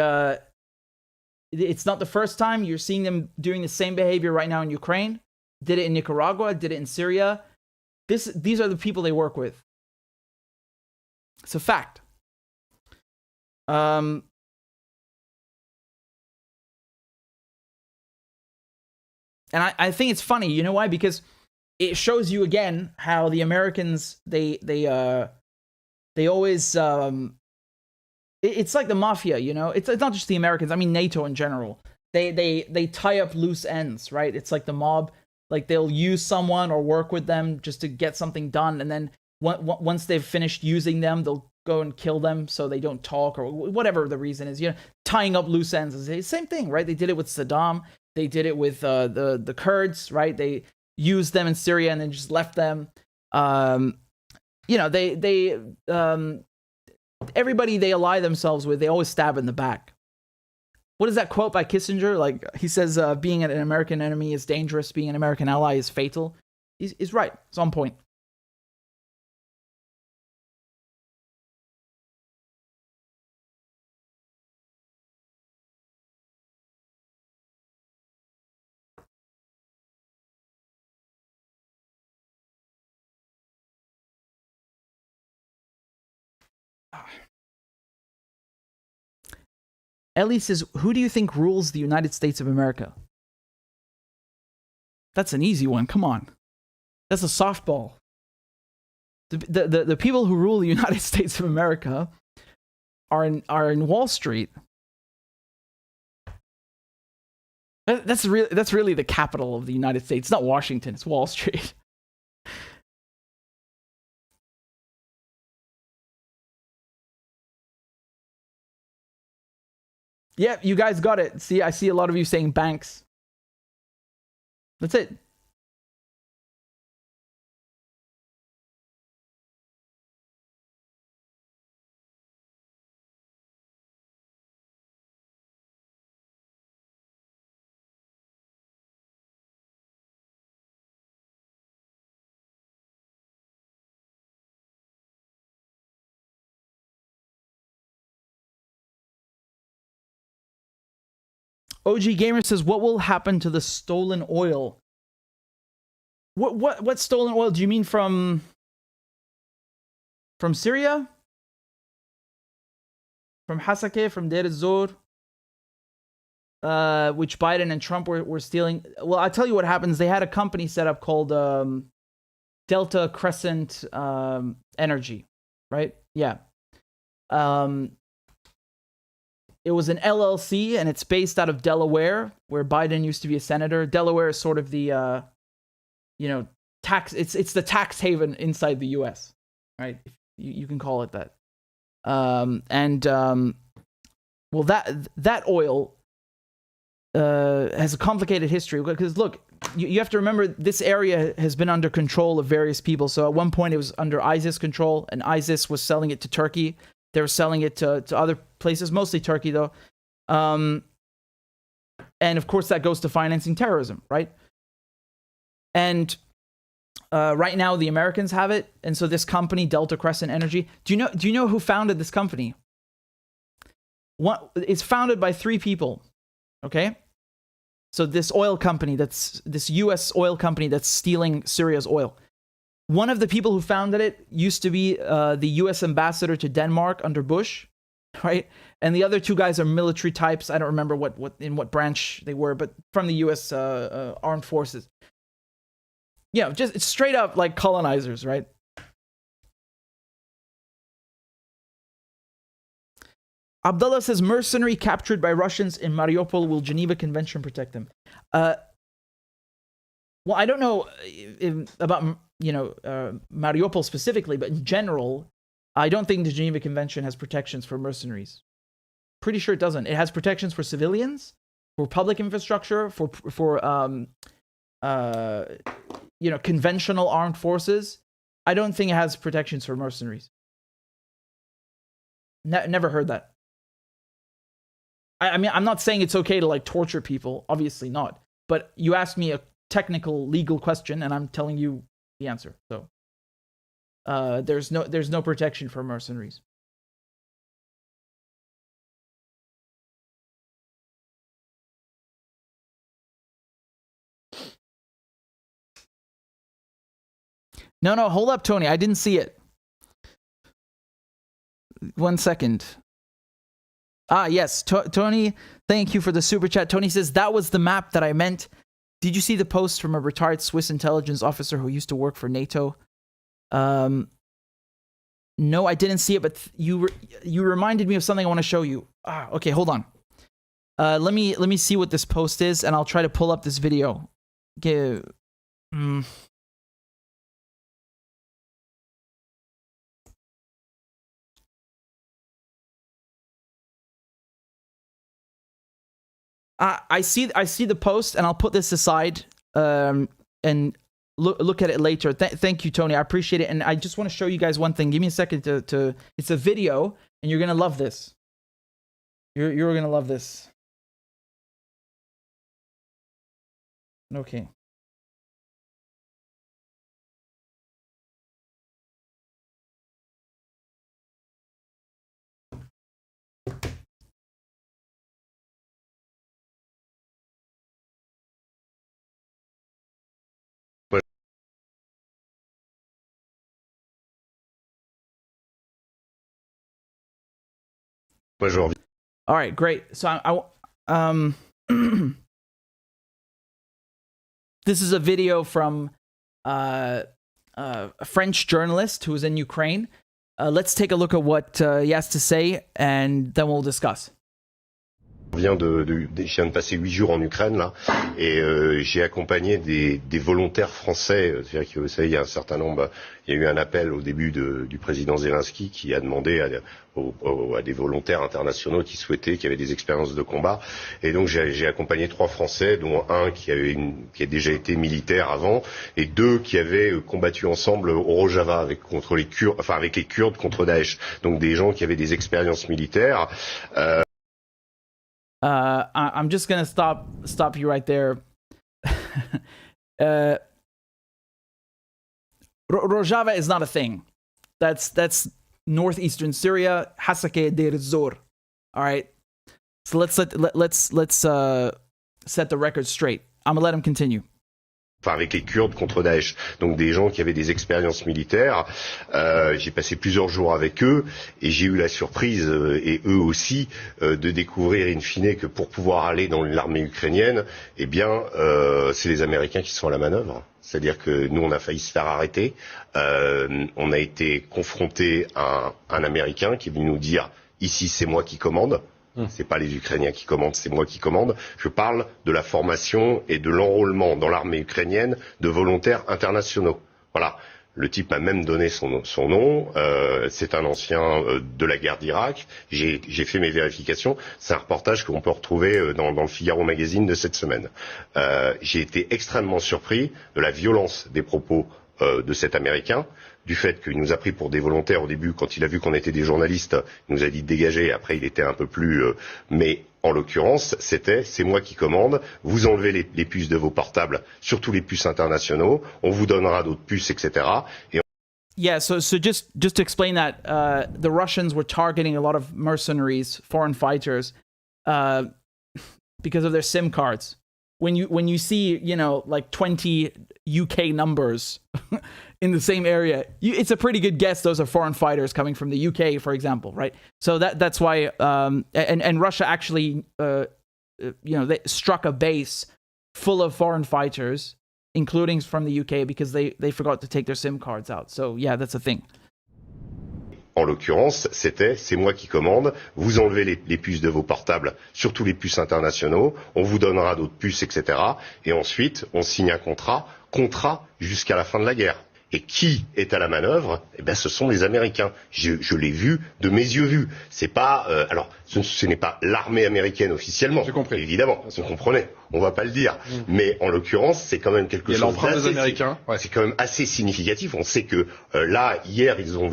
it's not the first time. You're seeing them doing the same behavior right now in Ukraine. Did it in Nicaragua. Did it in Syria. These are the people they work with. It's a fact. And I think it's funny. You know why? Because it shows you again how the Americans they always it's like the mafia, you know. It's not just the Americans. I mean, NATO in general. They tie up loose ends, right? It's like the mob. Like, they'll use someone or work with them just to get something done, and then once they've finished using them, they'll go and kill them so they don't talk, or whatever the reason is. You know, tying up loose ends is the same thing, right? They did it with Saddam. They did it with the Kurds, right? They used them in Syria and then just left them. You know, everybody they ally themselves with, they always stab in the back. What is that quote by Kissinger? Like, he says, being an American enemy is dangerous. Being an American ally is fatal. He's right. It's on point. Ellie says, who do you think rules the United States of America? That's an easy one. Come on. That's a softball. The people who rule the United States of America are in Wall Street. That's really the capital of the United States. It's not Washington. It's Wall Street. Yeah, you guys got it. See, I see a lot of you saying banks. That's it. OG Gamer says, what will happen to the stolen oil? What stolen oil? Do you mean from Syria? From Hasake, from Deir ez-Zor? Which Biden and Trump were stealing. Well, I'll tell you what happens. They had a company set up called Delta Crescent Energy, right? Yeah. It was an LLC, and it's based out of Delaware, where Biden used to be a senator. Delaware is sort of the, tax. It's the tax haven inside the U.S., right? You can call it that. Well, that oil has a complicated history because look, you have to remember this area has been under control of various people. So at one point it was under ISIS control, and ISIS was selling it to Turkey. They were selling it to other places, mostly Turkey though. And of course that goes to financing terrorism, right? And right now the Americans have it, and so this company, Delta Crescent Energy. Do you know who founded this company? It's founded by 3 people. Okay? So this oil company, this US oil company that's stealing Syria's oil. One of the people who founded it used to be the US ambassador to Denmark under Bush, right? And the other 2 guys are military types. I don't remember in what branch they were, but from the US armed forces. Just straight up like colonizers, right? Abdullah says, mercenary captured by Russians in Mariupol, will Geneva Convention protect them? Well, I don't know about, Mariupol specifically, but in general, I don't think the Geneva Convention has protections for mercenaries. Pretty sure it doesn't. It has protections for civilians, for public infrastructure, for conventional armed forces. I don't think it has protections for mercenaries. Never heard that. I mean, I'm not saying it's okay to like torture people, obviously not. But you asked me a technical legal question, and I'm telling you the answer. So there's no protection for mercenaries. No, hold up, Tony. I didn't see it. 1 second. Yes, Tony, thank you for the super chat. Tony says, that was the map that I meant. Did you see the post from a retired Swiss intelligence officer who used to work for NATO? No, I didn't see it, but you reminded me of something I want to show you. Okay, hold on. Let me see what this post is, and I'll try to pull up this video. Okay. I see the post, and I'll put this aside and look at it later. Thank you, Tony. I appreciate it. And I just want to show you guys one thing. Give me a second to it's a video, and you're gonna love this. You're gonna love this. Okay. All right, great. So this is a video from a French journalist who was in Ukraine. Let's take a look at what he has to say, and then we'll discuss. Je viens de passer 8 jours en Ukraine là, et j'ai accompagné des volontaires français. C'est-à-dire que vous savez, il y a un certain nombre. Il y a eu un appel au début du président Zelensky qui a demandé à des volontaires internationaux qui avaient des expériences de combat. Et donc j'ai accompagné 3 Français, dont un qui a déjà été militaire avant, et 2 qui avaient combattu ensemble au Rojava avec les Kurdes contre Daesh. Donc des gens qui avaient des expériences militaires. I'm just gonna stop you right there. Rojava is not a thing. That's northeastern Syria, Hasake Deir ez-Zor. All right. So let's set the record straight. I'm gonna let him continue. Enfin, avec les Kurdes contre Daesh, donc des gens qui avaient des expériences militaires. J'ai passé plusieurs jours avec eux et j'ai eu la surprise, et eux aussi, de découvrir in fine que pour pouvoir aller dans l'armée ukrainienne, eh bien, c'est les Américains qui sont à la manœuvre. C'est-à-dire que nous, on a failli se faire arrêter. On a été confronté à un Américain qui est venu nous dire « Ici, c'est moi qui commande ». C'est pas les Ukrainiens qui commandent, c'est moi qui commande. Je parle de la formation et de l'enrôlement dans l'armée ukrainienne de volontaires internationaux. Voilà. Le type m'a même donné son nom. C'est un ancien de la guerre d'Irak. J'ai fait mes vérifications. C'est un reportage qu'on peut retrouver dans le Figaro Magazine de cette semaine. J'ai été extrêmement surpris de la violence des propos de cet Américain, du fait qu'il nous a pris pour des volontaires au début. Quand il a vu qu'on était des journalistes, il nous a dit de dégager. Après, il était un peu plus... mais en l'occurrence, c'est moi qui commande. Vous enlevez les puces de vos portables, surtout les puces internationaux. On vous donnera d'autres puces, etc. Et Yeah, so just to explain that, the Russians were targeting a lot of mercenaries, foreign fighters, because of their SIM cards. When you see, you know, like 20 UK numbers in the same area, it's a pretty good guess those are foreign fighters coming from the UK, for example, right? So that's why, and Russia actually, they struck a base full of foreign fighters, including from the UK, because they forgot to take their SIM cards out. So yeah, that's a thing. En l'occurrence, c'est moi qui commande. Vous enlevez les puces de vos portables, surtout les puces internationaux. On vous donnera d'autres puces, etc. Et ensuite, on signe un contrat jusqu'à la fin de la guerre. Et qui est à la manœuvre? Eh ben, ce sont les Américains. Je l'ai vu de mes yeux vus. C'est pas, alors, ce n'est pas l'armée américaine officiellement. J'ai compris. Évidemment, vous comprenez. On va pas le dire. Mais en l'occurrence, c'est quand même quelque chose des Américains. Ouais. C'est quand même assez significatif. On sait que là, hier, ils ont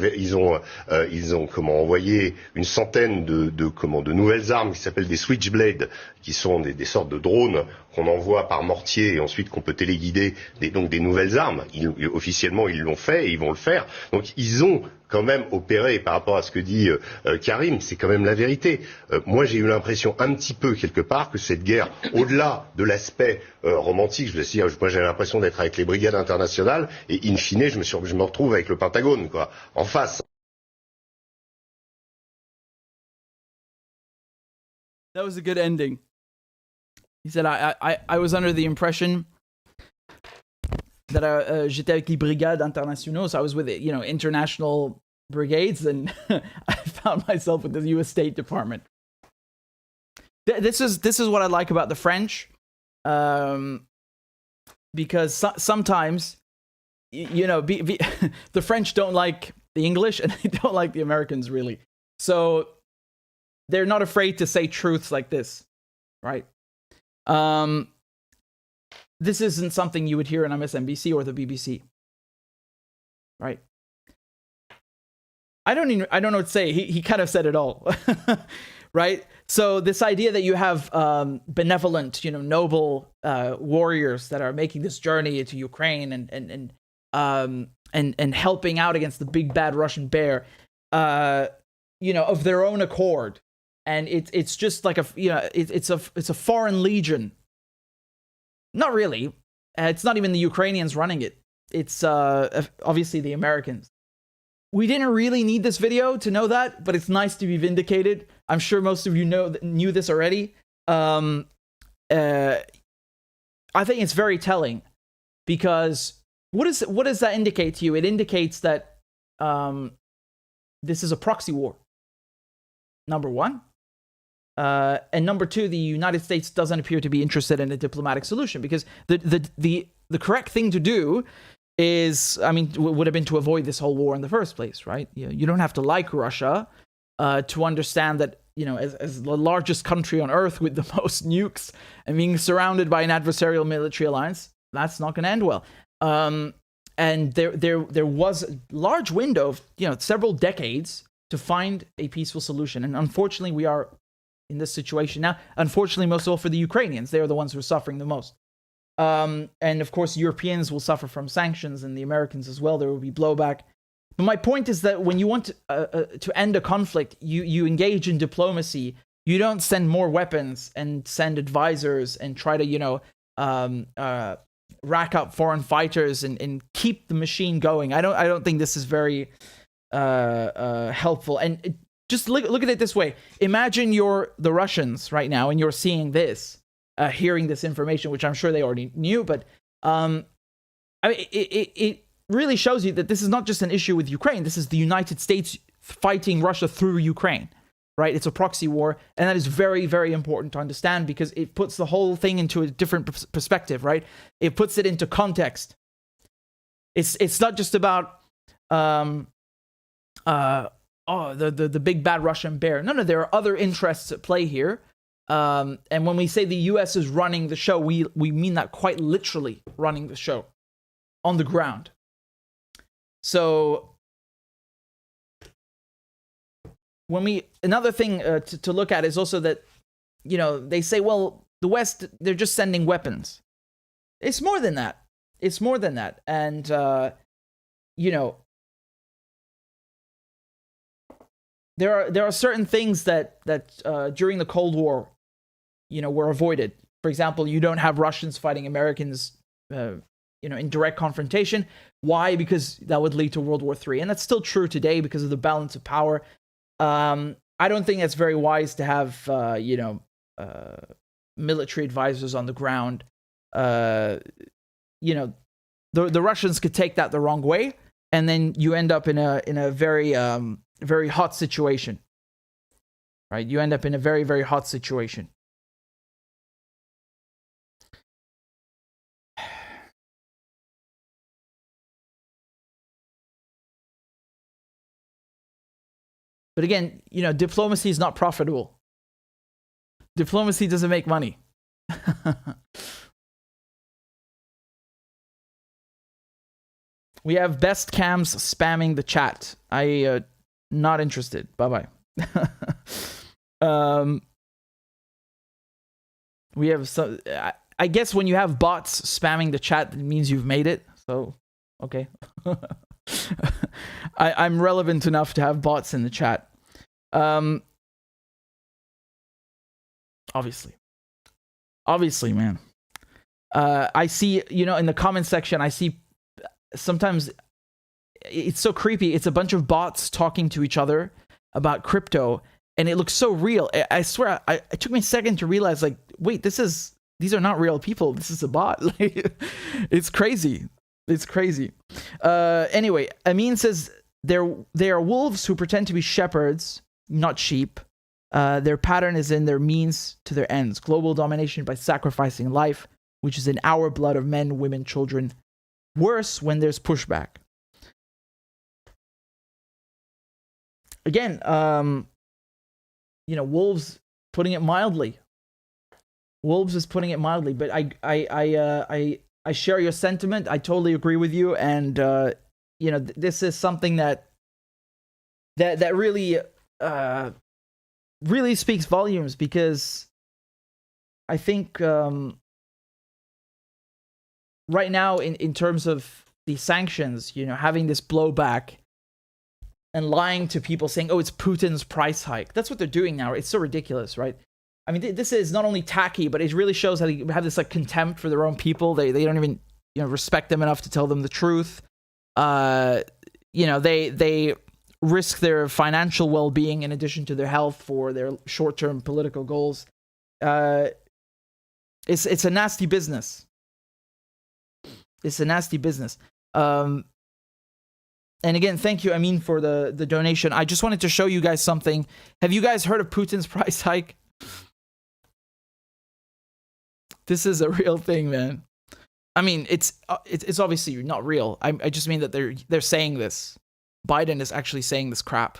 envoyé une centaine de nouvelles armes qui s'appellent des Switchblade, qui sont des sortes de drones qu'on envoie par mortier et ensuite qu'on peut téléguider, donc des nouvelles armes. Officiellement, ils l'ont fait et ils vont le faire. Donc, ils ont quand même opéré par rapport à ce que dit Karim, c'est quand même la vérité. Moi, j'ai eu l'impression un petit peu, quelque part, que cette guerre, au-delà de l'aspect romantique, moi j'ai l'impression d'être avec les brigades internationales et in fine, je me retrouve avec le Pentagone, quoi, en face. That was a good ending. He said, I was under the impression that j'étais avec les brigades internationaux, so I was with, international brigades, and I found myself with the U.S. State Department. This is what I like about the French, because sometimes, the French don't like the English and they don't like the Americans, really. So they're not afraid to say truths like this, right? This isn't something you would hear on MSNBC or the BBC, right? I don't know what to say. He kind of said it all, right? So this idea that you have benevolent, noble warriors that are making this journey into Ukraine and helping out against the big bad Russian bear, of their own accord, and it's just like it's a foreign legion. Not really. It's not even the Ukrainians running it. It's obviously the Americans. We didn't really need this video to know that, but it's nice to be vindicated. I'm sure most of you knew this already. I think it's very telling, because what does that indicate to you? It indicates that this is a proxy war, number one. And number two, the United States doesn't appear to be interested in a diplomatic solution, because the correct thing to do is, would have been to avoid this whole war in the first place, right? You don't have to like Russia to understand that, as the largest country on earth with the most nukes and being surrounded by an adversarial military alliance, that's not going to end well. And there was a large window of, several decades to find a peaceful solution. And unfortunately, we are in this situation now. Unfortunately, most of all for the Ukrainians. They're the ones who are suffering the most. And of course, Europeans will suffer from sanctions, and the Americans as well. There will be blowback. But my point is that when you want to end a conflict, you engage in diplomacy You don't send more weapons and send advisors and try to, rack up foreign fighters and keep the machine going. I don't think this is very helpful. And just look at it this way. Imagine you're the Russians right now and you're seeing this, hearing this information, which I'm sure they already knew, but it really shows you that this is not just an issue with Ukraine. This is the United States fighting Russia through Ukraine, right? It's a proxy war, and that is very, very important to understand because it puts the whole thing into a different perspective, right? It puts it into context. It's not just about the big bad Russian bear. No, there are other interests at play here. And when we say the U.S. is running the show, we mean that quite literally, running the show on the ground. So another thing to look at is also that, they say, well, the West, they're just sending weapons. It's more than that. It's more than that. And, there are certain things that during the Cold War, were avoided. For example, you don't have Russians fighting Americans, in direct confrontation. Why? Because that would lead to World War III. And that's still true today because of the balance of power. I don't think it's very wise to have, military advisors on the ground. The Russians could take that the wrong way, and then you end up in a very, very hot situation. Right? You end up in a very, very hot situation. But again, diplomacy is not profitable. Diplomacy doesn't make money. We have best cams spamming the chat. Not interested. Bye-bye. We have some. I guess when you have bots spamming the chat, it means you've made it. So, okay. I'm relevant enough to have bots in the chat. Obviously, man. I see, in the comment section, I see sometimes it's so creepy. It's a bunch of bots talking to each other about crypto, and it looks so real. I swear, it took me a second to realize, like, wait, these are not real people. This is a bot. It's crazy. It's crazy. Anyway, Amin says they are wolves who pretend to be shepherds, not sheep. Their pattern is in their means to their ends. Global domination by sacrificing life, which is in our blood of men, women, children. Worse when there's pushback. Again, wolves putting it mildly. Wolves is putting it mildly, but I share your sentiment. I totally agree with you, and this is something that really really speaks volumes, because I think right now in terms of the sanctions, having this blowback and lying to people saying, oh, it's Putin's price hike. That's what they're doing now. It's so ridiculous, right? I mean, this is not only tacky, but it really shows how they have this like contempt for their own people. They don't even respect them enough to tell them the truth. They risk their financial well-being in addition to their health for their short-term political goals. It's a nasty business. It's a nasty business. And again, thank you, Amin, for the donation. I just wanted to show you guys something. Have you guys heard of Putin's price hike? This is a real thing, man. I mean, it's obviously not real. I just mean that they're saying this. Biden is actually saying this crap.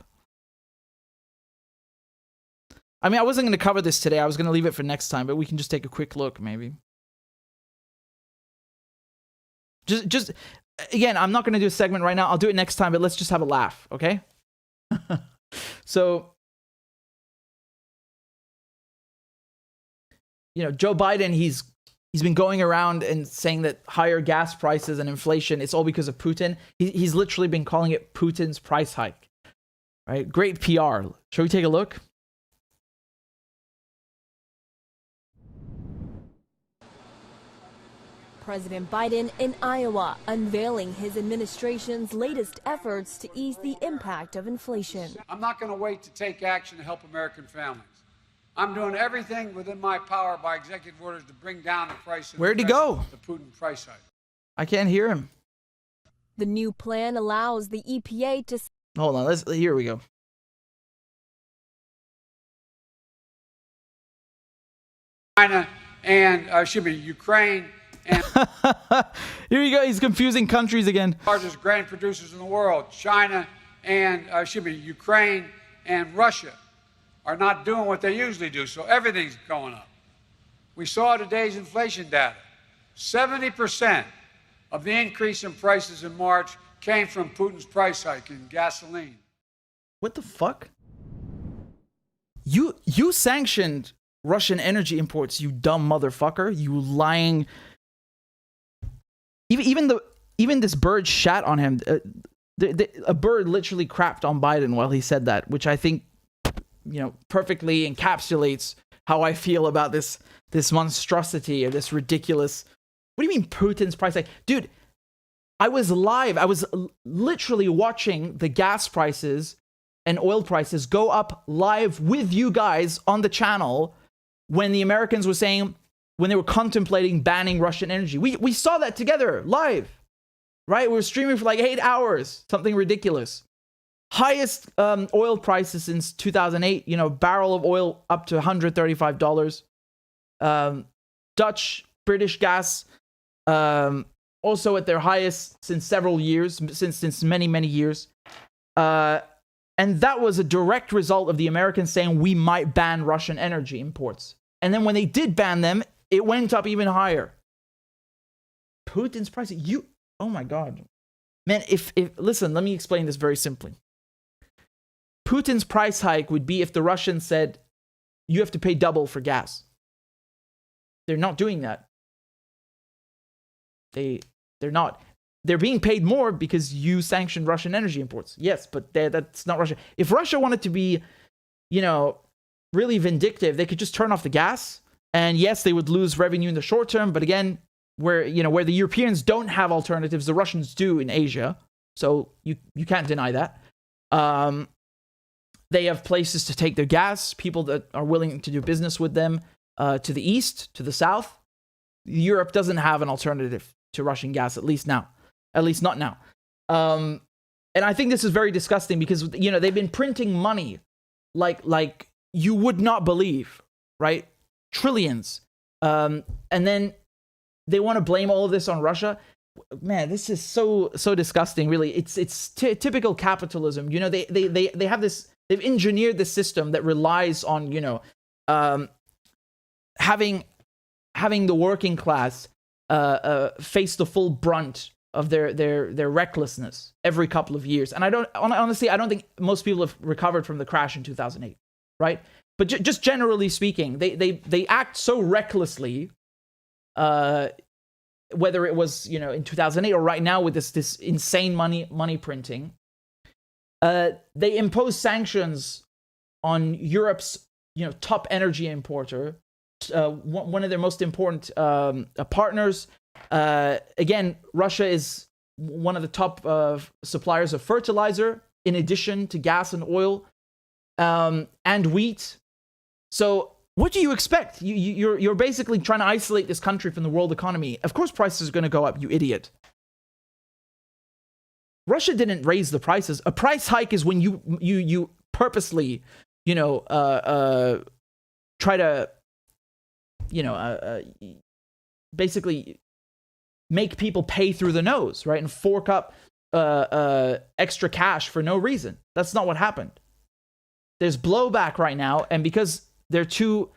I mean, I wasn't going to cover this today. I was going to leave it for next time, but we can just take a quick look, maybe. Just again, I'm not going to do a segment right now. I'll do it next time, but let's just have a laugh, okay? So, Joe Biden, he's been going around and saying that higher gas prices and inflation, it's all because of Putin. He's literally been calling it Putin's price hike. Right? Great PR. Shall we take a look? President Biden in Iowa, unveiling his administration's latest efforts to ease the impact of inflation. I'm not going to wait to take action to help American families. I'm doing everything within my power by executive orders to bring down the price of Where'd he go? The Putin price hike. I can't hear him. The new plan allows the EPA to... Hold on, here we go. China and Ukraine and here you go. He's confusing countries again. Largest grain producers in the world, China and Ukraine and Russia are not doing what they usually do, so everything's going up. We saw today's inflation data. 70% of the increase in prices in March came from Putin's price hike in gasoline. What the fuck? You sanctioned Russian energy imports, you dumb motherfucker. You lying. Even this bird shat on him. A bird literally crapped on Biden while he said that, which I think, perfectly encapsulates how I feel about this monstrosity or this ridiculous. What do you mean Putin's price hike? Dude, I was live. I was literally watching the gas prices and oil prices go up live with you guys on the channel when the Americans were saying, when they were contemplating banning Russian energy. We saw that together live, right? We were streaming for like 8 hours, something ridiculous. Highest oil prices since 2008, barrel of oil up to $135. Dutch, British gas, also at their highest since several years, since many, many years. And that was a direct result of the Americans saying we might ban Russian energy imports. And then when they did ban them, it went up even higher. Putin's price, oh my God. Man, listen, let me explain this very simply. Putin's price hike would be if the Russians said, you have to pay double for gas. They're not doing that. They're not. They're being paid more because you sanctioned Russian energy imports. Yes, but that's not Russia. If Russia wanted to be, really vindictive, they could just turn off the gas. And yes, they would lose revenue in the short term. But again, where the Europeans don't have alternatives, the Russians do in Asia. So you can't deny that. They have places to take their gas, people that are willing to do business with them to the east, to the south. Europe doesn't have an alternative to Russian gas, at least not now. And I think this is very disgusting because, they've been printing money like you would not believe, right? Trillions. And then they want to blame all of this on Russia. Man, this is so disgusting, really. It's typical capitalism. They have this, they've engineered this system that relies on, having the working class face the full brunt of their recklessness every couple of years. And I don't think most people have recovered from the crash in 2008, right? But just generally speaking, they act so recklessly, whether it was, in 2008 or right now with this insane money printing. They impose sanctions on Europe's, top energy importer, one of their most important partners. Again, Russia is one of the top suppliers of fertilizer, in addition to gas and oil, and wheat. So what do you expect? You're basically trying to isolate this country from the world economy. Of course prices are going to go up, you idiot. Russia didn't raise the prices. A price hike is when you purposely, try to, basically make people pay through the nose, right? And fork up extra cash for no reason. That's not what happened. There's blowback right now, and because they're too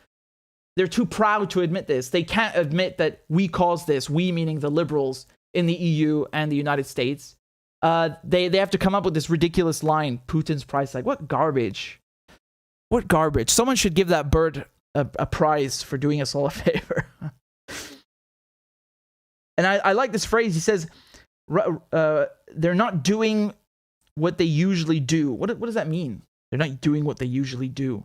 proud to admit this, they can't admit that we caused this, we meaning the liberals in the EU and the United States. They have to come up with this ridiculous line, Putin's price hike. What garbage. What garbage. Someone should give that bird a prize for doing us all a favor. And I like this phrase. He says, they're not doing what they usually do. What does that mean? They're not doing what they usually do.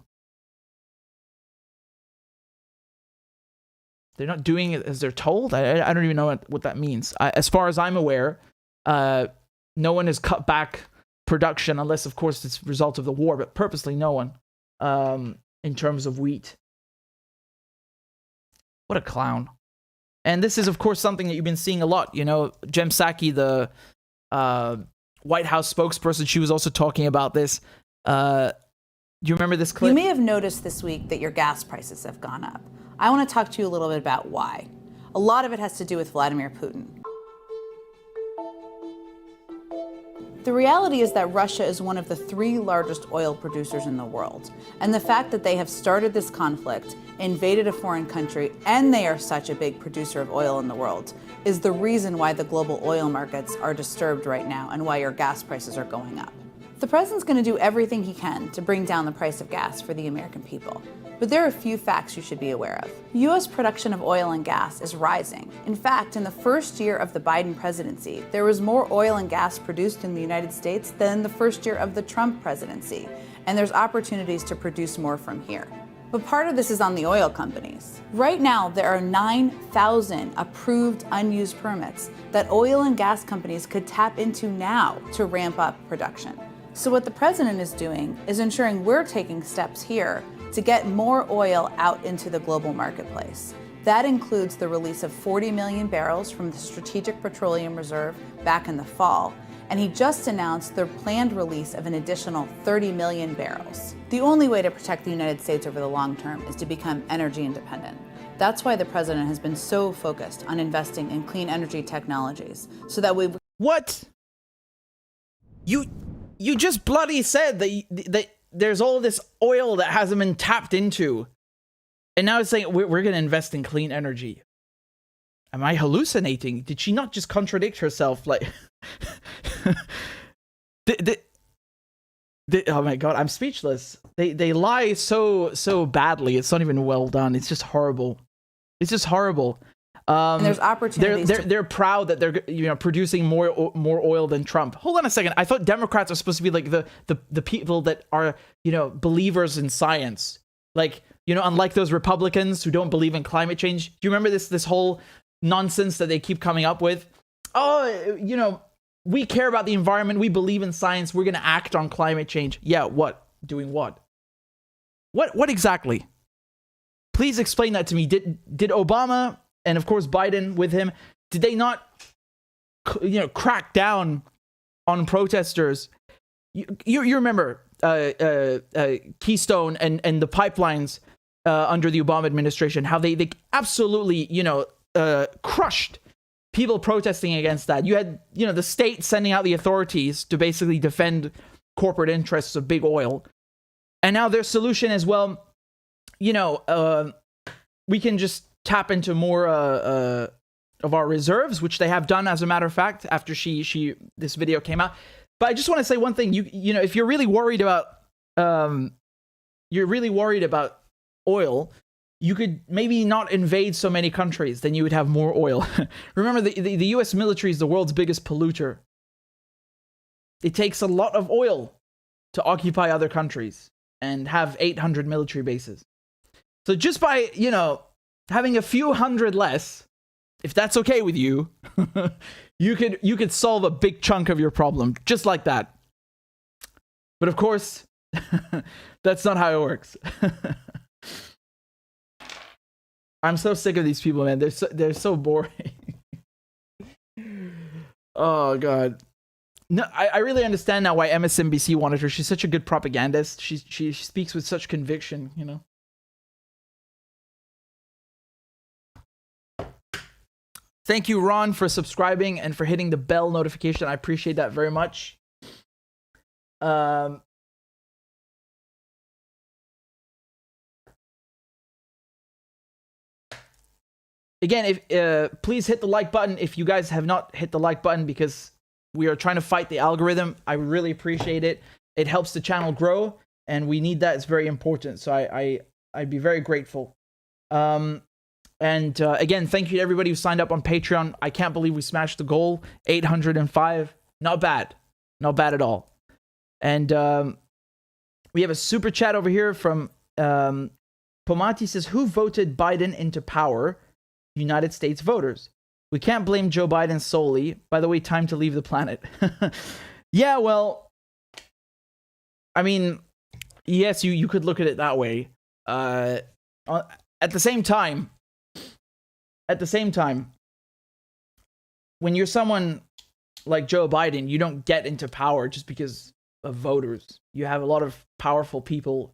They're not doing it as they're told. I don't even know what that means. As far as I'm aware, no one has cut back production unless, of course, it's a result of the war, but purposely no one in terms of wheat. What a clown. And this is, of course, something that you've been seeing a lot. You know, Jem Psaki, the White House spokesperson, she was also talking about this. Do you remember this clip? You may have noticed this week that your gas prices have gone up. I want to talk to you a little bit about why. A lot of it has to do with Vladimir Putin. The reality is that Russia is one of the 3 largest oil producers in the world. And the fact that they have started this conflict, invaded a foreign country, and they are such a big producer of oil in the world is the reason why the global oil markets are disturbed right now and why your gas prices are going up. The president's going to do everything he can to bring down the price of gas for the American people. But there are a few facts you should be aware of. U.S. production of oil and gas is rising. In fact, in the first year of the Biden presidency, there was more oil and gas produced in the United States than the first year of the Trump presidency. And there's opportunities to produce more from here. But part of this is on the oil companies. Right now, there are 9,000 approved unused permits that oil and gas companies could tap into now to ramp up production. So what the president is doing is ensuring we're taking steps here to get more oil out into the global marketplace. That includes the release of 40 million barrels from the Strategic Petroleum Reserve back in the fall, and he just announced their planned release of an additional 30 million barrels. The only way to protect the United States over the long term is to become energy independent. That's why the president has been so focused on investing in clean energy technologies, so that we... What? You just bloody said that there's all this oil that hasn't been tapped into. And now it's saying we're going to invest in clean energy. Am I hallucinating? Did she not just contradict herself? Like, oh my God, I'm speechless. They lie so badly. It's not even well done. It's just horrible. It's just horrible. And there's opportunities. They're proud that they're producing more oil than Trump. Hold on a second. I thought Democrats are supposed to be like the people that are believers in science. Like unlike those Republicans who don't believe in climate change. Do you remember this whole nonsense that they keep coming up with? Oh, we care about the environment. We believe in science. We're going to act on climate change. Yeah, what? Doing what? What exactly? Please explain that to me. Did Obama and of course Biden with him, did they not crack down on protesters? You remember Keystone and the pipelines under the Obama administration, how they absolutely crushed people protesting against that. You had the state sending out the authorities to basically defend corporate interests of big oil, and now their solution is, well, we can just tap into more of our reserves, which they have done, as a matter of fact, after this video came out. But I just want to say one thing. If you're really worried about oil, you could maybe not invade so many countries, then you would have more oil. Remember, the US military is the world's biggest polluter. It takes a lot of oil to occupy other countries and have 800 military bases. So just by, having a few hundred less, if that's okay with you, you could solve a big chunk of your problem just like that. But of course, that's not how it works. I'm so sick of these people, man. They're so boring. Oh God. No, I really understand now why MSNBC wanted her. She's such a good propagandist. She speaks with such conviction, Thank you, Ron, for subscribing and for hitting the bell notification. I appreciate that very much. Again, please hit the like button if you guys have not hit the like button, because we are trying to fight the algorithm. I really appreciate it. It helps the channel grow, and we need that. It's very important. So I'd be very grateful. And again, thank you to everybody who signed up on Patreon. I can't believe we smashed the goal. 805. Not bad. Not bad at all. And we have a super chat over here from Pomati. Says, who voted Biden into power? United States voters. We can't blame Joe Biden solely. By the way, time to leave the planet. Yeah, well, I mean, yes, you could look at it that way. At the same time, when you're someone like Joe Biden, you don't get into power just because of voters. You have a lot of powerful people,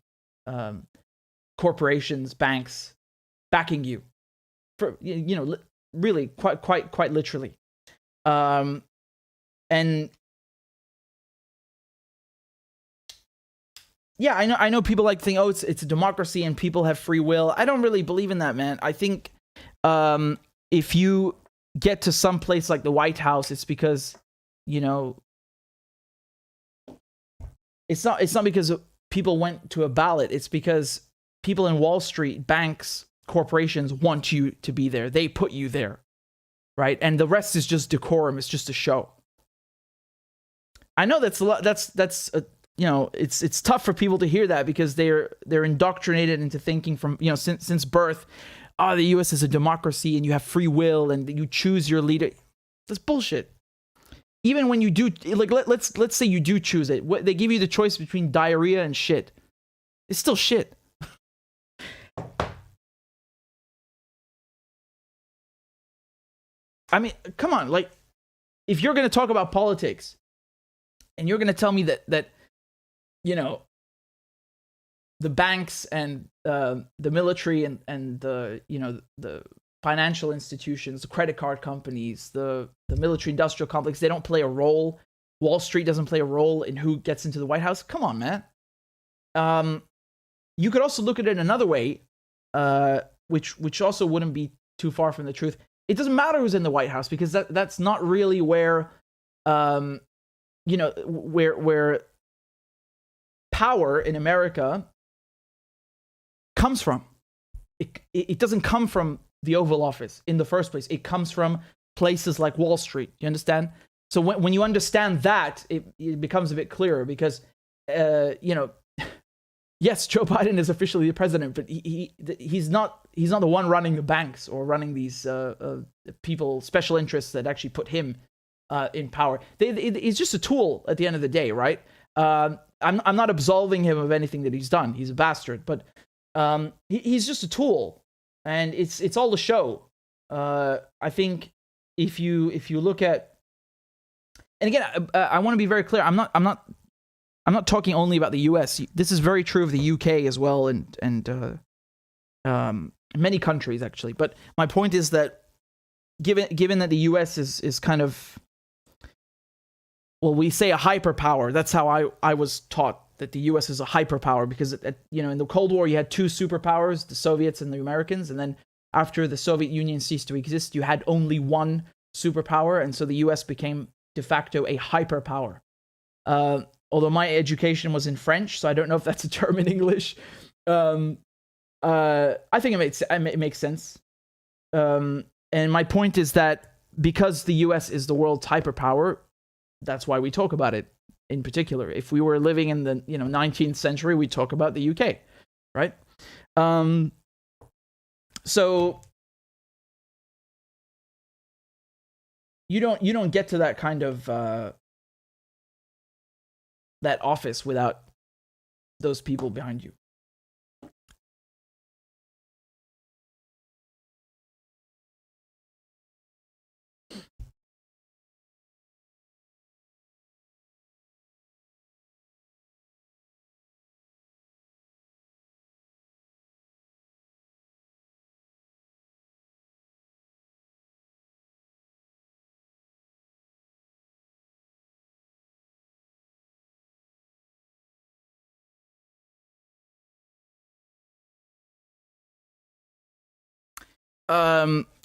corporations, banks backing you, for really quite literally. And yeah, I know people like to think, oh, it's a democracy and people have free will. I don't really believe in that, man. I think if you get to some place like the White House, it's because, it's not because people went to a ballot. It's because people in Wall Street, banks, corporations want you to be there. They put you there, right? And the rest is just decorum. It's just a show. I know that's a lot. It's tough for people to hear that because they're indoctrinated into thinking from since birth, the U.S. is a democracy and you have free will and you choose your leader. That's bullshit. Even when you do, like, let's say you do choose it, they give you the choice between diarrhea and shit. It's still shit. I mean, come on, like, if you're going to talk about politics and you're going to tell me that the banks and the military and the the financial institutions, the credit card companies, the military industrial complex, they don't play a role. Wall Street doesn't play a role in who gets into the White House. Come on, man. You could also look at it another way, which also wouldn't be too far from the truth. It doesn't matter who's in the White House because that's not really where where power in America comes from. It doesn't come from the Oval Office in the first place. It comes from places like Wall Street. You understand? So when you understand that, it becomes a bit clearer because, yes, Joe Biden is officially the president, but he's not the one running the banks or running these people, special interests that actually put him in power. It's just a tool at the end of the day, right? I'm not absolving him of anything that he's done. He's a bastard, but he's just a tool. And it's all a show. I think if you look at, and again, I want to be very clear. I'm not talking only about the U.S. This is very true of the U.K. as well, and many countries actually. But my point is that given that the U.S. is kind of, well, we say a hyperpower. That's how I was taught that the U.S. is a hyperpower because, in the Cold War, you had two superpowers, the Soviets and the Americans. And then after the Soviet Union ceased to exist, you had only one superpower. And so the U.S. became de facto a hyperpower. Although my education was in French, so I don't know if that's a term in English. I think it makes sense. And my point is that because the U.S. is the world's hyperpower, that's why we talk about it. In particular, if we were living in the 19th century, we'd talk about the UK, right? So you don't get to that kind of that office without those people behind you.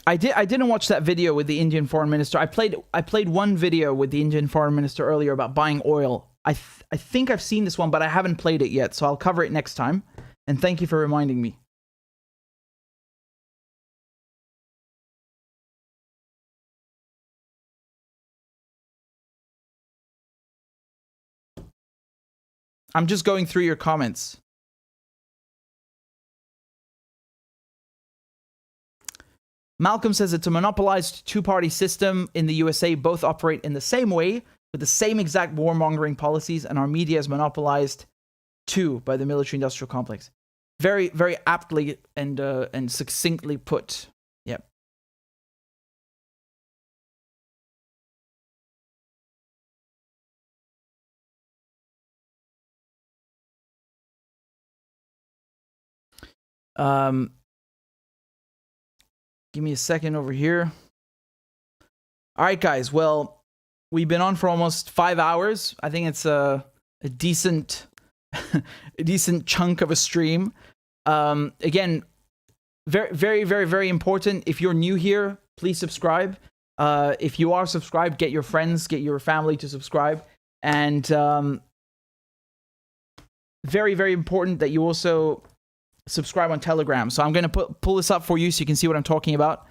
I didn't watch that video with the Indian foreign minister. I played one video with the Indian foreign minister earlier about buying oil. I think I've seen this one, but I haven't played it yet, so I'll cover it next time. And thank you for reminding me. I'm just going through your comments. Malcolm says it's a monopolized two-party system in the USA. Both operate in the same way with the same exact warmongering policies, and our media is monopolized too by the military-industrial complex. Very, very aptly and succinctly put. Yep. Give me a second over here. All right, guys. Well, we've been on for almost 5 hours. I think it's a decent, a decent chunk of a stream. Again, very, very, very, very important. If you're new here, please subscribe. If you are subscribed, get your friends, get your family to subscribe. And very, very important that you also subscribe on Telegram. So I'm going to pull this up for you so you can see what I'm talking about.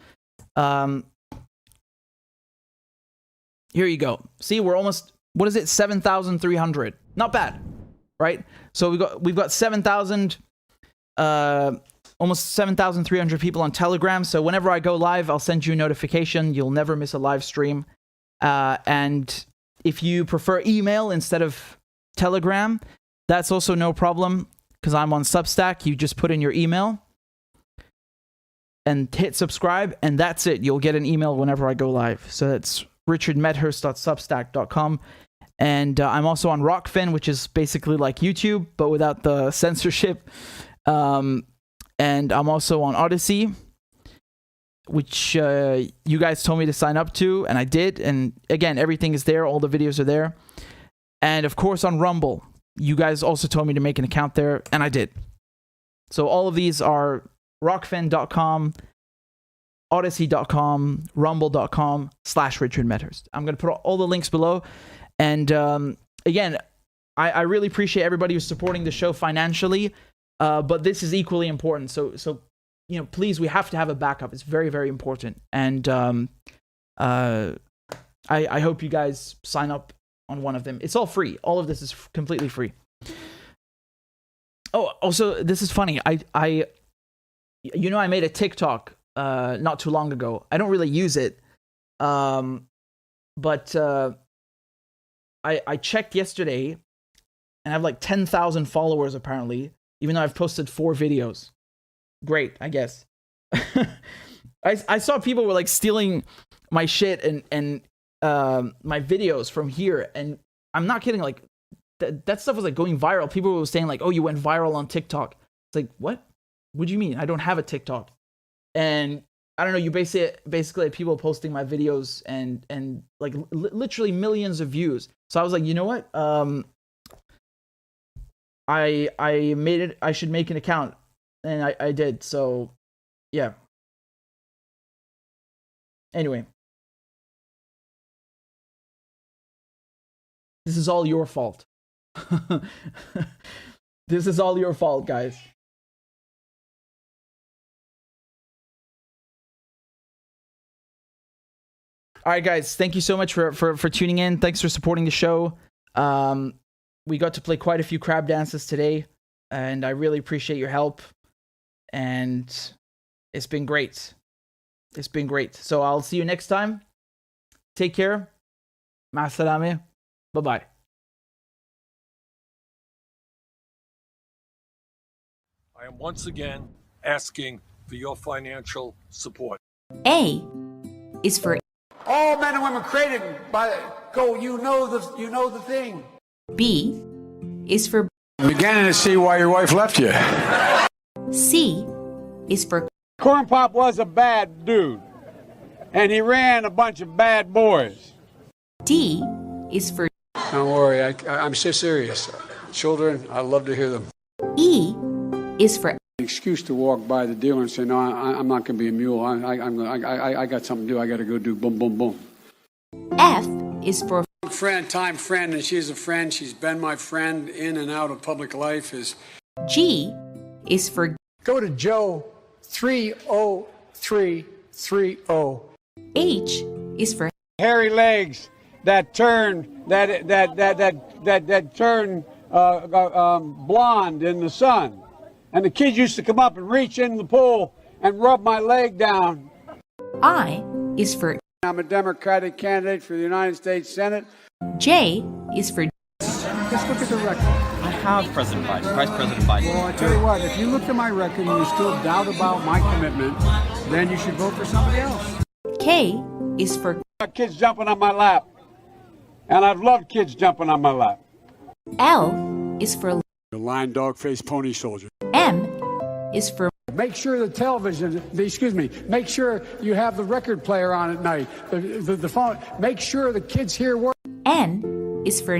Here you go. See, we're almost, what is it? 7,300. Not bad, right? So we've got 7,000, almost 7,300 people on Telegram. So whenever I go live, I'll send you a notification. You'll never miss a live stream. And if you prefer email instead of Telegram, that's also no problem, because I'm on Substack. You just put in your email and hit subscribe, and that's it. You'll get an email whenever I go live. So that's richardmedhurst.substack.com. And I'm also on Rockfin, which is basically like YouTube, but without the censorship. And I'm also on Odyssey, which you guys told me to sign up to, and I did. And again, everything is there. All the videos are there. And of course on Rumble. You guys also told me to make an account there, and I did. So all of these are rockfin.com, odyssey.com, rumble.com/RichardMedhurst. I'm going to put all the links below. And again, I really appreciate everybody who's supporting the show financially, but this is equally important. So you know, please, we have to have a backup. It's very, very important. And I hope you guys sign up on one of them. It's all free. All of this is completely free. Oh, also, this is funny. I made a TikTok not too long ago. I don't really use it, but I checked yesterday, and I have like 10,000 followers apparently, even though I've posted 4 videos. Great, I guess. I saw people were like stealing my shit and my videos from here, and I'm not kidding. Like that stuff was like going viral. People were saying like, "Oh, you went viral on TikTok." It's like, what do you mean? I don't have a TikTok. And I don't know. You basically had people posting my videos and like literally millions of views. So I was like, you know what? I made it. I should make an account, and I did. So yeah. Anyway. This is all your fault. This is all your fault, guys. All right, guys. Thank you so much for tuning in. Thanks for supporting the show. We got to play quite a few crab dances today, and I really appreciate your help. And it's been great. It's been great. So I'll see you next time. Take care. Ma salame. Bye-bye. I am once again asking for your financial support. A is for All men and women created by go. You know the thing. B is for I'm beginning to see why your wife left you. C is for Corn Pop was a bad dude, and he ran a bunch of bad boys. D is for Don't worry, I'm so serious. Children, I love to hear them. E is for Excuse to walk by the dealer and say, no, I'm not going to be a mule. I got something to do. I got to go do boom, boom, boom. F is for Friend, and she's a friend. She's been my friend in and out of public life. G is for Go to Joe 30330. H is for Hairy legs that turn blonde in the sun. And the kids used to come up and reach in the pool and rub my leg down. I is for I'm a Democratic candidate for the United States Senate. J is for Just look at the record. I have President Biden, Vice President Biden. Well, I tell you what, if you look at my record and you still doubt about my commitment, then you should vote for somebody else. K is for Kids jumping on my lap. And I've loved kids jumping on my lap. L is for The lion, dog, face, pony soldier. M is for Make sure the television, make sure you have the record player on at night. The phone, make sure the kids hear work. N is for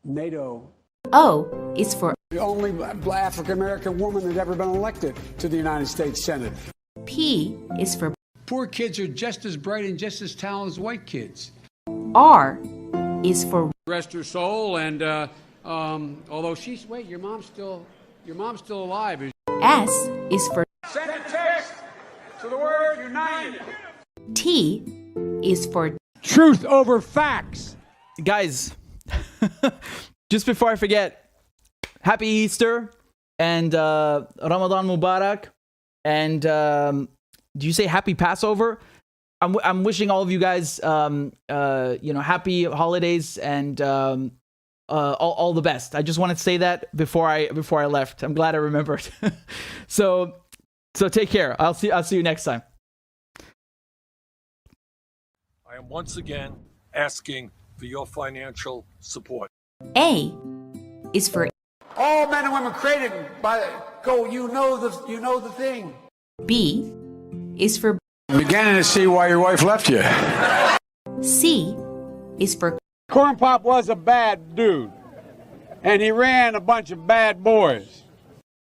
NATO. O is for The only African American woman that's ever been elected to the United States Senate. P is for Poor kids are just as bright and just as talented as white kids. R is for Rest her soul, and although she's your mom's still alive. S is for Send a text to the word united. T is for Truth over facts. Guys, just before I forget, happy Easter and Ramadan Mubarak, and do you say happy Passover? I'm wishing all of you guys happy holidays and all the best. I just wanted to say that before I left. I'm glad I remembered. so take care. I'll see you next time. I am once again asking for your financial support. A is for All men and women created by you know the thing. B is for I'm beginning to see why your wife left you. C is for Corn Pop was a bad dude, and he ran a bunch of bad boys.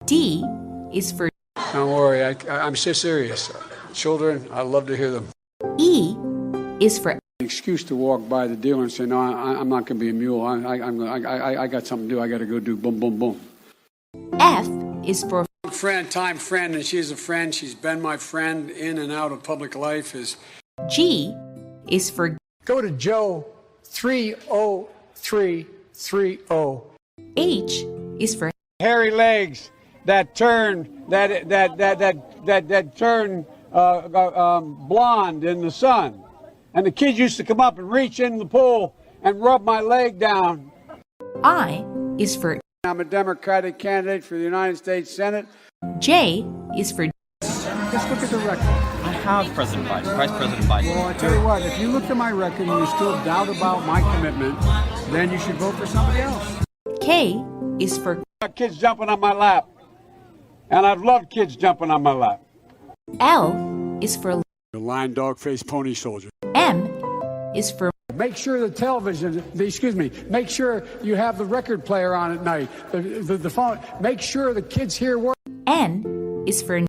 D is for Don't worry, I'm so serious. Children, I love to hear them. E is for An excuse to walk by the dealer and say, no, I'm not going to be a mule. I got something to do. I got to go do boom, boom, boom. F is for Time friend, and she's a friend. She's been my friend in and out of public life. G is for Go to Joe 30330. H is for Hairy legs that turn blonde in the sun. And the kids used to come up and reach in the pool and rub my leg down. I is for I'm a Democratic candidate for the United States Senate. J is for Just look at the record. I have President Biden, Vice President Biden. Well, I tell you what, if you look at my record and you still doubt about my commitment, then you should vote for somebody else. K is for Kids jumping on my lap. And I've loved kids jumping on my lap. L is for The lion, dog, face, pony soldier. M is for Make sure the television, make sure you have the record player on at night. The phone, make sure the kids hear work. N is for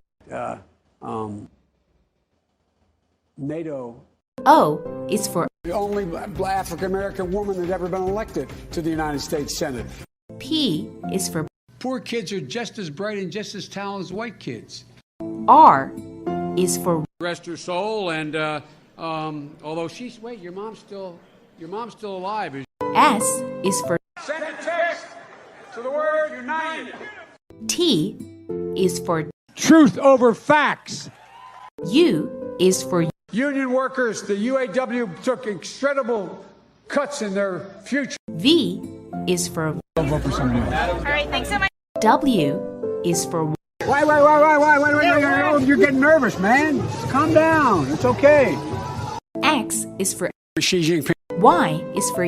NATO. O is for The only African American woman that's ever been elected to the United States Senate. P is for Poor kids are just as bright and just as talented as white kids. R is for Rest her soul, and although she's your mom's still alive. S is for Send a text to the word united. T is for Truth over facts. U is for Union workers, the UAW took incredible cuts in their future. V is for Don't vote for somebody else. All right, thanks so much. W is for Wait, you're getting nervous, man. Calm down. It's okay. X is for Xi Jinping. Y is for